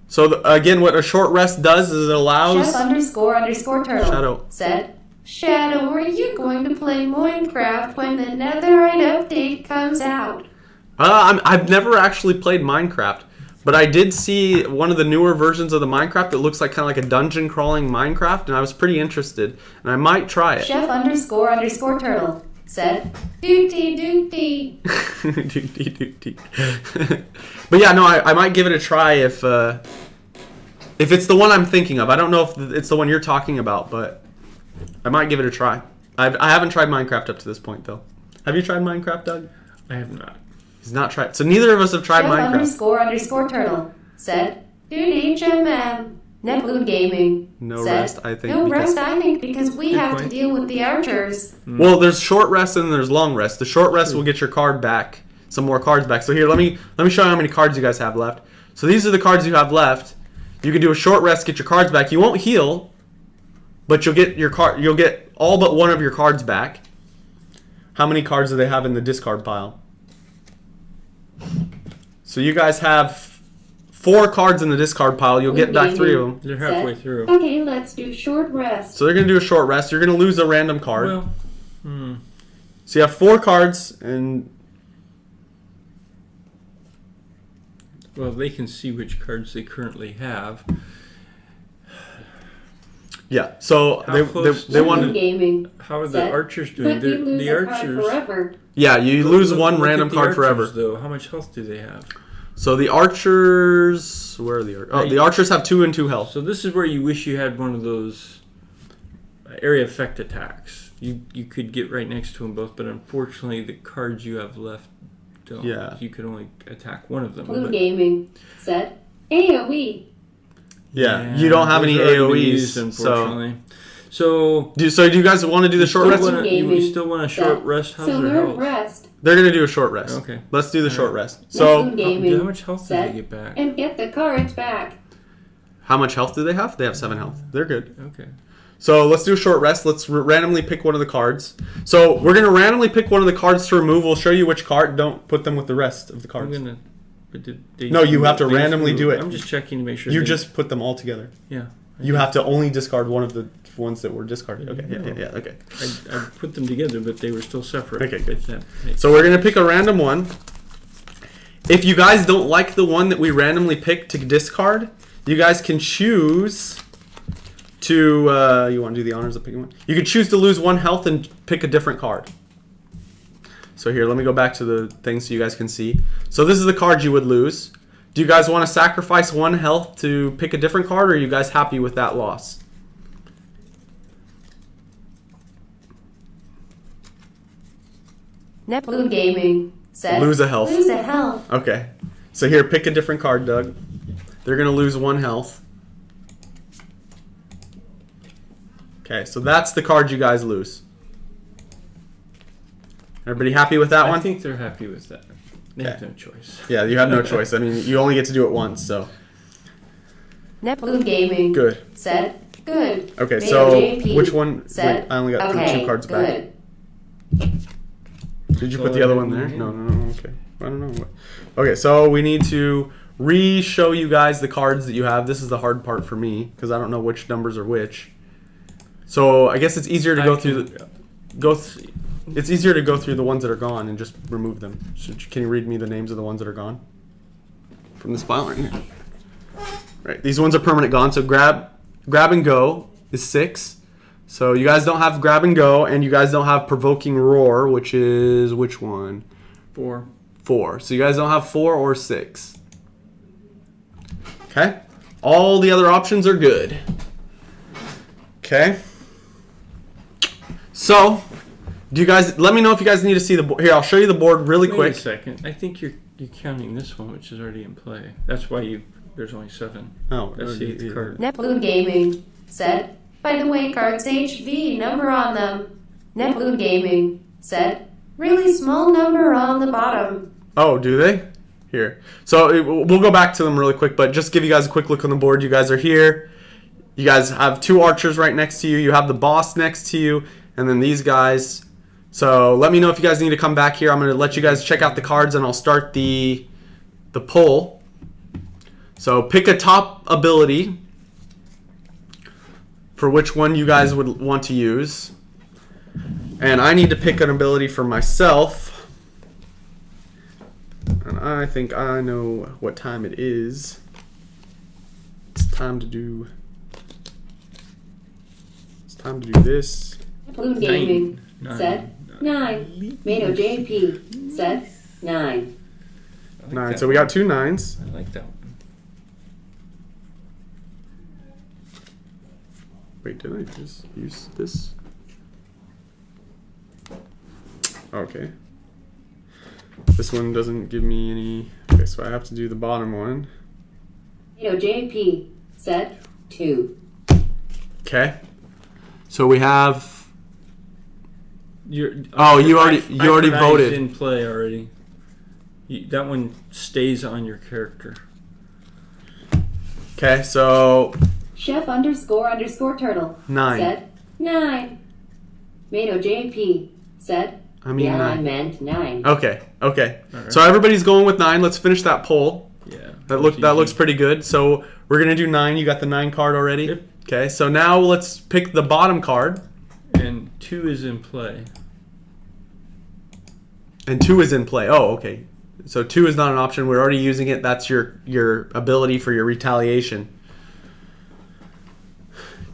So again, what a short rest does is it allows... Chef__turtle Shadow said, Shadow, are you going to play Minecraft when the Netherite update comes out? I've never actually played Minecraft, but I did see one of the newer versions of the Minecraft that looks like kind of like a dungeon crawling Minecraft, and I was pretty interested, and I might try it. Chef__turtle said, Dootty. But yeah, no, I might give it a try if it's the one I'm thinking of. I don't know if it's the one you're talking about, but I might give it a try. I haven't tried Minecraft up to this point, though. Have you tried Minecraft, Doug? I have not. He's not tried. So neither of us have tried Minecraft. Chef__turtle said, Dude HMM. Neploon Gaming No said, rest, I think. No rest, I think, because we have to deal with the archers. Well, there's short rest and there's long rest. The short rest will get your card back, some more cards back. So here, let me show you how many cards you guys have left. So these are the cards you have left. You can do a short rest, get your cards back. You won't heal, but you'll get you'll get all but one of your cards back. How many cards do they have in the discard pile? So you guys have 4 cards in the discard pile. You'll get back 3 of them. They're halfway through. Okay, let's do short rest. So they're going to do a short rest. You're going to lose a random card. Well, So you have 4 cards, and they can see which cards they currently have. yeah. So How they close want to. Gaming. How are the Set. archers doing? But you lose The a card archers. forever. Yeah, you lose Look- one look random at the card archers, forever. Though, how much health do they have? So the archers, where are the archers? Oh, the archers have 2 and 2 health. So this is where you wish you had one of those area effect attacks. You could get right next to them both, but unfortunately the cards you have left don't. Yeah. You could only attack one of them. Blue but- Gaming. Set. AoE. Yeah, you don't have those any are already been AoEs, used, unfortunately. So do you guys want to do the short you rest? wanna- you Gaming. still want a short Set. rest? How's So their they're health? rest. They're going to do a short rest. Okay. Let's do the short Alright. rest. So Blue Gaming. How much health did Set. they get back? And get the cards back. how much health do they have? They have 7 health. They're good. Okay. So let's do a short rest. Let's randomly pick one of the cards. So we're going to randomly pick one of the cards to remove. We'll show you which card. Don't put them with the rest of the I'm cards. gonna. But did they No, you have to they randomly do it. I'm just checking to make sure. You they- just put them all together. Yeah. You have to only discard one of the ones that were discarded. Okay, yeah, okay. I put them together, but they were still separate. Okay, good. If that makes- So we're going to pick a random one. If you guys don't like the one that we randomly picked to discard, you guys can choose to, you want to do the honors of picking one? You can choose to lose 1 health and pick a different card. So here, let me go back to the thing so you guys can see. So this is the card you would lose. Do you guys want to sacrifice 1 health to pick a different card, or are you guys happy with that loss? Blue Gaming. Set. Lose a health. Lose a health. Okay. So here, pick a different card, Doug. They're going to lose 1 health. Okay, so that's the card you guys lose. Everybody happy with that I one? think they're happy with that. They have Okay. no choice. Yeah, you have no choice. I mean, you only get to do it once, so. Blue Gaming. Good. Set. Good. Okay, Mayo so JP. which one? Set. Wait, I only got Okay, 2 cards back. good. Did you put the other one there? No, okay. I don't know. Okay, so we need to re-show you guys the cards that you have. This is the hard part for me, because I don't know which numbers are which. So I guess it's easier to go through the... It's easier to go through the ones that are gone and just remove them. So can you read me the names of the ones that are gone? From this pile right here. Right, these ones are permanent gone. So grab and go is 6. So you guys don't have grab and go, and you guys don't have provoking roar, which is which one? 4. 4. So you guys don't have 4 or 6. Okay. All the other options are good. Okay. So, do you guys let me know if you guys need to see the board? Here, I'll show you the board really Wait quick. a second. I think you're counting this one, which is already in play. That's why there's only 7. Oh, That's the 8th card. Blue Gaming. Set. By the way, cards HV number on them. Blue Gaming. Set. Really small number on the bottom. Oh, do they? Here. So we'll go back to them really quick, but just give you guys a quick look on the board. You guys are here. You guys have 2 archers right next to you. You have the boss next to you, and then these guys. So let me know if you guys need to come back here. I'm going to let you guys check out the cards, and I'll start the poll. So pick a top ability for which one you guys would want to use. And I need to pick an ability for myself. And I think I know what time it is. It's time to do this. Blue Gaming. 9. Set. 9. Mayo JP. Set. 9. 9. So we got 2 9s. I like that one. Wait, did I just use this? Okay. This one doesn't give me any... Okay, so I have to do the bottom one. Mayo JP. Set. 2. Okay. So we have... You already I's voted. in play already. That one stays on your character. Okay, so... Chef __turtle. 9. Set. 9. Mayo JP. Set. I mean Yeah, I 9. meant 9. Okay. Alright. So everybody's going with 9. Let's finish that poll. Yeah. That looks pretty good. So we're gonna do 9. You got the 9 card already. Yep. Okay. So now let's pick the bottom card. And 2 is in play. And 2 is in play. Oh, okay. So 2 is not an option. We're already using it. That's your ability for your retaliation.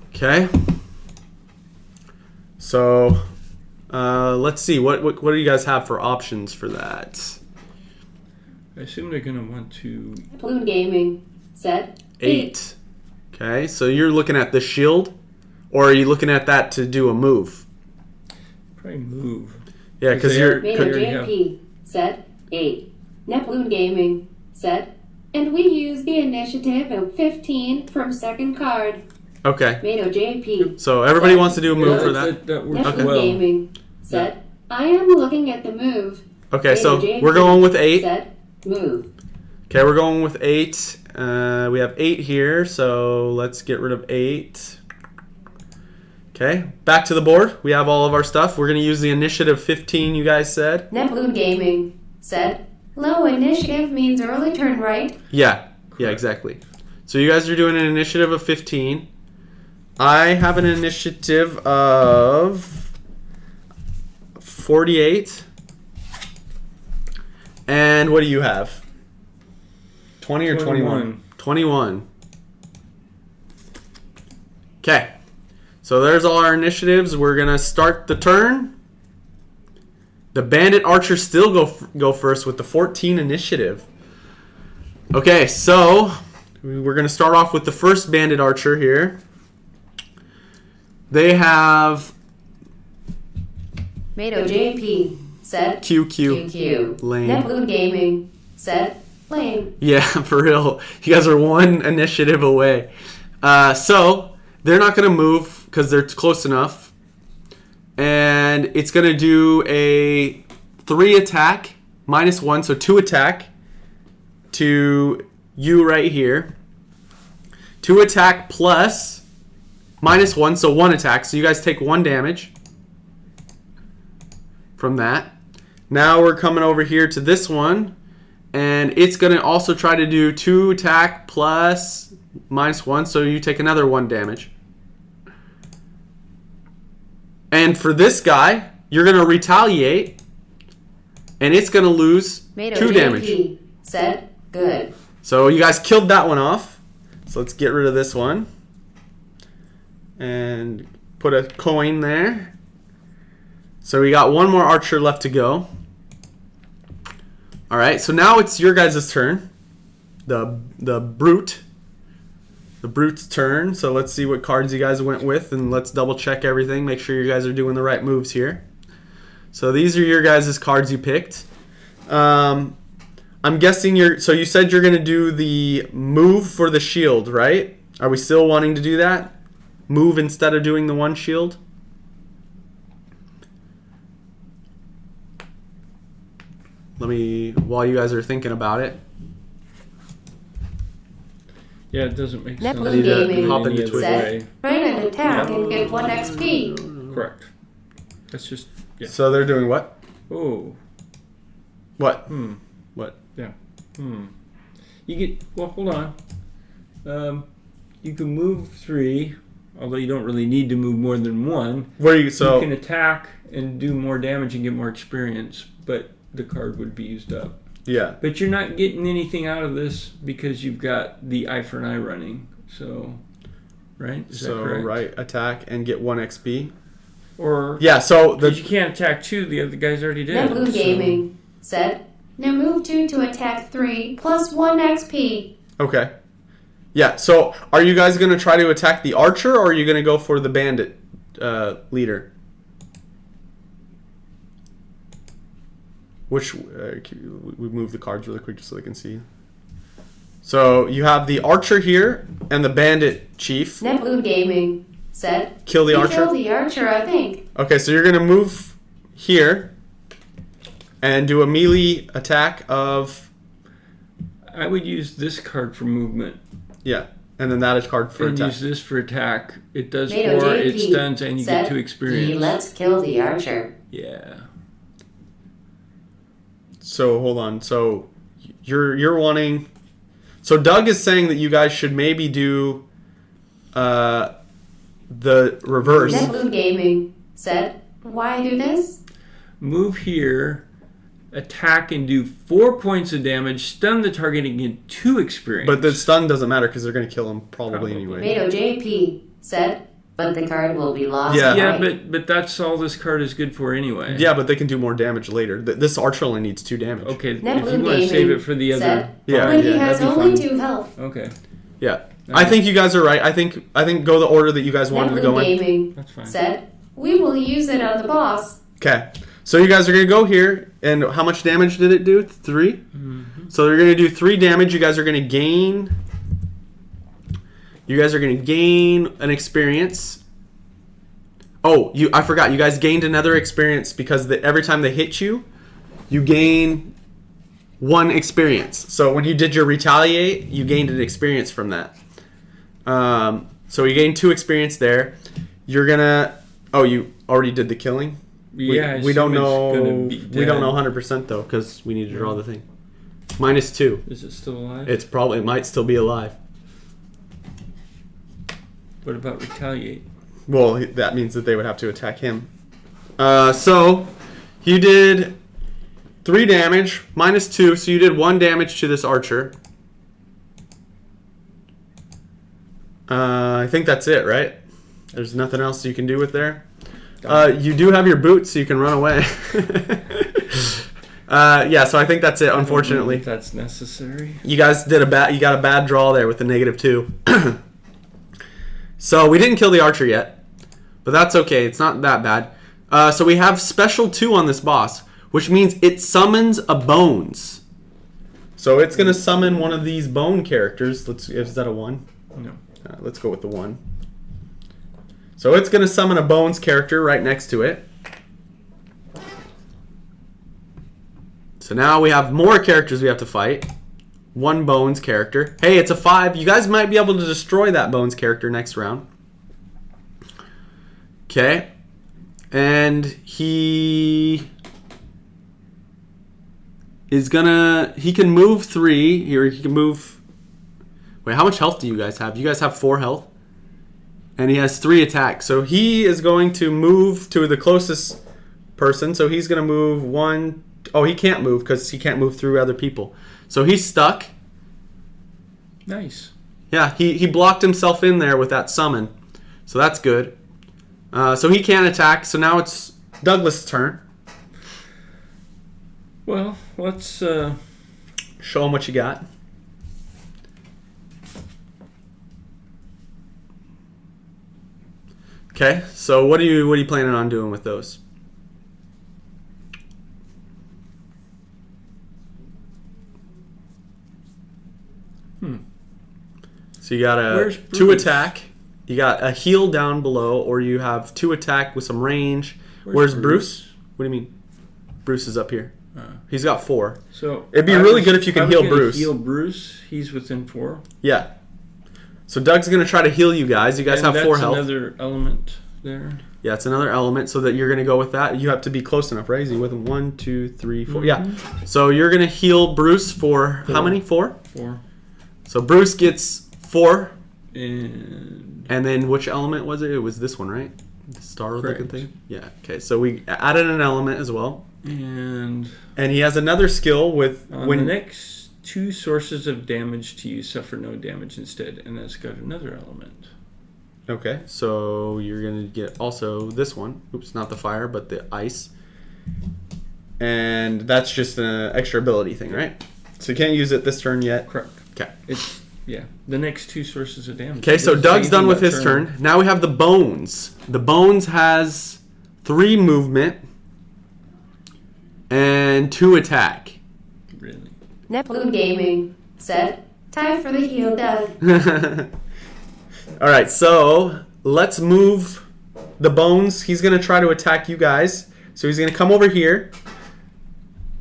Okay. So let's see. What do you guys have for options for that? I assume they're going to want to... Balloon Gaming said 8. Okay. So you're looking at the shield, or are you looking at that to do a move? Probably move. Yeah, because you're. Mano There you JP said 8. Neploon Gaming said, and we use the initiative of 15 from second card. Okay. Mano JP. So everybody wants to do a move for that. That works Neploon well. Gaming said, I am looking at the move. Okay. So Mano JP we're going with 8. said, move. Okay, we're going with 8. We have 8 here, so let's get rid of 8. Okay, back to the board. We have all of our stuff. We're going to use the initiative 15, you guys said. Neploon Gaming said, low initiative means early turn, right? Yeah, exactly. So you guys are doing an initiative of 15. I have an initiative of 48. And what do you have? 20 or 21? 21. Okay. So there's all our initiatives. We're going to start the turn. The bandit archer still go first with the 14 initiative. Okay, so we're going to start off with the first bandit archer here. They have Mano JP said, QQ. QQ. Lame. Neploon Gaming said, lame. Yeah, for real. You guys are one initiative away. So they're not going to move because they're close enough. And it's going to do a 3 attack, -1, so 2 attack to you right here. 2 attack plus -1, so 1 attack. So you guys take 1 damage from that. Now we're coming over here to this one. And it's going to also try to do 2 attack plus -1, so you take another 1 damage. And for this guy, you're going to retaliate, and it's going to lose 2 damage. Said, good. So you guys killed that one off. So let's get rid of this one. And put a coin there. So we got 1 more archer left to go. All right, so now it's your guys' turn. The brute. The brute's turn. So let's see what cards you guys went with, and let's double check everything. Make sure you guys are doing the right moves here. So these are your guys' cards you picked. I'm guessing so you said you're going to do the move for the shield, right? Are we still wanting to do that? Move instead of doing the 1 shield? While you guys are thinking about it. Yeah, it doesn't make sense. Neploon Gaming hop into any other said, way. run an attack and get 1 XP. Correct. That's just... Yeah. So they're doing what? Oh. What? What? Yeah. You get... Well, hold on. You can move 3, although you don't really need to move more than 1. You can attack and do more damage and get more experience, but the card would be used up. Yeah. But you're not getting anything out of this because you've got the eye for an eye running. So, right? Is that correct? Right, attack and get 1 XP. Or yeah, so because you can't attack 2, the other guys already did. Neploon Gaming said, now move 2 to attack 3 plus 1 XP. Okay. Yeah, so are you guys going to try to attack the archer, or are you going to go for the bandit leader? Which we move the cards really quick just so they can see. So you have the archer here and the bandit chief. Neploon Gaming said, Kill the archer? Kill the archer, I think. Okay, so you're going to move here and do a melee attack of... I would use this card for movement. Yeah, and then that is card for and attack. Use this for attack. It does Mano 4, JP it stuns, and you get 2 experience. Let's kill the archer. Yeah. So hold on. So you're wanting. So Doug is saying that you guys should maybe do the reverse. Nebloom Gaming said, why do this? Move here, attack and do 4 points of damage, stun the target and get 2 experience. But the stun doesn't matter because they're going to kill him probably anyway. Tomato JP said, but the card will be lost. Yeah. But that's all this card is good for anyway. Yeah, but they can do more damage later. This archer only needs 2 damage. Okay, if you Nebloom want to save it for the said, other... Yeah, when he yeah, has that'd be only fun. 2 health. Okay, Yeah. I think you guys are right. I think go the order that you guys wanted to go Nebloom in. Gaming that's fine. said, we will use it on the boss. Okay. So you guys are going to go here, and how much damage did it do? 3? Mm-hmm. So they're going to do 3 damage. You guys are going to gain... You guys are going to gain an experience. Oh, I forgot. You guys gained another experience because every time they hit you, you gain 1 experience. So when you did your retaliate, you gained an experience from that. So you gained 2 experience there. You're going to... Oh, you already did the killing? Yeah, We don't know. We We don't know 100% though because we need to draw the thing. -2. Is it still alive? It might still be alive. What about retaliate? Well, that means that they would have to attack him. So you did 3 damage, -2. So you did 1 damage to this archer. I think that's it, right? There's nothing else you can do with there. You do have your boots, so you can run away. Yeah, so I think that's it. Unfortunately, I don't know if that's necessary. you guys did You got a bad draw there with the -2. So we didn't kill the archer yet, but that's okay. It's not that bad. So we have special 2 on this boss, which means it summons a bones. So it's gonna summon one of these bone characters. Is that a 1? No. Let's go with the 1. So it's going to summon a bones character right next to it. So now we have more characters we have to fight. 1 bones character. Hey, it's a 5. You guys might be able to destroy that bones character next round. Okay. And he is gonna... He can move 3. Here, he can move... Wait, how much health do you guys have? You guys have 4 health? And he has 3 attacks. So he is going to move to the closest person. So he's going to move 1... Oh, he can't move because he can't move through other people. So he's stuck. Nice. Yeah, he blocked himself in there with that summon. So that's good. So he can't attack. So now it's Douglas' turn. Well, let's... Show him what you got. Okay, so what are you planning on doing with those? So you got a 2 attack. You got a heal down below, or you have 2 attack with some range. Where's Bruce? What do you mean? Bruce is up here. He's got 4. So it'd be really good if you can heal Bruce. Heal Bruce. He's within 4. Yeah. So Doug's gonna try to heal you guys. You guys have 4 health. That's another element there. Yeah, it's another element. So that you're gonna go with that. You have to be close enough, right? Is he with him? 1, 2, 3, 4. Yeah. So you're gonna heal Bruce for how many? 4. 4. So Bruce gets 4. And then which element was it? It was this one, right? The star-looking Correct. thing. Yeah. Okay. So we added an element as well. And he has another skill with on the next 2 sources of damage to you suffer no damage instead, and that's got another element. Okay, so you're gonna get also this one. Oops, not the fire, but the ice. And that's just an extra ability thing, right? So you can't use it this turn yet. Correct. Okay. It's the next 2 sources of damage. Okay, so Doug's done with his turn. Now we have the bones. The bones has 3 movement and 2 attack. Really? Nebloom Gaming said, time for the heal, Doug. All right, so let's move the bones. He's gonna try to attack you guys. So he's gonna come over here.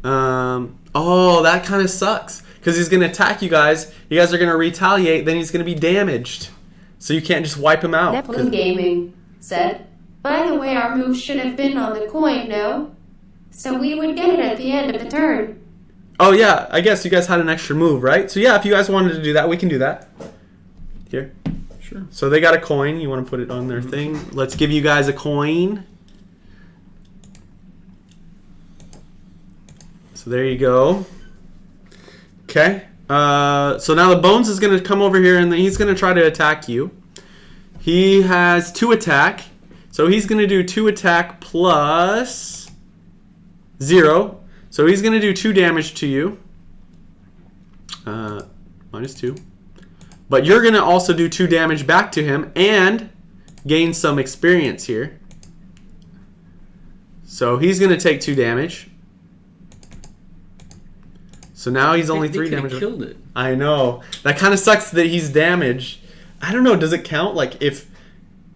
Oh, that kind of sucks because he's gonna attack you guys. You guys are gonna retaliate. Then he's gonna be damaged. So you can't just wipe him out. Nebloom Gaming said, by the way, our move should have been on the coin, no? So we would get it at the end of the turn. Oh, yeah. I guess you guys had an extra move, right? So, yeah, if you guys wanted to do that, we can do that. Here. Sure. So, they got a coin. You want to put it on their thing? Let's give you guys a coin. So, there you go. Okay. So, now the Bones is going to come over here, and he's going to try to attack you. He has 2 attack. So, he's going to do 2 attack plus 0. So he's going to do 2 damage to you. Minus 2. But you're going to also do 2 damage back to him and gain some experience here. So he's going to take 2 damage. So now he's only 3 damage. They killed it. I know. That kind of sucks that he's damaged. I don't know. Does it count? Like if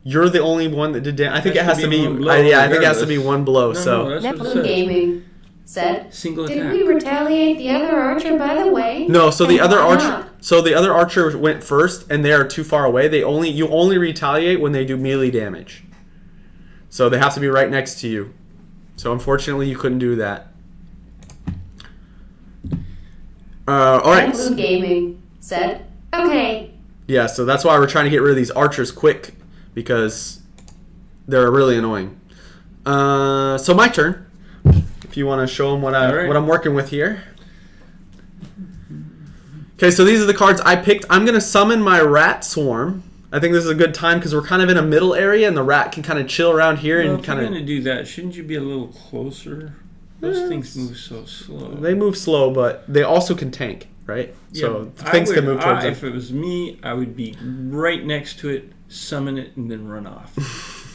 you're the only one that did damage? I think it has to be. I think it has to be 1 blow. No, Neptune Gaming said, single "Did attack. we retaliate the other archer, by the way?" No, so And the other why archer, not? went first, and they are too far away. You only retaliate when they do melee damage. So they have to be right next to you. So unfortunately, you couldn't do that. All right. Neptune Gaming said, "Okay." Yeah, so that's why we're trying to get rid of these archers quick because they're really annoying. So my turn. If you want to show them what I'm working with here. Okay, so these are the cards I picked. I'm going to summon my rat swarm. I think this is a good time because we're kind of in a middle area and the rat can kind of chill around here and kind If of... you're going to do that, shouldn't you be a little closer? Those things move so slow. They move slow, but they also can tank, right? Yeah, So things can move towards them. If it was me, I would be right next to it, summon it, and then run off.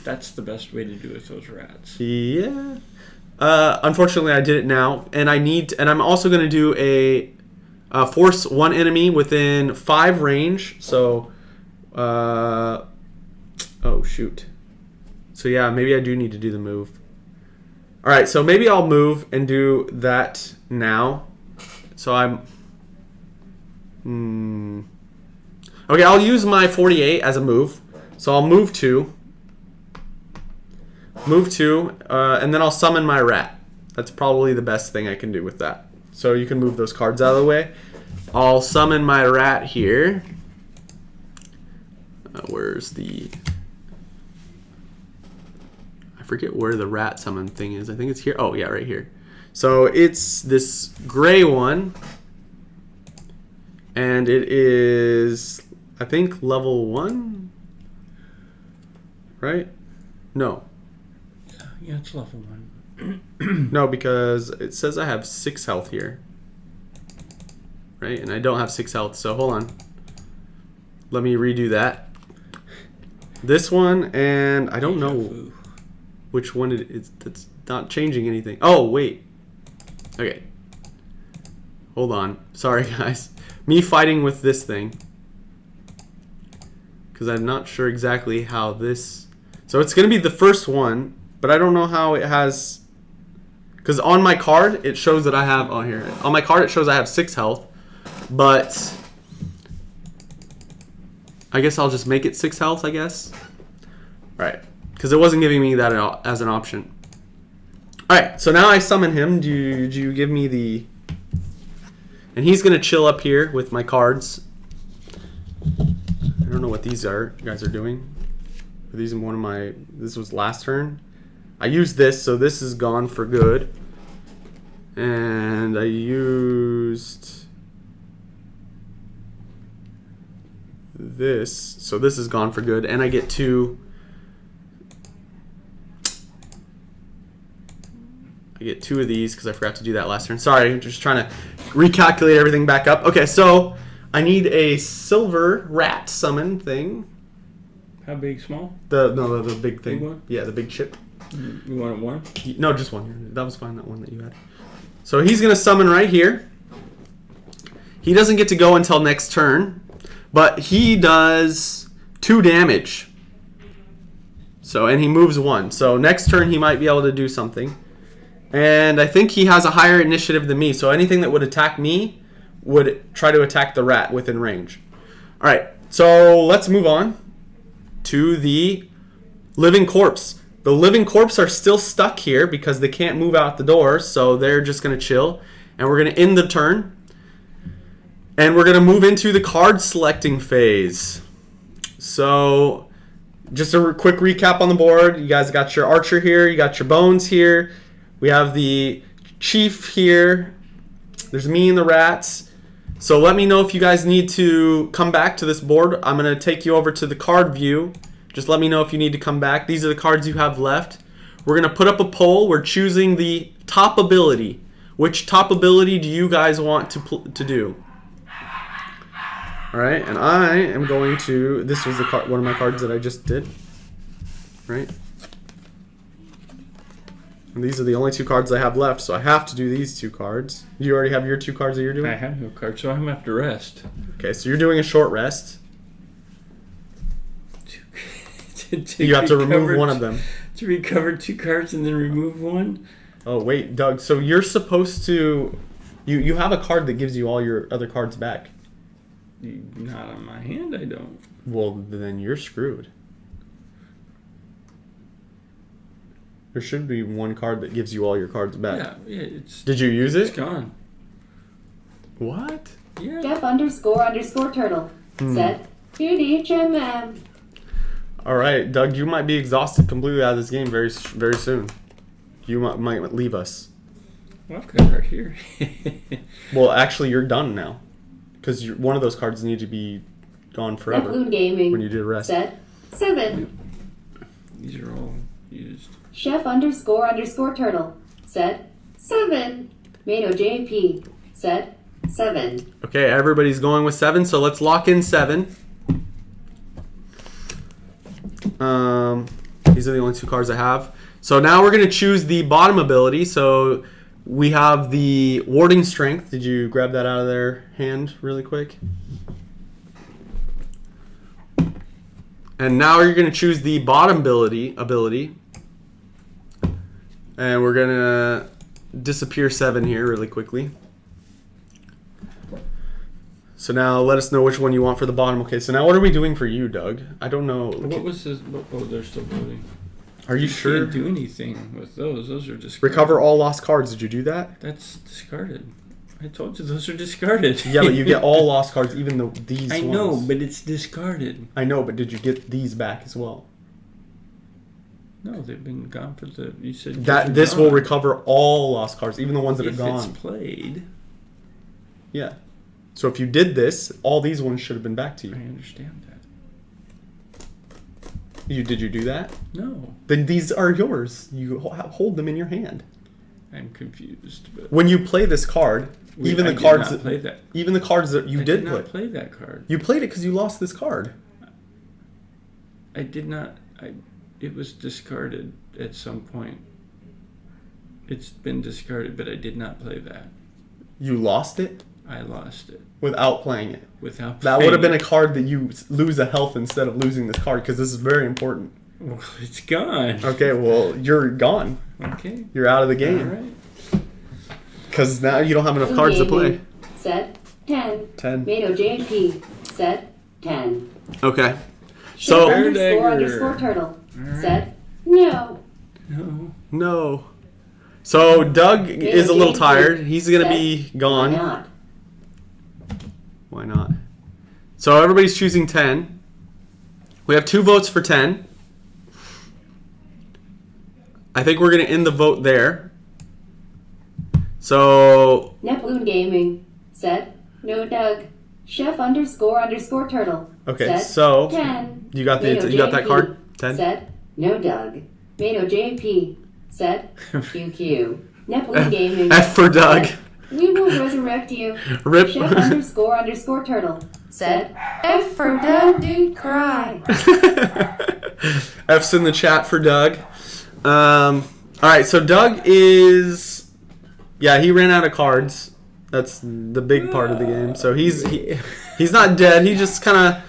That's the best way to do it with those rats. Yeah. Unfortunately, I did it now, and I'm also going to do a force 1 enemy within 5 range. So, oh shoot. So yeah, maybe I do need to do the move. All right, so maybe I'll move and do that now. So okay, I'll use my 48 as a move. So I'll move 2. Move 2, and then I'll summon my rat. That's probably the best thing I can do with that. So you can move those cards out of the way. I'll summon my rat here. Where's the... I forget where the rat summon thing is. I think it's here. Oh, yeah, right here. So it's this gray one. And it is, I think, level 1? Right? No. Yeah, it's level 1. No, because it says I have 6 health here. Right? And I don't have 6 health, so hold on. Let me redo that. This one, and I don't know which one it is. That's not changing anything. Oh, wait. Okay. Hold on. Sorry, guys. Me fighting with this thing. Because I'm not sure exactly how this... So it's going to be the first one, but I don't know how it has... Because on my card, it shows that I have... Oh, here. On my card, it shows I have 6 health. But... I guess I'll just make it 6 health, I guess. Right. Because it wasn't giving me that as an option. Alright, so now I summon him. Do you give me the... And he's going to chill up here with my cards. I don't know what these guys are doing. Are these in one of my... This was last turn. I used this, so this is gone for good. And I used... this. So this is gone for good. And I get 2... I get 2 of these because I forgot to do that last turn. Sorry, I'm just trying to recalculate everything back up. Okay, so I need a silver rat summon thing. How big? Small? The big thing. Big one? Yeah, the big chip. You want it 1? No, just 1. That was fine, that one that you had. So he's going to summon right here. He doesn't get to go until next turn, but he does 2 damage. So, and he moves 1. So next turn he might be able to do something. And I think he has a higher initiative than me, so anything that would attack me would try to attack the rat within range. Alright, so let's move on to the living corpse. The living corpse are still stuck here because they can't move out the door, so they're just going to chill. And we're going to end the turn. And we're going to move into the card selecting phase. So, just a quick recap on the board. You guys got your archer here. You got your bones here. We have the chief here. There's me and the rats. So let me know if you guys need to come back to this board. I'm going to take you over to the card view. Just let me know if you need to come back. These are the cards you have left. We're going to put up a poll. We're choosing the top ability. Which top ability do you guys want to do? All right, and I am going to. This was the card, one of my cards that I just did. Right. And these are the only 2 cards I have left, so I have to do these 2 cards. You already have your 2 cards that you're doing? I have no cards, so I'm going to have to rest. Okay, so you're doing a short rest. to You have to remove one of them. To recover 2 cards and then remove one? Oh, wait, Doug. So you're supposed to... You have a card that gives you all your other cards back. Not on my hand, I don't. Well, then you're screwed. There should be one card that gives you all your cards back. Yeah, it's... Did you use it? It's gone. What? Yeah. Jeff__turtle said, QDHMM. All right, Doug, you might be exhausted completely out of this game very soon. You might leave us. Well, I've got it right here. Well, actually, you're done now. Because one of those cards need to be gone forever. Gaming when you do rest. said, 7. These are all used. Chef__turtle said, 7. Mano JP said, 7. Okay, everybody's going with 7, so let's lock in 7. These are the only 2 cards I have. So now we're going to choose the bottom ability. So we have the warding strength. Did you grab that out of their hand really quick? And now you're going to choose the bottom ability. And we're going to disappear 7 here really quickly. So now let us know which one you want for the bottom. Okay, so now what are we doing for you, Doug? I don't know. What was this? Oh, they're still voting. Are you sure? Can't do anything with those. Those are discarded. Recover all lost cards. Did you do that? That's discarded. I told you those are discarded. Yeah, but you get all lost cards, even though these I ones. know, but it's discarded. I know, but did you get these back as well? No, they've been gone for the... You said... That this will recover all lost cards, even the ones that are gone. If it's played. Yeah. So if you did this, all these ones should have been back to I you. understand that. Did you do that? No. Then these are yours. You hold them in your hand. I'm confused. But When you play this card, even the cards that play that. Even the cards that you I did did play. not play that card. You played it because you lost this card. I did not. It was discarded at some point. It's been discarded, but I did not play that. You lost it I lost it without playing it. without. That playing would have been it. a card that you lose a health instead of losing this card because this is very important. Well, it's gone. Okay, well, you're gone. Okay. You're out of the All game. right. Because now you don't have enough cards to play. Said, 10. 10. Mano JP said, 10. Okay. So, Chef__turtle said, no. No. no. So, Doug is a little JP tired. He's going to be Why gone. not? Why not? So, everybody's choosing 10. We have 2 votes for 10. I think we're going to end the vote there. So, Neploon Gaming said, no Doug. Chef__turtle okay, said, so 10. you got Mano you got that JP card? 10? Said, no Doug. Mano JP said, QQ. Neploon Gaming F for Doug. said, we will resurrect you. Rip. Chef__turtle said, F for Doug, dude, cry. F's in the chat for Doug. All right, so Doug is, yeah, he ran out of cards. That's the big part of the game. So he's not dead. He just kind of,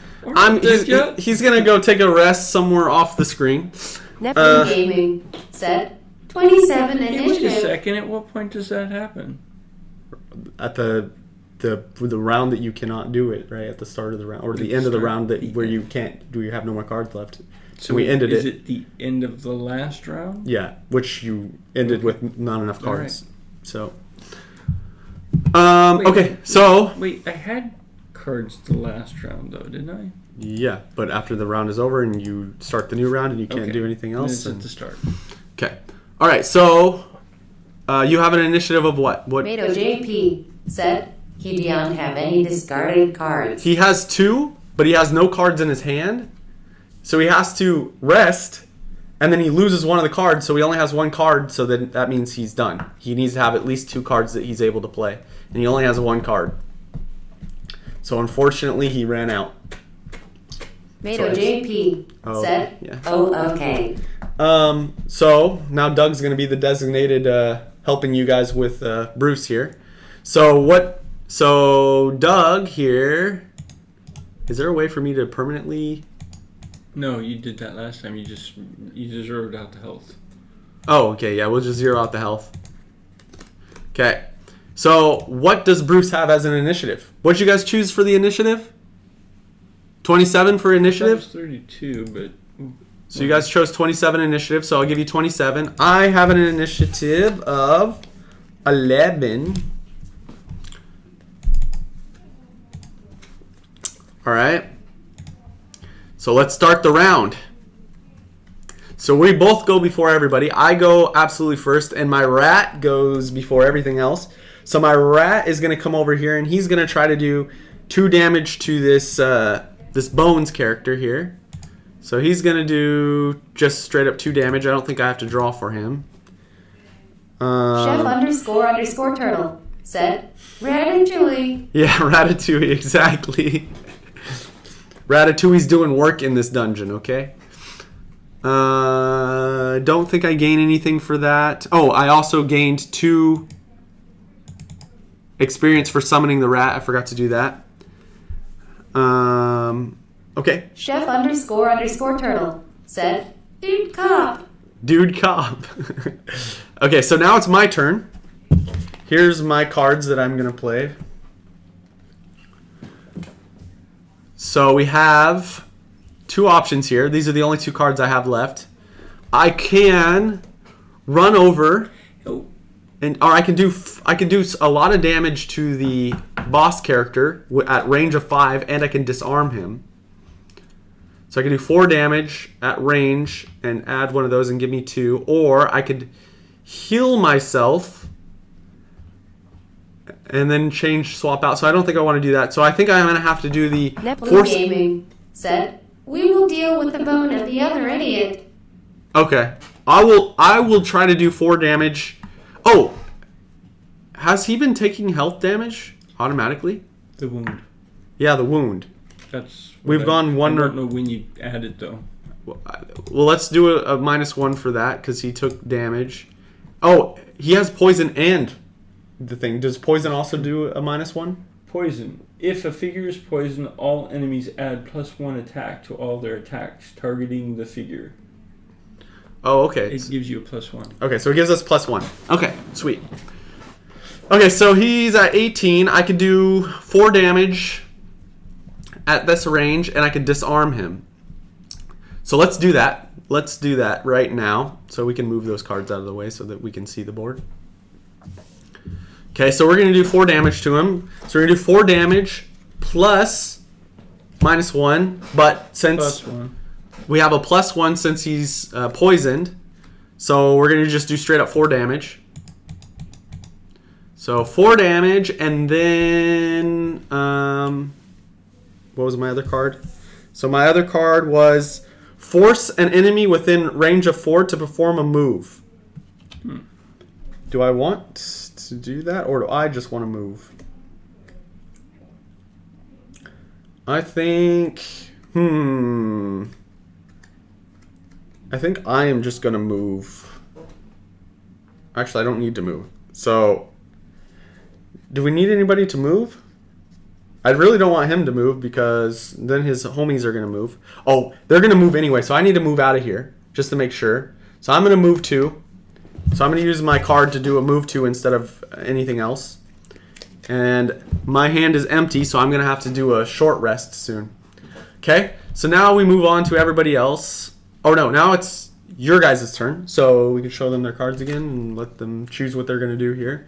he's gonna go take a rest somewhere off the screen. Neptune Gaming said, 27 Wait a initiative. second. At what point does that happen? At the round that you cannot do it, right at the start of the round or the end of the round where you can't do, you have no more cards left. So we ended it. Is it the end of the last round? Yeah, which you ended with not enough cards. Right. So, Okay, so Wait, I had cards the last round, though, didn't I? yeah, but after the round is over and you start the new round and you can't do anything else. It's at the start. Okay. All right. So you have an initiative of what? What? Tomato JP said he didn't have any discarded cards. He has 2, but he has no cards in his hand, so he has to rest, and then he loses one of the cards, so he only has 1 card. So then that means he's done. He needs to have at least 2 cards that he's able to play, and he only has 1 card. So unfortunately, he ran out. Tomato JP said, yeah. "Oh, okay." So now Doug's going to be the designated helping you guys with Bruce here. So Doug here, is there a way for me to permanently? No, you did that last time. You zeroed out the health. Oh, okay, yeah, we'll just zero out the health. Okay, so what does Bruce have as an initiative? What'd you guys choose for the initiative? 27 for That initiative? was 32, but... So you guys chose 27 initiative, so I'll give you 27. I have an initiative of 11. All right. So let's start the round. So we both go before everybody. I go absolutely first, and my rat goes before everything else. So my rat is going to come over here, and he's going to try to do 2 damage to this this Bones character here. So he's going to do just straight up 2 damage. I don't think I have to draw for him. Chef__turtle said, Ratatouille. Yeah, Ratatouille, exactly. Ratatouille's doing work in this dungeon, okay? Don't think I gain anything for that. Oh, I also gained 2 experience for summoning the rat. I forgot to do that. Okay. Chef__turtle said, Dude cop. Dude cop. Okay, so now it's my turn. Here's my cards that I'm going to play. So we have 2 options here. These are the only 2 cards I have left. I can run over, or I can do a lot of damage to the boss character at range of 5, and I can disarm him. So I can do 4 damage at range and add one of those and give me 2, or I could heal myself and then swap out. So I don't think I want to do that. So I think I'm going to have to do the Neptune Gaming said, We will deal with the bone of the other idiot. Okay. I will try to do 4 damage. Oh! Has he been taking health damage automatically? The wound. Yeah, the wound. We've gone 1 I don't know when you add it, though. Well, let's do a -1 for that because he took damage. Oh, he has poison and the thing. Does poison also do a -1? Poison. If a figure is poisoned, all enemies add +1 attack to all their attacks targeting the figure. Oh, okay. It gives you a +1. Okay, so it gives us +1. Okay, sweet. Okay, so he's at 18. I could do 4 damage at this range, and I can disarm him. So let's do that. Let's do that right now, so we can move those cards out of the way so that we can see the board. Okay, so we're going to do 4 damage to him. So we're going to do 4 damage plus -1, but since +1. we have a +1 since he's poisoned, so we're going to just do straight up 4 damage. So 4 damage, and then what was my other card? So my other card was force an enemy within range of 4 to perform a move. Do I want to do that, or do I just want to move? I think I am just going to move. Actually, I don't need to move. So, do we need anybody to move? I really don't want him to move because then his homies are going to move. Oh, they're going to move anyway, so I need to move out of here just to make sure. So I'm going to move 2. So I'm going to use my card to do a move 2 instead of anything else. And my hand is empty, so I'm going to have to do a short rest soon. Okay, so now we move on to everybody else. Oh no, now it's your guys' turn. So we can show them their cards again and let them choose what they're going to do here.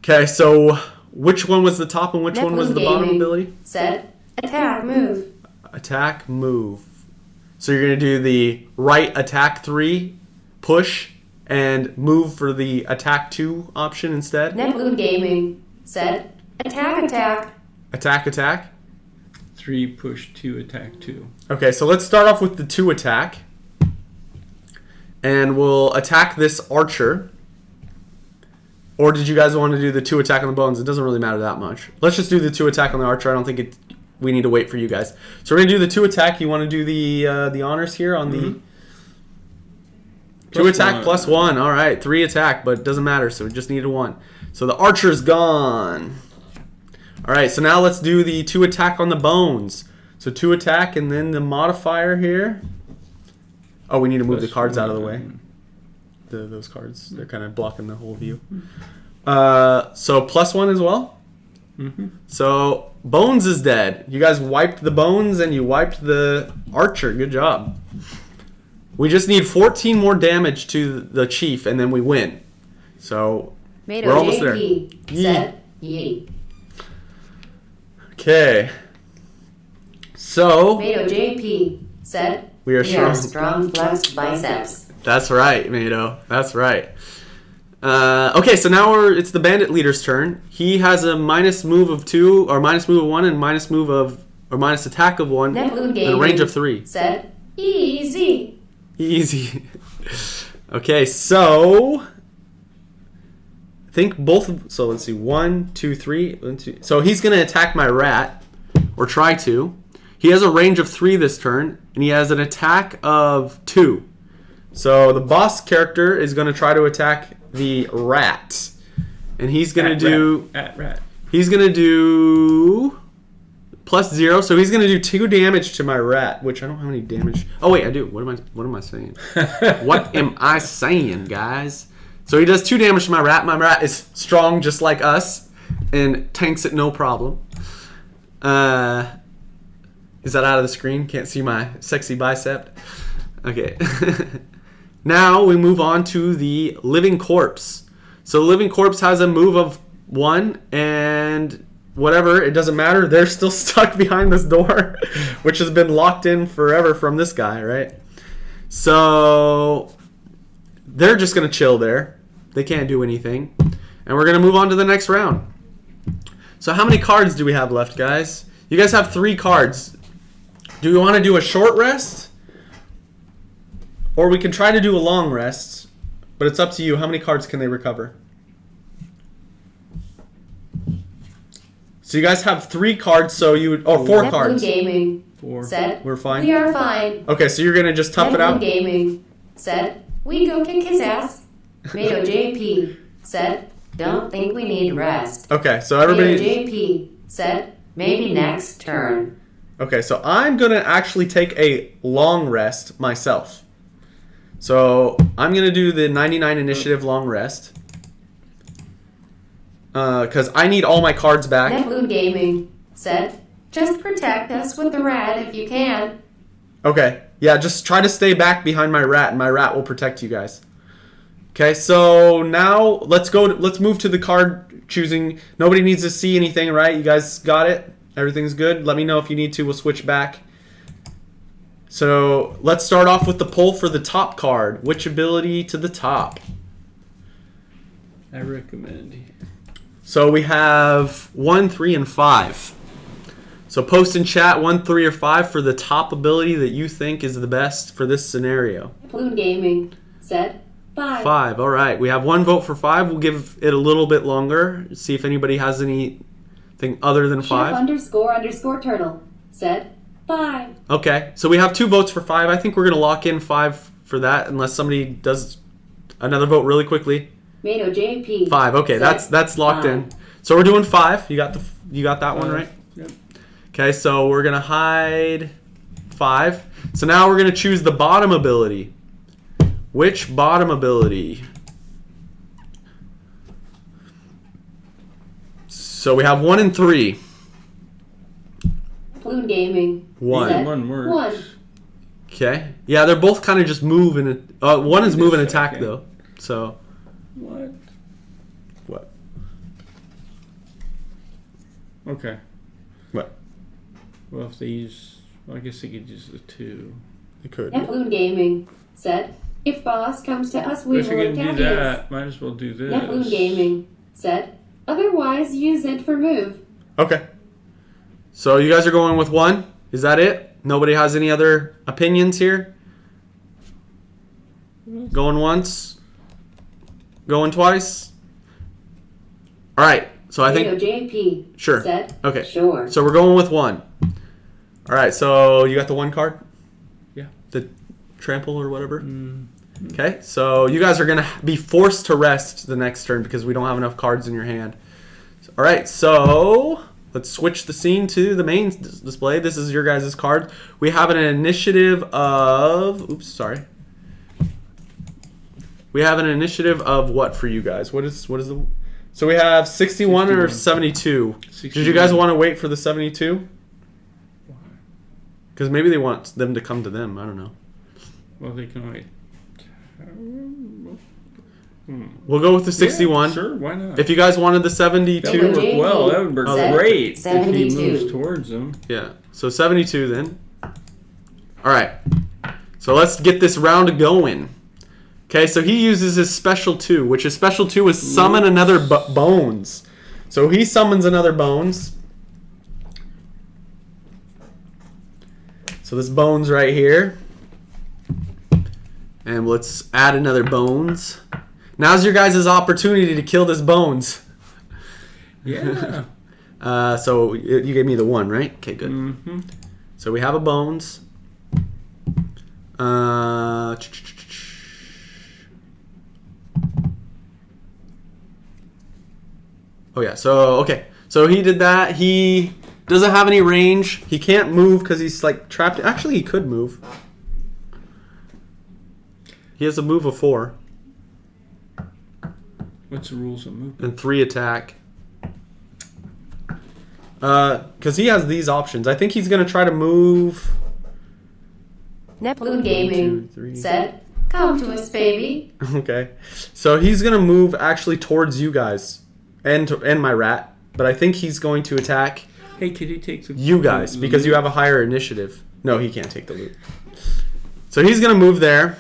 Okay, so which one was the top and which one was the bottom ability? Said attack, move. Attack, move. So you're going to do the right attack 3, push, and move for the attack 2 option instead? Neploon Gaming said attack, attack. Attack, attack? 3, push, 2, attack, 2. Okay, so let's start off with the 2 attack. And we'll attack this archer. Or did you guys want to do the 2 attack on the bones? It doesn't really matter that much. Let's just do the 2 attack on the archer. I don't think we need to wait for you guys. So we're going to do the 2 attack. You want to do the honors here on the... 2 attack plus 1. All right, 3 attack, but it doesn't matter, so we just needed 1. So the archer's gone. All right, so now let's do the 2 attack on the bones. So 2 attack and then the modifier here. Oh, we need to move the cards out of the way. Those cards, they're kind of blocking the whole view. So plus 1 as well. So bones is dead. You guys wiped the bones and you wiped the archer. Good job. We just need 14 more damage to the chief and then we win. So we're almost there. Said Yee. Okay. So Tomato JP said we are strong flexed biceps. That's right, Mato. That's right. Okay, so now it's the bandit leader's turn. He has a minus move of 2, or minus move of 1, and minus attack of 1, and a range of 3. Said easy. Easy. Okay, so I think both. So let's see, 1, 2, 3. 1, 2. So he's gonna attack my rat, or try to. He has a range of 3 this turn, and he has an attack of 2. So the boss character is going to try to attack the rat. And he's going to do... rat. He's going to do plus 0. So he's going to do 2 damage to my rat, which I don't have any damage. Oh, wait, I do. What am I saying? What am I saying, guys? So he does 2 damage to my rat. My rat is strong just like us and tanks it no problem. Is that out of the screen? Can't see my sexy bicep? Okay. Now we move on to the living corpse. So the living corpse has a move of 1 and whatever, it doesn't matter. They're still stuck behind this door, which has been locked in forever from this guy, right? So they're just going to chill there. They can't do anything. And we're going to move on to the next round. So how many cards do we have left, guys? You guys have 3 cards. Do we want to do a short rest? Or we can try to do a long rest, but it's up to you. How many cards can they recover? So you guys have 3 cards, so you would... Oh, 4 cards. Gaming 4. Said we're fine? We are fine. Okay, so you're going to just tough it out? Gaming said we go kick his ass. Mato JP said don't think we need rest. Okay, so everybody... Mato JP said maybe next turn. Okay, so I'm going to actually take a long rest myself. So I'm going to do the 99 initiative long rest. Because I need all my cards back. Neploon Gaming said, just protect us with the rat if you can. Okay, yeah, just try to stay back behind my rat, and my rat will protect you guys. Okay, so now let's move to the card choosing. Nobody needs to see anything, right? You guys got it? Everything's good? Let me know if you need to. We'll switch back. So let's start off with the pull for the top card. Which ability to the top? I recommend. So we have 1, 3, and 5. So post in chat 1, 3, or 5 for the top ability that you think is the best for this scenario. Neploon Gaming said 5. 5. All right. We have 1 vote for 5. We'll give it a little bit longer. See if anybody has anything other than 5. Chef__ turtle said 5. Okay. So we have 2 votes for 5. I think we're going to lock in 5 for that unless somebody does another vote really quickly. Mato JP. 5. Okay, that's locked 5. in. So we're doing 5. You got that one right? Yep. Okay, so we're gonna hide 5. So now we're gonna choose the bottom ability. Which bottom ability? So we have 1 and 3. Neploon Gaming. 1. said 1 works. 1. Okay. Yeah, they're both kind of just move and 1 is move and attack Okay. though. So What? Okay. What? Well, if they use... Well, I guess they could use the 2. They could. Neploon Gaming said, if boss comes to us, we If will you're going to attack do it. that, might as well do this. Neploon Gaming said, otherwise use it for move. Okay. So you guys are going with 1? Is that it? Nobody has any other opinions here? Going once? Going twice? All right. So I think... JP Sure. said, Okay. sure. So we're going with 1. All right. So you got the 1 card? Yeah. The trample or whatever? Okay. So you guys are going to be forced to rest the next turn because we don't have enough cards in your hand. All right. So... let's switch the scene to the main display. This is your guys' card. We have an initiative of... oops, sorry. We have an initiative of what for you guys? What is the... so we have 61 or 72? 61. Did you guys want to wait for the 72? Because maybe they want them to come to them. I don't know. Well, they can wait. We'll go with the 61. Yeah, sure, why not? If you guys wanted the 72... That would work well. That would work great if 72. he moves towards them. yeah. So 72 then. All right. So let's get this round going. Okay, so he uses his special 2, which his special 2 is summon another bones. So he summons another bones. So this bones right here. And let's add another bones. Now's your guys' opportunity to kill this bones. Yeah. So you gave me the 1, right? Okay, good. Mm-hmm. So we have a bones. Oh yeah, so okay. So he did that. He doesn't have any range. He can't move because he's like trapped. Actually, he could move. He has a move of 4 What's the rules of movement? and 3 attack. Because he has these options. I think he's gonna try to move. Neploon Gaming 1, 2, 3. said, come to us, baby. Okay, so he's gonna move actually towards you guys and my rat, but I think he's going to attack Hey, could he take the... you guys the because you loot? have a higher initiative. No, he can't take the loot. So he's gonna move there,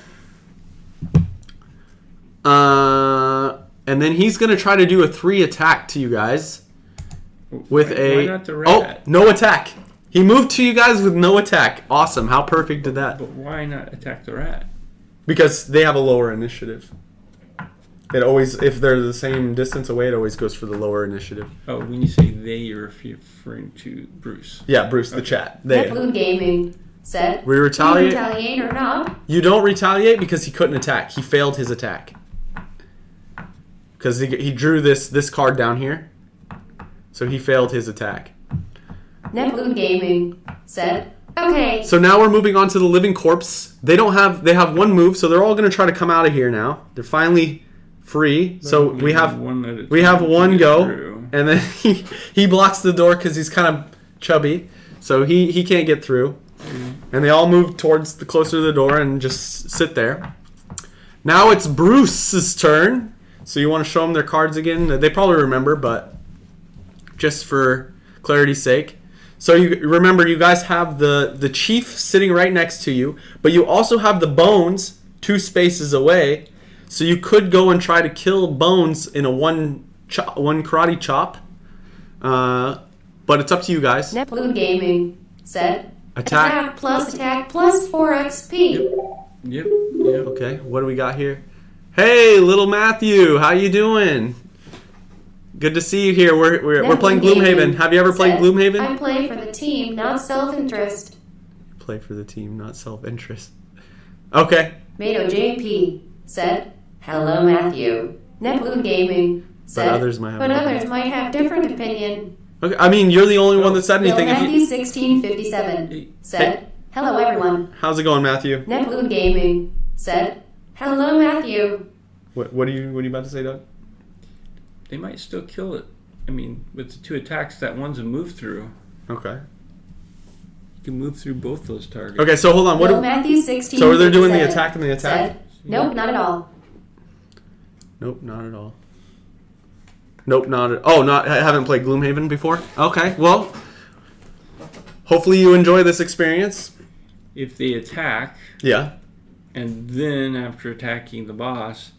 and then he's gonna try to do a 3 attack to you guys with Why not the rat? oh, no attack. He moved to you guys with no attack. Awesome. How perfect did that? But why not attack the rat? Because they have a lower initiative. It always, if they're the same distance away, it always goes for the lower initiative. Oh, when you say they, you're referring to Bruce. Yeah, Bruce, the chat. They. Neploon Gaming said, We retaliate. retaliate or not. You don't retaliate because he couldn't attack. He failed his attack. Because he drew this card down here. So he failed his attack. Neploon Gaming said, okay. So now we're moving on to the living corpse. They have 1 move, so they're all going to try to come out of here now. They're finally free. So we have one at a we have time 1 to get go, through. and then he blocks the door because he's kind of chubby, so he can't get through. And they all move towards the closer to the door and just sit there. Now it's Bruce's turn. So you want to show them their cards again? They probably remember, but just for clarity's sake. So you remember, you guys have the chief sitting right next to you, but you also have the bones 2 spaces away. So you could go and try to kill bones in a one karate chop. But it's up to you guys. Neploon Gaming said, Attack. attack plus 4 XP. Yep. Okay, what do we got here? Hey, little Matthew, how you doing? Good to see you here. We're playing Gloomhaven. Have you ever played Gloomhaven? I play for the team, not self-interest. Play for the team, not self-interest. Okay. Mato JP said, hello, Matthew. Neploon Gaming said, others might have a different opinion. Okay. I mean, you're the only one that said anything. Matthew 1657 said, hello, everyone. How's it going, Matthew? Neploon Gaming said, hello, Matthew. What are you about to say, Doug? They might still kill it. I mean, with the 2 attacks, that one's a move through. Okay. You can move through both those targets. Okay, so hold on. Matthew 16. So they're doing the attack and the attack? Said, nope, not at all. Nope, not at all. Nope, not. I haven't played Gloomhaven before. Okay, well, hopefully you enjoy this experience. If they attack, Yeah. and then after attacking the boss,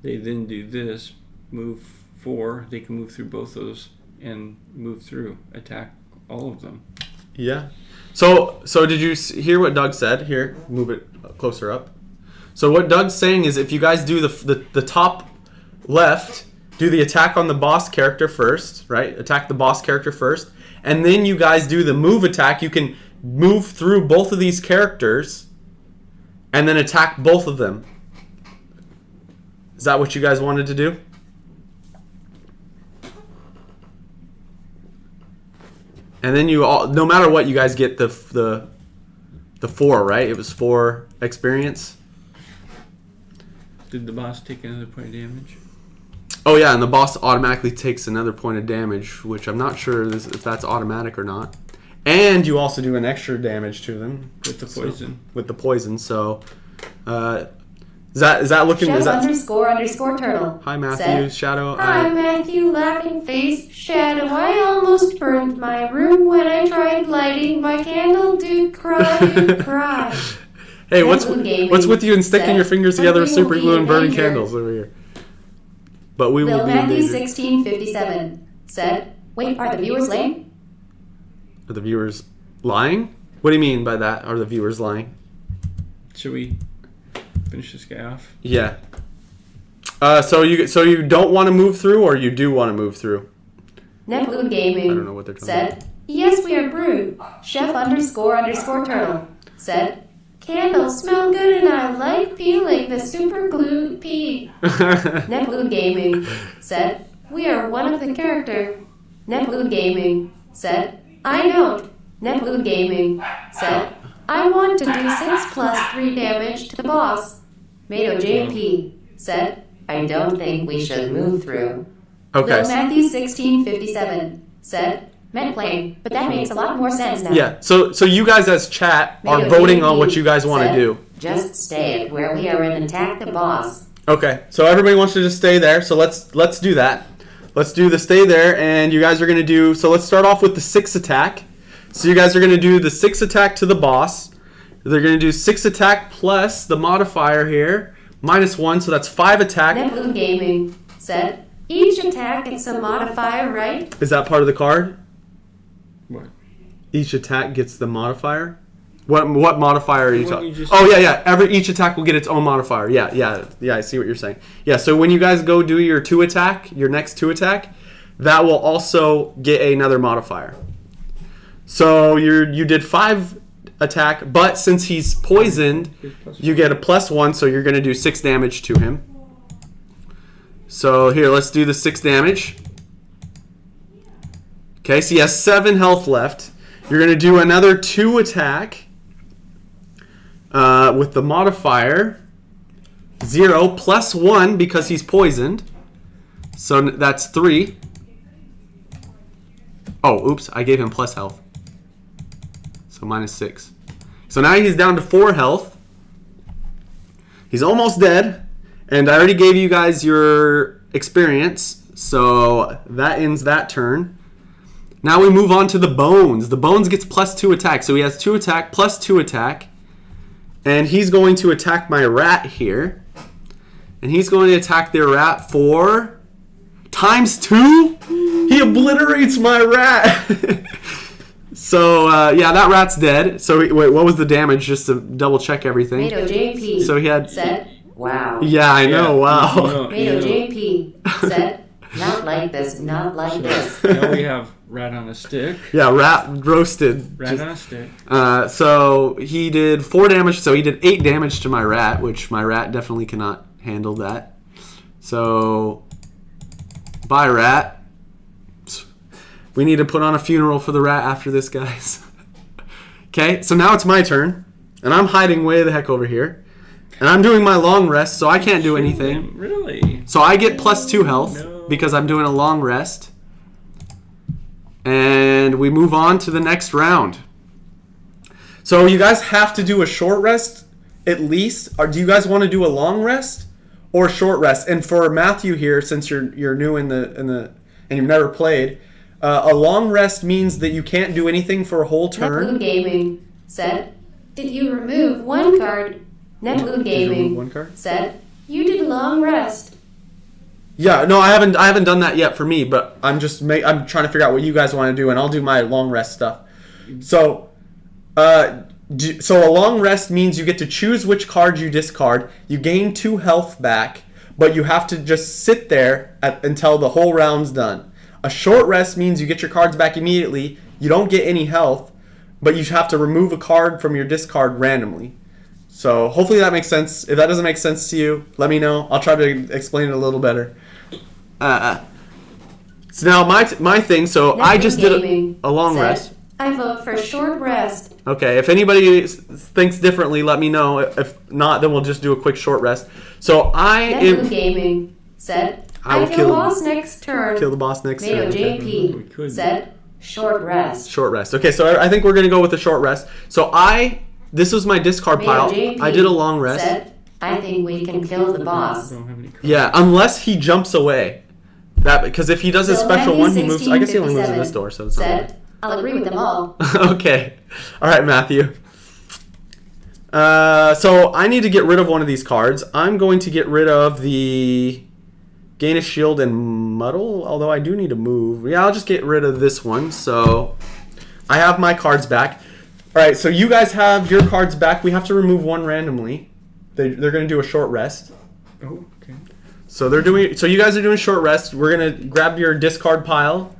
they then do this, move 4, they can move through both those and move through, attack all of them. Yeah. So did you hear what Doug said? Here, move it closer up. So what Doug's saying is if you guys do the top left, do the attack on the boss character first, right? Attack the boss character first. And then you guys do the move attack. You can move through both of these characters and then attack both of them. Is that what you guys wanted to do? And then you all, no matter what, you guys get the 4, right? It was 4 experience. Did the boss take another point of damage? Oh yeah, and the boss automatically takes another point of damage, which I'm not sure if that's automatic or not. And you also do an extra damage to them With the poison. With the poison. So, is that looking? Chef Is that __ turtle. Hi Matthew, said, Shadow. Hi Matthew, laughing face, Shadow. I almost burned my room when I tried lighting my candle. Do cry. Hey, what's with you and sticking your fingers together with super glue and burning candles over here? But we will be Matthew in danger. 1657 said, wait, are the viewers lame? Are the viewers lying? What do you mean by that? Are the viewers lying? Should we finish this guy off? Yeah. So you don't want to move through, or you do want to move through? Nebloon Gaming I don't know what they're talking said, yes, we are brewed. Chef __ turtle said, candles smell good and I like peeling the super glue pea. Nebloon Gaming said, we are one of the character. Nebloon Gaming said, I don't. Nebloon Gaming said, I want to do 6 + 3 damage to the boss. Mato JP said, I don't think we should move through. Okay. Lil Matthew 1657 said, meant plain, but that makes a lot more sense now. Yeah. So you guys as chat are Mato voting JP on what you guys want to said, do. Just stay where we are and attack the boss. Okay. So everybody wants to just stay there. So let's do that. Let's do the stay there, and you guys are gonna do. So let's start off with the 6 attack. So you guys are gonna do the 6 attack to the boss. They're gonna do 6 attack plus the modifier here, -1, so that's 5 attack. Nebloon Gaming said, each attack gets a modifier, right? Is that part of the card? What? Each attack gets the modifier. What modifier are you talking? You just- Oh yeah. Each attack will get its own modifier. Yeah. I see what you're saying. Yeah. So when you guys go do your 2 attack, your next 2 attack, that will also get another modifier. So you did 5 attack, but since he's poisoned, you get a +1, so you're gonna do 6 damage to him. So here, let's do the 6 damage. Okay, so he has 7 health left. You're going to do another 2 attack with the modifier 0 +1 because he's poisoned. So that's 3. Oh, oops, I gave him plus health. So -6. So now he's down to 4 health. He's almost dead. And I already gave you guys your experience. So that ends that turn. Now we move on to the bones. The bones gets +2 attack. So he has 2 attack +2 attack. And he's going to attack my rat here. And he's going to attack their rat for ×2? He obliterates my rat. So, yeah, that rat's dead. So, wait, what was the damage? Just to double check everything. Mato JP So he had... said, wow. Yeah, I know, wow. Mato JP said, not like this, not like this. Now we have rat on a stick. Yeah, rat roasted. Rat on a stick. So he did 4 damage. So he did 8 damage to my rat, which my rat definitely cannot handle that. So, bye, rat. We need to put on a funeral for the rat after this, guys. Okay, so now it's my turn. And I'm hiding way the heck over here. And I'm doing my long rest, so I can't do anything. Really? So I get +2 health because I'm doing a long rest. And we move on to the next round. So you guys have to do a short rest at least. Or do you guys want to do a long rest or a short rest? And for Matthew here, since you're new in and you've never played, a long rest means that you can't do anything for a whole turn. Netloon Gaming said, did you remove one card? Netloon Did you remove Gaming one card? said, you did a long rest. Yeah, no, I haven't done that yet for me, but I'm trying to figure out what you guys want to do, and I'll do my long rest stuff. So, so a long rest means you get to choose which card you discard. You gain 2 health back, but you have to just sit there until the whole round's done. A short rest means you get your cards back immediately. You don't get any health, but you have to remove a card from your discard randomly. So hopefully that makes sense. If that doesn't make sense to you, let me know. I'll try to explain it a little better. So now my thing. So I just did a long rest. I vote for short rest. Okay, if anybody thinks differently, let me know. If not, then we'll just do a quick short rest. So Netloon Gaming said, I will kill the boss next turn. Kill the boss next Mayo turn. JP said, short rest. Short rest. Okay, so I think we're gonna go with the short rest. So this was my discard pile. JP I did a long rest. Said, I think we can kill the boss. Yeah, unless he jumps away. Because if he does a special one, he moves. I guess he only moves in this door, so it's not. Said, I'll agree with them all. Okay. All right, Matthew. So I need to get rid of one of these cards. I'm going to get rid of the Gain a Shield and Muddle, although I do need to move. Yeah, I'll just get rid of this one. So I have my cards back. All right, so you guys have your cards back. We have to remove one randomly. They're going to do a short rest. Oh, okay. So you guys are doing short rest. We're going to grab your discard pile.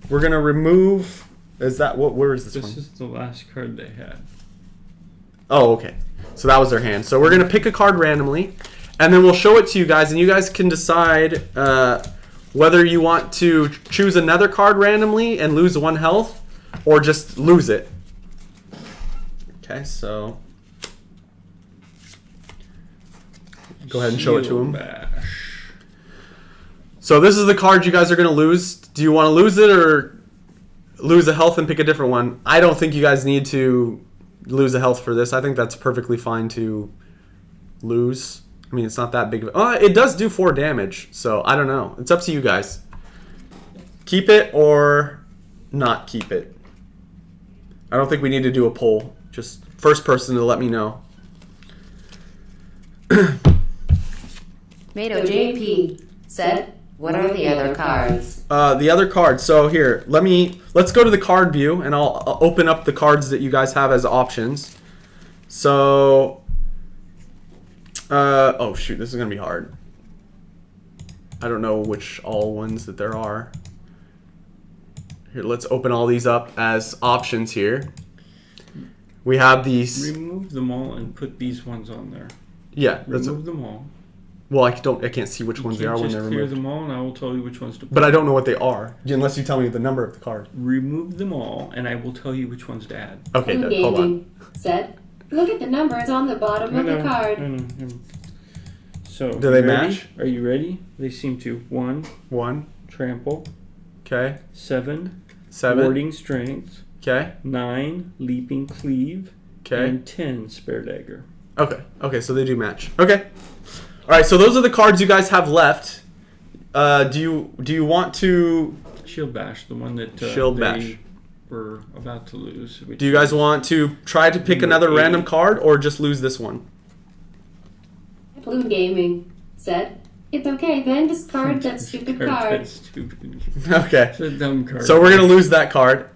We're going to remove. Where is this one? This is the last card they had. Oh, okay. So that was their hand. So we're going to pick a card randomly, and then we'll show it to you guys, and you guys can decide whether you want to choose another card randomly and lose 1 health, or just lose it. Okay, so go ahead and show it to him. Bash. So this is the card you guys are going to lose. Do you want to lose it or lose a health and pick a different one? I don't think you guys need to lose a health for this. I think that's perfectly fine to lose. I mean, it's not that big of it does do 4 damage, so I don't know. It's up to you guys. Keep it or not keep it. I don't think we need to do a poll. Just first person to let me know. Mato JP said, what are the other cards? The other cards. So here, let's go to the card view, and I'll open up the cards that you guys have as options. So, oh shoot, this is gonna be hard. I don't know which all ones that there are. Here, let's open all these up as options here. We have these. Remove them all and put these ones on there. Yeah, remove them all. Well, I can't see which ones they are when they're removed. Clear them all, and I will tell you which ones to put. But I don't know what they are unless you tell me the number of the card. Remove them all, and I will tell you which ones to add. Okay, then, hold on. Said, look at the numbers on the bottom of the card. I know. So, do they match? Are you ready? They seem to. 1. Trample. Okay. 7. 7. Warding strength. Okay. 9. Leaping cleave. Okay. And 10. Spare dagger. Okay, so they do match. Okay. All right, so those are the cards you guys have left. Do you want to Shield Bash, the one that Bash. We're about to lose. Do you guys want to try to pick another random card or just lose this one? Blue Gaming said, it's okay, then discard that stupid card. That's stupid. Okay. It's a dumb card. So we're going to lose that card.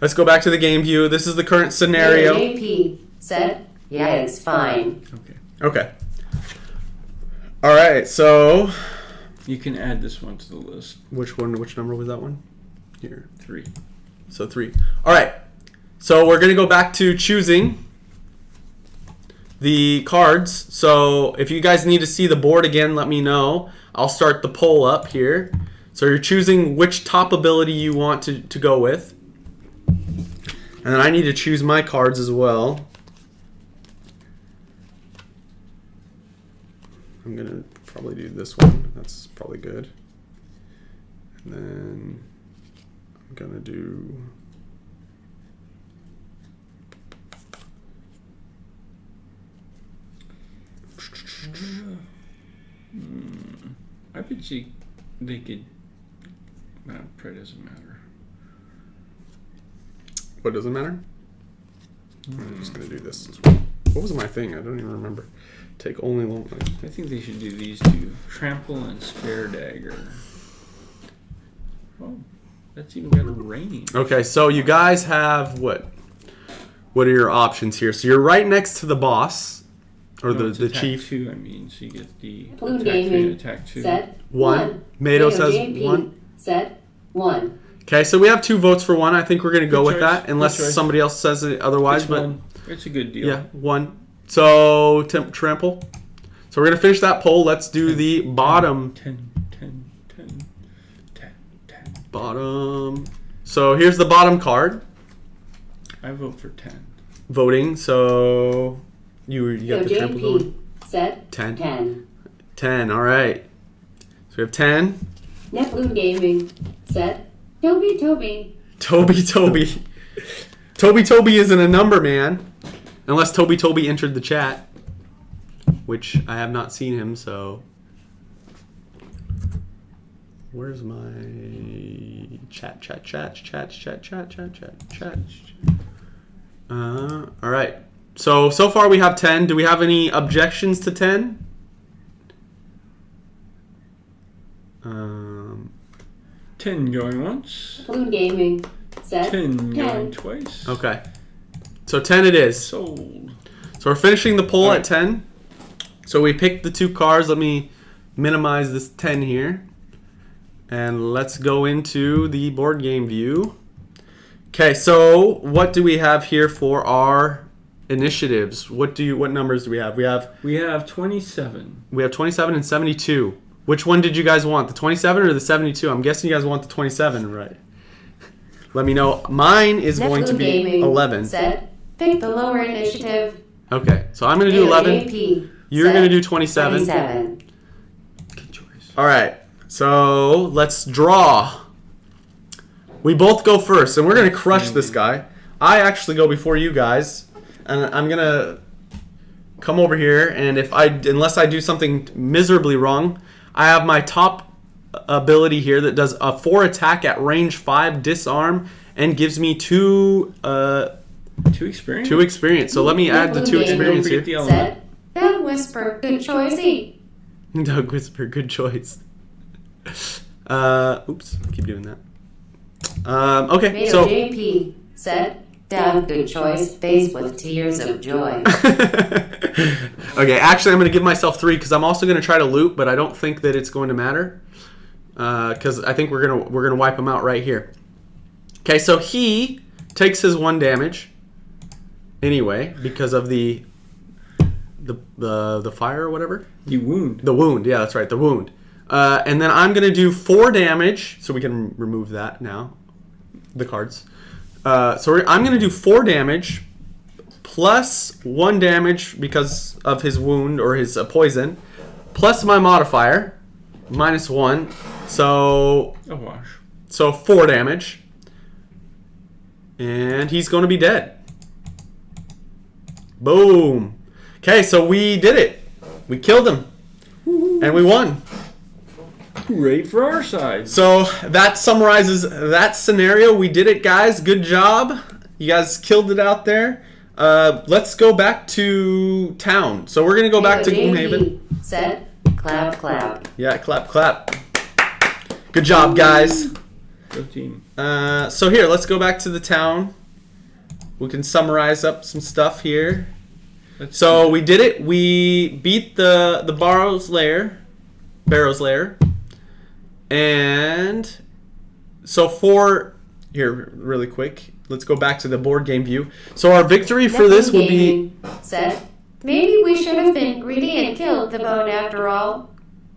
Let's go back to the game view. This is the current scenario. JP said, yeah, it's fine. Okay. All right, so you can add this one to the list. Which number was that one? Here. 3. So 3. All right. So we're going to go back to choosing the cards. So if you guys need to see the board again, let me know. I'll start the poll up here. So you're choosing which top ability you want to go with. And then I need to choose my cards as well. I'm going to probably do this one. That's probably good. And then I'm going to do... I bet you they could That probably doesn't matter. What doesn't matter? I'm just gonna do this as well. What was my thing? I don't even remember. Take only long. I think they should do these two. Trample and Spare Dagger. Oh, that's even got a range. Okay, so you guys have what? What are your options here? So you're right next to the boss, or No, the attack chief. 2, I mean, so you get the Blue attack 3 gaming. and attack 2. Set. One. Mato says JP. 1. Set. 1. Okay, so we have 2 votes for 1. I think we're gonna go with choice, that, unless good choice. somebody else says it otherwise. It's But one. It's a good deal. yeah, 1. So trample. So we're gonna finish that poll. Let's do the bottom. 10, 10, 10, 10, 10. Bottom. So here's the bottom card. I vote for 10. Voting. So you got the trample JP. going. Set. 10. 10. 10. All right. So we have 10. Neploon Gaming. Set. Toby. Toby. Toby isn't a number, man. Unless Toby entered the chat, which I have not seen him. So where's my chat? All right. So far we have 10. Do we have any objections to 10? 10 going once. Neploon Gaming. Set. 10 going 10. twice. Okay. So 10 it is. Sold. So we're finishing the poll All at right. 10. So we picked the 2 cards. Let me minimize this 10 here. And let's go into the board game view. Okay, so what do we have here for our initiatives? What numbers do we have? We have 27. We have 27 and 72. Which one did you guys want? The 27 or the 72? I'm guessing you guys want the 27, right? Let me know. Mine is going to Neploon be Gaming. 11. Set. Pick the lower initiative. Okay, so I'm going to do 11. JP. You're Set. going to do 27. 27. Good choice. All right, so let's draw. We both go first, and we're going to crush this guy. I actually go before you guys, and I'm going to come over here, and unless I do something miserably wrong, I have my top ability here that does a 4 attack at range 5 disarm and gives me 2 experience. 2 experience. So let me add the 2 experience Don't forget the here. element. Set. Doug Whisper. Good choice. Doug Whisper, good choice. Oops, keep doing that. Okay, Tomato so JP. Set. Doug. Good choice. Face with tears of joy. okay, actually I'm going to give myself 3 because I'm also going to try to loot, but I don't think that it's going to matter because I think we're gonna wipe him out right here. Okay, so he takes his 1 damage anyway because of the fire or whatever. The wound. The wound, yeah, that's right, the wound. And then I'm going to do 4 damage, so we can remove that now, the cards. I'm going to do 4 damage plus 1 damage because of his wound or his poison, plus my modifier, minus 1. So A wash. 4 damage. And he's going to be dead. Boom. Okay, so we did it. We killed him. And we won. Great for our side. So that summarizes that scenario. We did it, guys. Good job. You guys killed it out there. Let's go back to town. So we're going to go back to Gloomhaven. Set. Clap, clap. Yeah, clap, clap. Good job, guys. Go team. So here, let's go back to the town. We can summarize up some stuff here. So we did it. We beat the Barrow's Lair. And so here, really quick, let's go back to the board game view. So our victory for this would be... Set. Maybe we should have been greedy and killed the bone after all.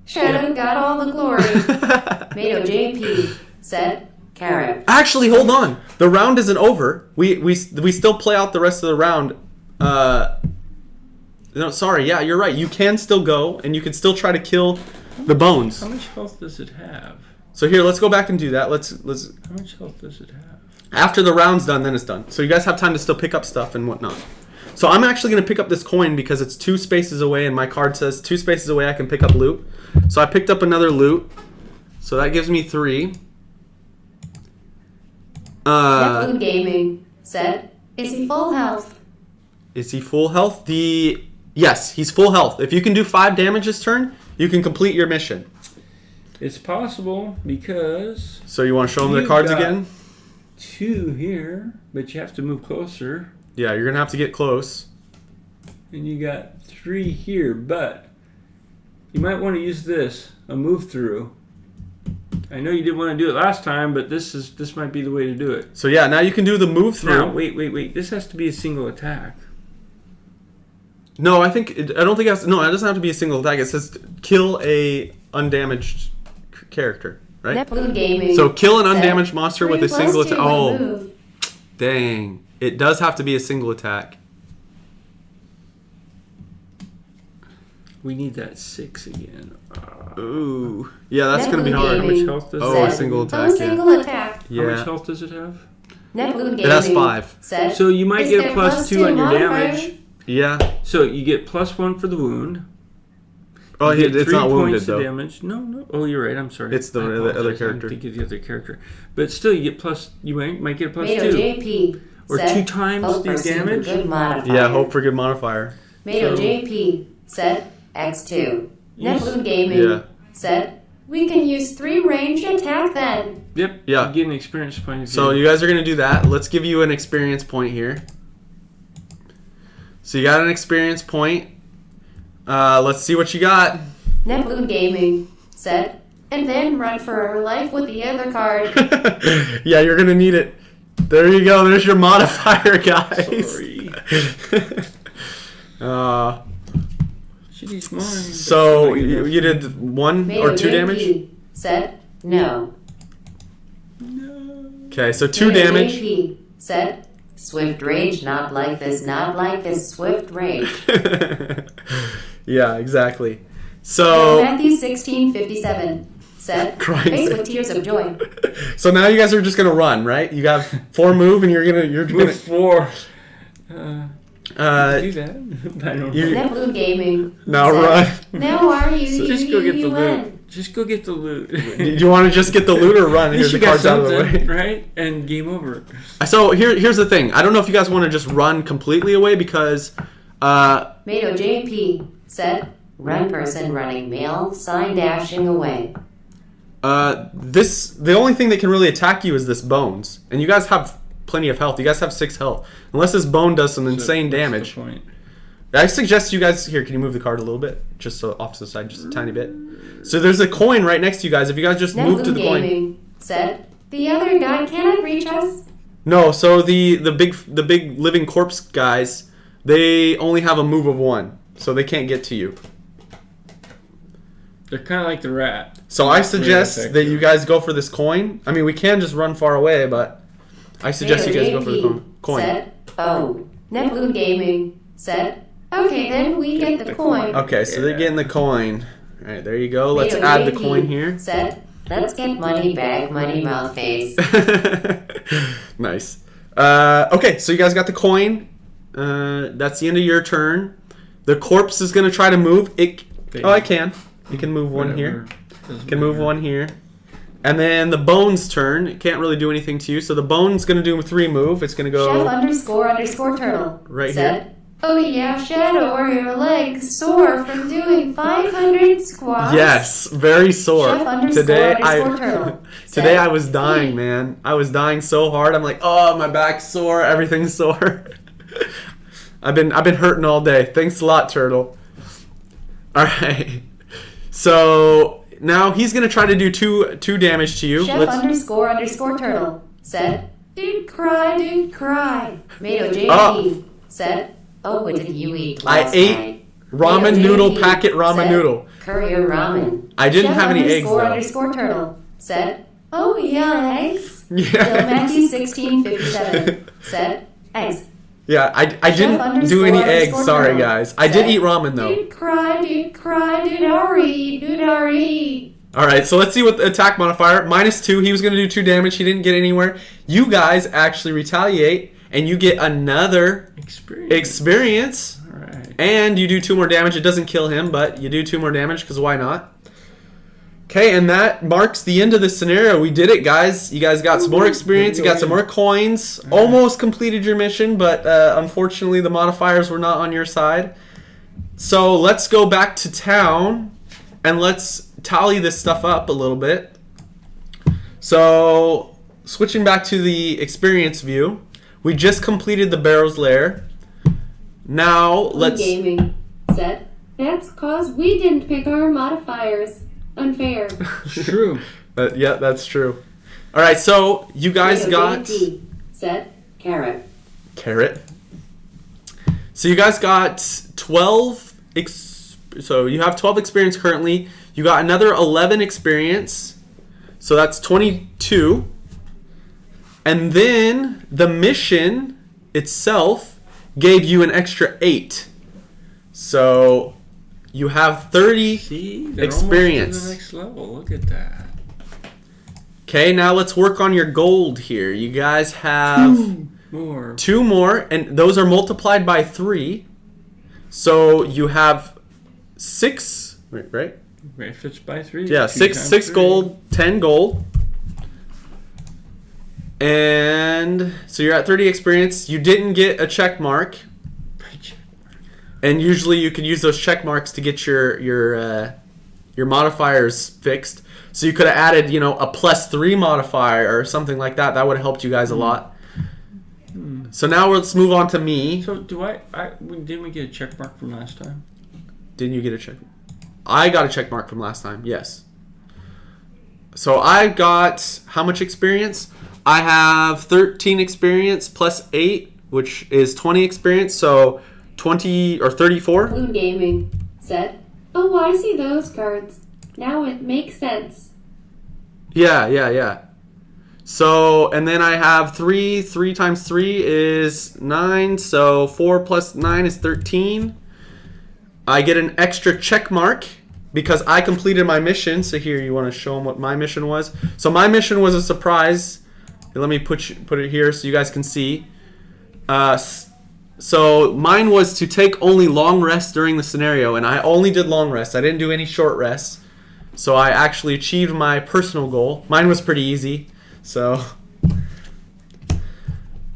Shadow got all the glory. Tomato JP. Set. Carrot. Actually, hold on. The round isn't over. We still play out the rest of the round. No, sorry. Yeah, you're right. You can still go, and you can still try to kill the bones. How much health does it have? So here, let's go back and do that. Let's. How much health does it have? After the round's done, then it's done. So you guys have time to still pick up stuff and whatnot. So I'm actually going to pick up this coin because it's 2 spaces away, and my card says 2 spaces away I can pick up loot. So I picked up another loot. So that gives me 3. Neptune Gaming said, is he full health? Is he full health? Yes, he's full health. If you can do 5 damage this turn, you can complete your mission. It's possible because... So you want to show him the You've cards got- again? 2 here, but you have to move closer. Yeah, you're going to have to get close. And you got 3 here, but you might want to use this, a move through. I know you didn't want to do it last time, but this might be the way to do it. So yeah, now you can do the move through. Now, wait. This has to be a single attack. No, I don't think it doesn't have to be a single attack. It says kill a undamaged character, right? Neptune Gaming. So kill an said, undamaged monster with a 3 single plus 2 attack. with Oh, move. dang. It does have to be a single attack. We need that 6 again. Ooh. Yeah, that's going to be hard. How much health does Oh, it a have? single Oh, attack, yeah. single attack. How much Yeah. health does it have? Neptune Gaming It has 5. said, So you might is get there a plus 2 on your modifier? damage. Yeah. So you get plus 1 for the wound. Oh, You get it's 3 not wounded, points of though. damage. No. Oh, you're right. I'm sorry. It's the I other apologize. character. I didn't think of the other character. But still, you get plus. You might get a plus Mado 2. JP Or said, 2 times hope the for super damage. good modifier. Yeah, hope for good modifier. Mado So- JP said, X2. Yes. Neptune Gaming Yeah. said, we can use 3 range attack then. Yep. Yeah. You get an experience point. So you guys are going to do that. Let's give you an experience point here. So you got an experience point. Let's see what you got. Neptune Gaming said, and then run for our life with the other card. Yeah, you're going to need it. There you go. There's your modifier, guys. Sorry. She's mine. So you did 1 Mado or 2 damage? JP said, no. Okay, so 2 Mado damage. JP said, swift rage, not like this, swift rage. Yeah, exactly. So So Matthew 16:57 said, Crying face sick. with tears of joy. so now you guys are just gonna run, right? You got 4 move, and you're gonna Move 4. uh Do that. I don't know. you Neptune Gaming now said, run. Now are you? Just go get the UN. loot. Just go get the loot. Do you want to just get the loot or run? At Here's least the you got cards out of the something, way. right? And game over. So here's the thing. I don't know if you guys want to just run completely away because Mado JP said, run person running male, sign dashing away. the only thing that can really attack you is this bones, and you guys have plenty of health. You guys have 6 health. Unless this bone does some insane So, what's damage. the point? I suggest you guys here. Can you move the card a little bit, just so off to the side, just a tiny bit? So there's a coin right next to you guys. If you guys just move to Neptune the coin. Gaming said, the other guy cannot reach us. No, so the big living corpse guys, they only have a move of 1, so they can't get to you. They're kind of like the rat. So I Not very suggest that effective. you guys go for this coin. I mean, we can just run far away, but I suggest you Mado guys go for the JP coin. said, oh. Neptune Gaming said, okay, then we get the coin. Okay, so they're getting the coin. All right, there you go. Let's Mado add the JP coin here. Said, let's get money bag, money mouth face. Nice. Okay, so you guys got the coin. That's the end of your turn. The corpse is going to try to move. I can. You can move 1 here. You can move 1 here. And then the bone's turn. It can't really do anything to you. So the bone's going to do a 3 move. It's going to Chef go _ turtle right said, here. oh yeah, Shadow, are your legs sore from doing 500 squats? Yes, very sore. Chef _ Today turtle today said, I was dying, man. I was dying so hard. I'm like, oh, my back's sore. Everything's sore. I've been hurting all day. Thanks a lot, Turtle. All right. So now he's gonna try to do two damage to you. Chef _ turtle said, dude cry. Mado JP said, oh, what did you eat I last ate night? ramen Mado noodle JP packet ramen said, noodle. Courier ramen. I didn't Chef have any eggs though. _ turtle said, oh yeah, eggs. Bill Yeah. Matthew 16:57 said, eggs. Yeah, I didn't do any eggs. Sorry, guys. I did eat ramen though. Dude cry, dude. All right, so let's see what the attack modifier. -2. He was going to do 2 damage. He didn't get anywhere. You guys actually retaliate, and you get another experience. All right. And you do 2 more damage. It doesn't kill him, but you do 2 more damage, because why not? Okay, and that marks the end of the scenario. We did it, guys. You guys got some more experience. You got some more coins. Almost completed your mission, but unfortunately the modifiers were not on your side. So let's go back to town and let's tally this stuff up a little bit. So switching back to the experience view, we just completed the Barrow's Lair. Now let's... Gaming said, that's cause we didn't pick our modifiers. Unfair. True. Yeah, that's true. All right, so you guys got... said, carrot. Carrot. So you guys got 12... So you have 12 experience currently. You got another 11 experience. So that's 22. And then the mission itself gave you an extra 8. So you have 30 experience. Almost to the next level. Look at that. Okay, now let's work on your gold here. You guys have two more, and those are multiplied by 3. So you have 6, right? If it's by 3. Yeah, 6 gold, 10 gold. And so you're at 30 experience. You didn't get a check mark. And usually you could use those check marks to get your modifiers fixed. So you could have added, a +3 modifier or something like that. That would have helped you guys a lot. So now let's move on to me. So didn't we get a check mark from last time? Didn't you get a check? I got a check mark from last time, yes. So I got how much experience? I have 13 experience plus 8, which is 20 experience. So 20 or 34. Blue Gaming said, oh, I see those cards. Now it makes sense. Yeah. So, and then I have 3 times 3 is 9. So 4 plus 9 is 13. I get an extra check mark because I completed my mission. So here, you want to show them what my mission was? So my mission was a surprise. Let me put it here so you guys can see. So mine was to take only long rests during the scenario, and I only did long rests. I didn't do any short rests. So I actually achieved my personal goal. Mine was pretty easy. So, all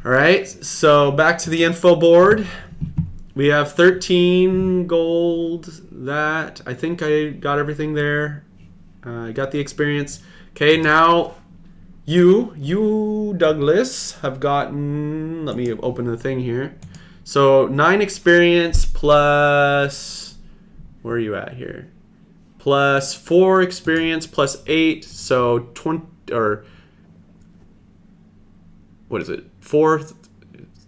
right. So back to the info board. We have 13 gold. That I think I got everything there. I got the experience. Okay, now you Douglas have gotten. Let me open the thing here. So 9 experience plus, where are you at here? Plus 4 experience plus 8, so 20, or what is it? 4,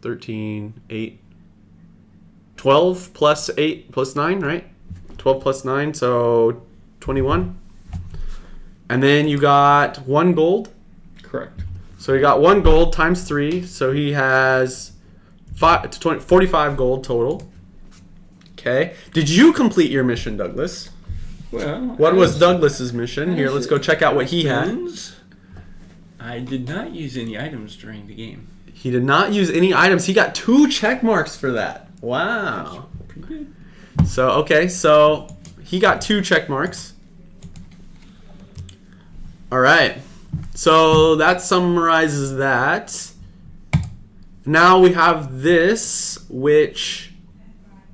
13, 8, 12 plus 8 plus 9, right? 12 plus 9, so 21. And then you got 1 gold. Correct. So he got 1 gold times 3, so he has 45 gold total. Okay. Did you complete your mission, Douglas? Well, what was Douglas's mission? Here, let's go check out what he had. I did not use any items during the game. He did not use any items. He got 2 check marks for that. Wow. That's pretty good. So he got 2 check marks. All right. So that summarizes that. Now we have this, which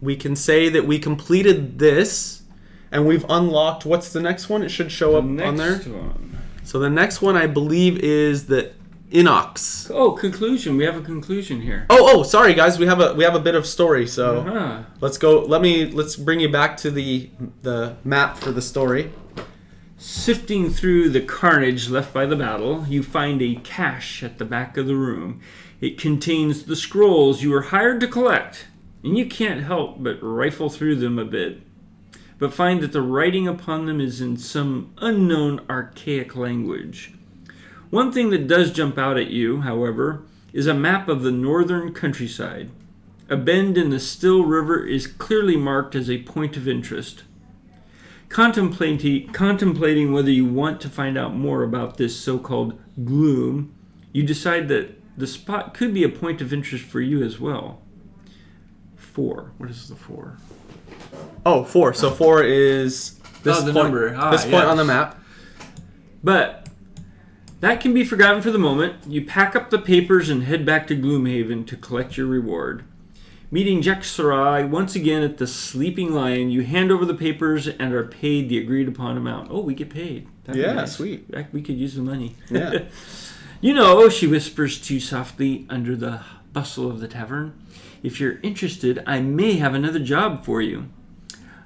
we can say that we completed this, and we've unlocked. What's the next one? It should show up on there. One. So the next one, I believe, is the Inox. Oh, conclusion. We have a conclusion here. Oh, sorry guys, we have a bit of story. So let's go. Let's bring you back to the map for the story. Sifting through the carnage left by the battle, you find a cache at the back of the room. It contains the scrolls you were hired to collect, and you can't help but rifle through them a bit, but find that the writing upon them is in some unknown archaic language. One thing that does jump out at you, however, is a map of the northern countryside. A bend in the Still River is clearly marked as a point of interest. Contemplating whether you want to find out more about this so-called gloom, you decide that the spot could be a point of interest for you as well. 4. What is the 4? Oh, 4. So 4 is this the point, number. this point on the map. But that can be forgotten for the moment. You pack up the papers and head back to Gloomhaven to collect your reward. Meeting Jack Sarai once again at the Sleeping Lion, you hand over the papers and are paid the agreed upon amount. Oh, we get paid. That'd be nice. Sweet. We could use the money. Yeah. You know, she whispers to you softly under the bustle of the tavern. If you're interested, I may have another job for you.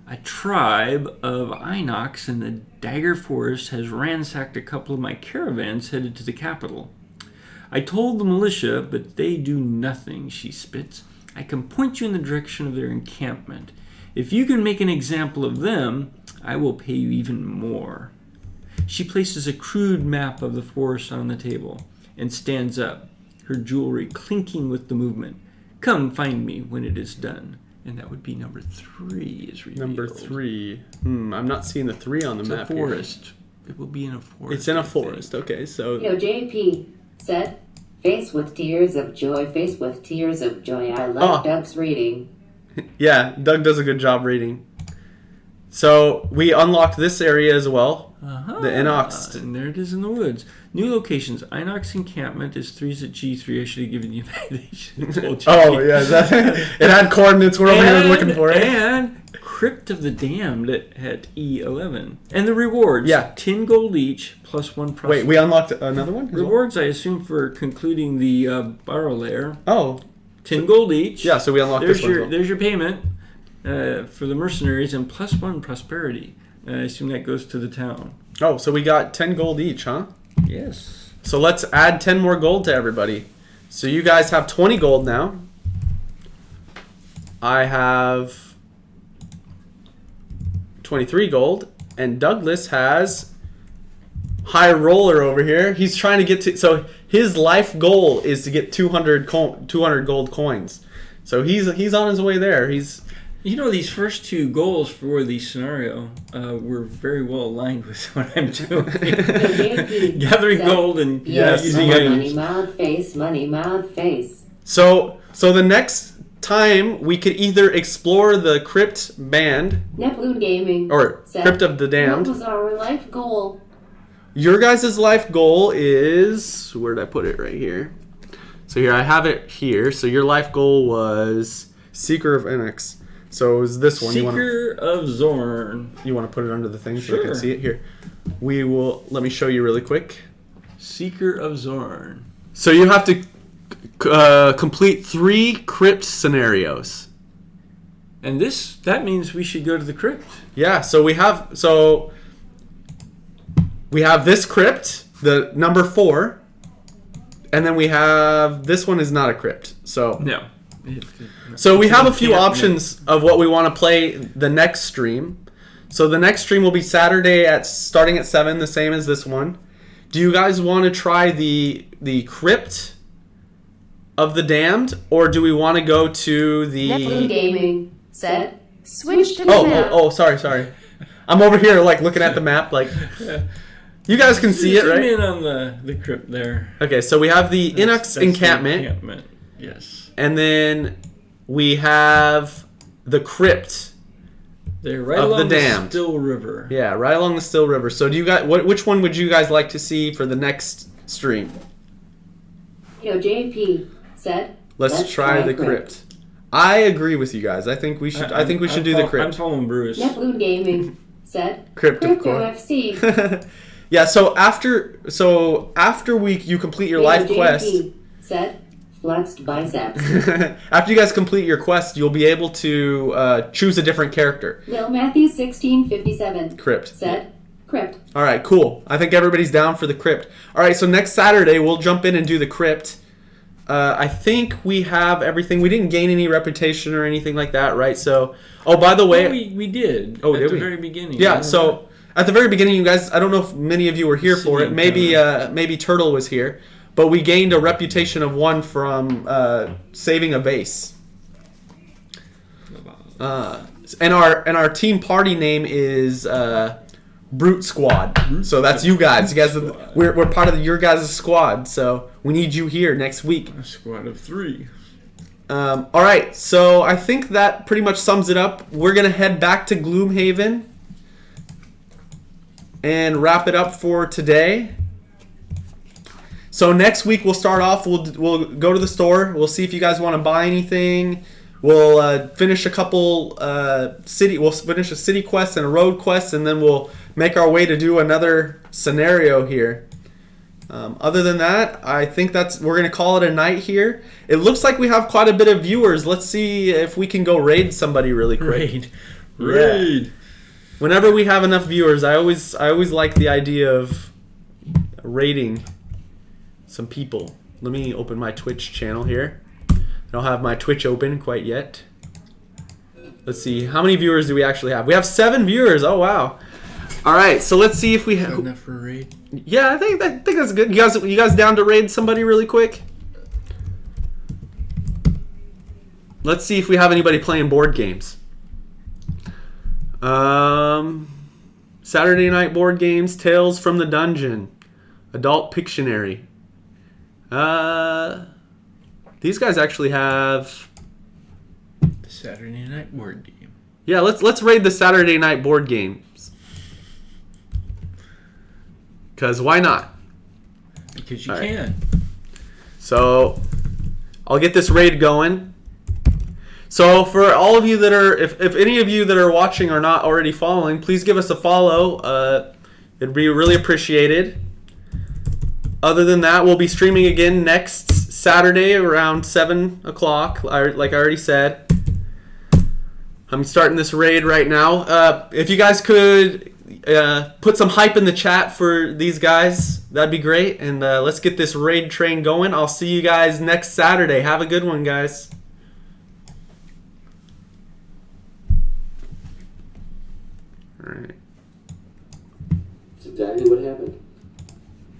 A tribe of Inox in the Dagger Forest has ransacked a couple of my caravans headed to the capital. I told the militia, but they do nothing, she spits. I can point you in the direction of their encampment. If you can make an example of them, I will pay you even more. She places a crude map of the forest on the table and stands up, her jewelry clinking with the movement. Come find me when it is done. And that would be number 3 is revealed. Number 3. I'm not seeing the 3 on the map here. Forest. It will be in a forest. It's in a forest. Okay, so... JP said, face with tears of joy, face with tears of joy. I love Doug's reading. Yeah, Doug does a good job reading. So we unlocked this area as well. The Inox. And there it is in the woods. New locations. Inox encampment is 3's at G3. I should have given you that. It had coordinates. We're over here looking for it. And Crypt of the Damned at E11. And the rewards. Yeah. 10 gold each plus 1 prosperity. Wait, we unlocked another one? Rewards, I assume, for concluding the Barrow Lair. Oh. 10 gold each. Yeah, so we unlocked this one. There's your payment for the mercenaries and plus 1 prosperity. I assume that goes to the town. Oh, so we got 10 gold each, huh? Yes. So let's add 10 more gold to everybody. So you guys have 20 gold now. I have 23 gold. And Douglas has High Roller over here. He's trying to get to... So his life goal is to get 200 gold coins. So he's on his way there. You know, these first 2 goals for the scenario were very well aligned with what I'm doing. Gathering gold and using items. Money, mouth, face. So the next time we could either explore the Crypt Band. Neptune Gaming. Or Crypt of the Damned. What was our life goal? Your guys' life goal is... Where did I put it? Right here. So here, I have it here. So your life goal was Seeker of Inox. So it was this one. Seeker of Zorn. You want to put it under the thing so Sure. I can see it? Here. Let me show you really quick. Seeker of Zorn. So you have to complete 3 crypt scenarios. And that means we should go to the crypt. Yeah, so we have this crypt, the number 4, and then we have this one is not a crypt. So No. So we have a few options of what we want to play the next stream. So the next stream will be Saturday starting at 7, the same as this one. Do you guys want to try the Crypt of the Damned, or do we want to go to the... Neptune Gaming said, switch to the map. Oh, sorry. I'm over here looking at the map You guys can see it, right? Zoom in on the crypt there. Okay, so we have the Inox encampment. Yes. And then we have the Crypt. They're right along the Still River. Yeah, right along the Still River. So do you guys which one would you guys like to see for the next stream? JP said, Let's try the Crypt. I agree with you guys. I think we should do the Crypt. I'm following Bruce. Neptune Gaming said, Crypt of course. FC. Yeah, so after you complete your life quest, said, flexed biceps. After you guys complete your quest, you'll be able to choose a different character. Lil Matthew 1657 Crypt said, Crypt. All right, cool. I think everybody's down for the Crypt. All right, so next Saturday we'll jump in and do the Crypt. I think we have everything. We didn't gain any reputation or anything like that, right? So, by the way, we did. Oh, at did the we? very beginning. Yeah. So at the very beginning, you guys, I don't know if many of you were here for it. Maybe Turtle was here, but we gained a reputation of 1 from saving a vase. And our team party name is Brute Squad. So that's you guys. You guys, we're part of your guys' squad. So we need you here next week. A squad of 3. All right. So I think that pretty much sums it up. We're gonna head back to Gloomhaven. and wrap it up for today. So next week we'll start off. We'll go to the store. We'll see if you guys want to buy anything. We'll finish a couple We'll finish a city quest and a road quest, and then we'll make our way to do another scenario here. Other than that, I think we're gonna call it a night here. It looks like we have quite a bit of viewers. Let's see if we can go raid somebody really quick. Raid. Yeah. Whenever we have enough viewers, I always like the idea of raiding some people. Let me open my Twitch channel here. I don't have my Twitch open quite yet. Let's see, how many viewers do we actually have? We have 7 viewers. Oh wow! All right, so let's see if we have enough for a raid. Yeah, I think that's good. You guys down to raid somebody really quick? Let's see if we have anybody playing board games. Saturday night board games, Tales from the Dungeon, Adult Pictionary. These guys actually have the Saturday night board game. Yeah, let's raid the Saturday night board games. Because why not? Because you can. So I'll get this raid going. So for all of you that are, if any of you that are watching are not already following, please give us a follow. It'd be really appreciated. Other than that, we'll be streaming again next Saturday around 7 o'clock, like I already said. I'm starting this raid right now. If you guys could put some hype in the chat for these guys, that'd be great. And let's get this raid train going. I'll see you guys next Saturday. Have a good one, guys. All right. That's exactly what happened.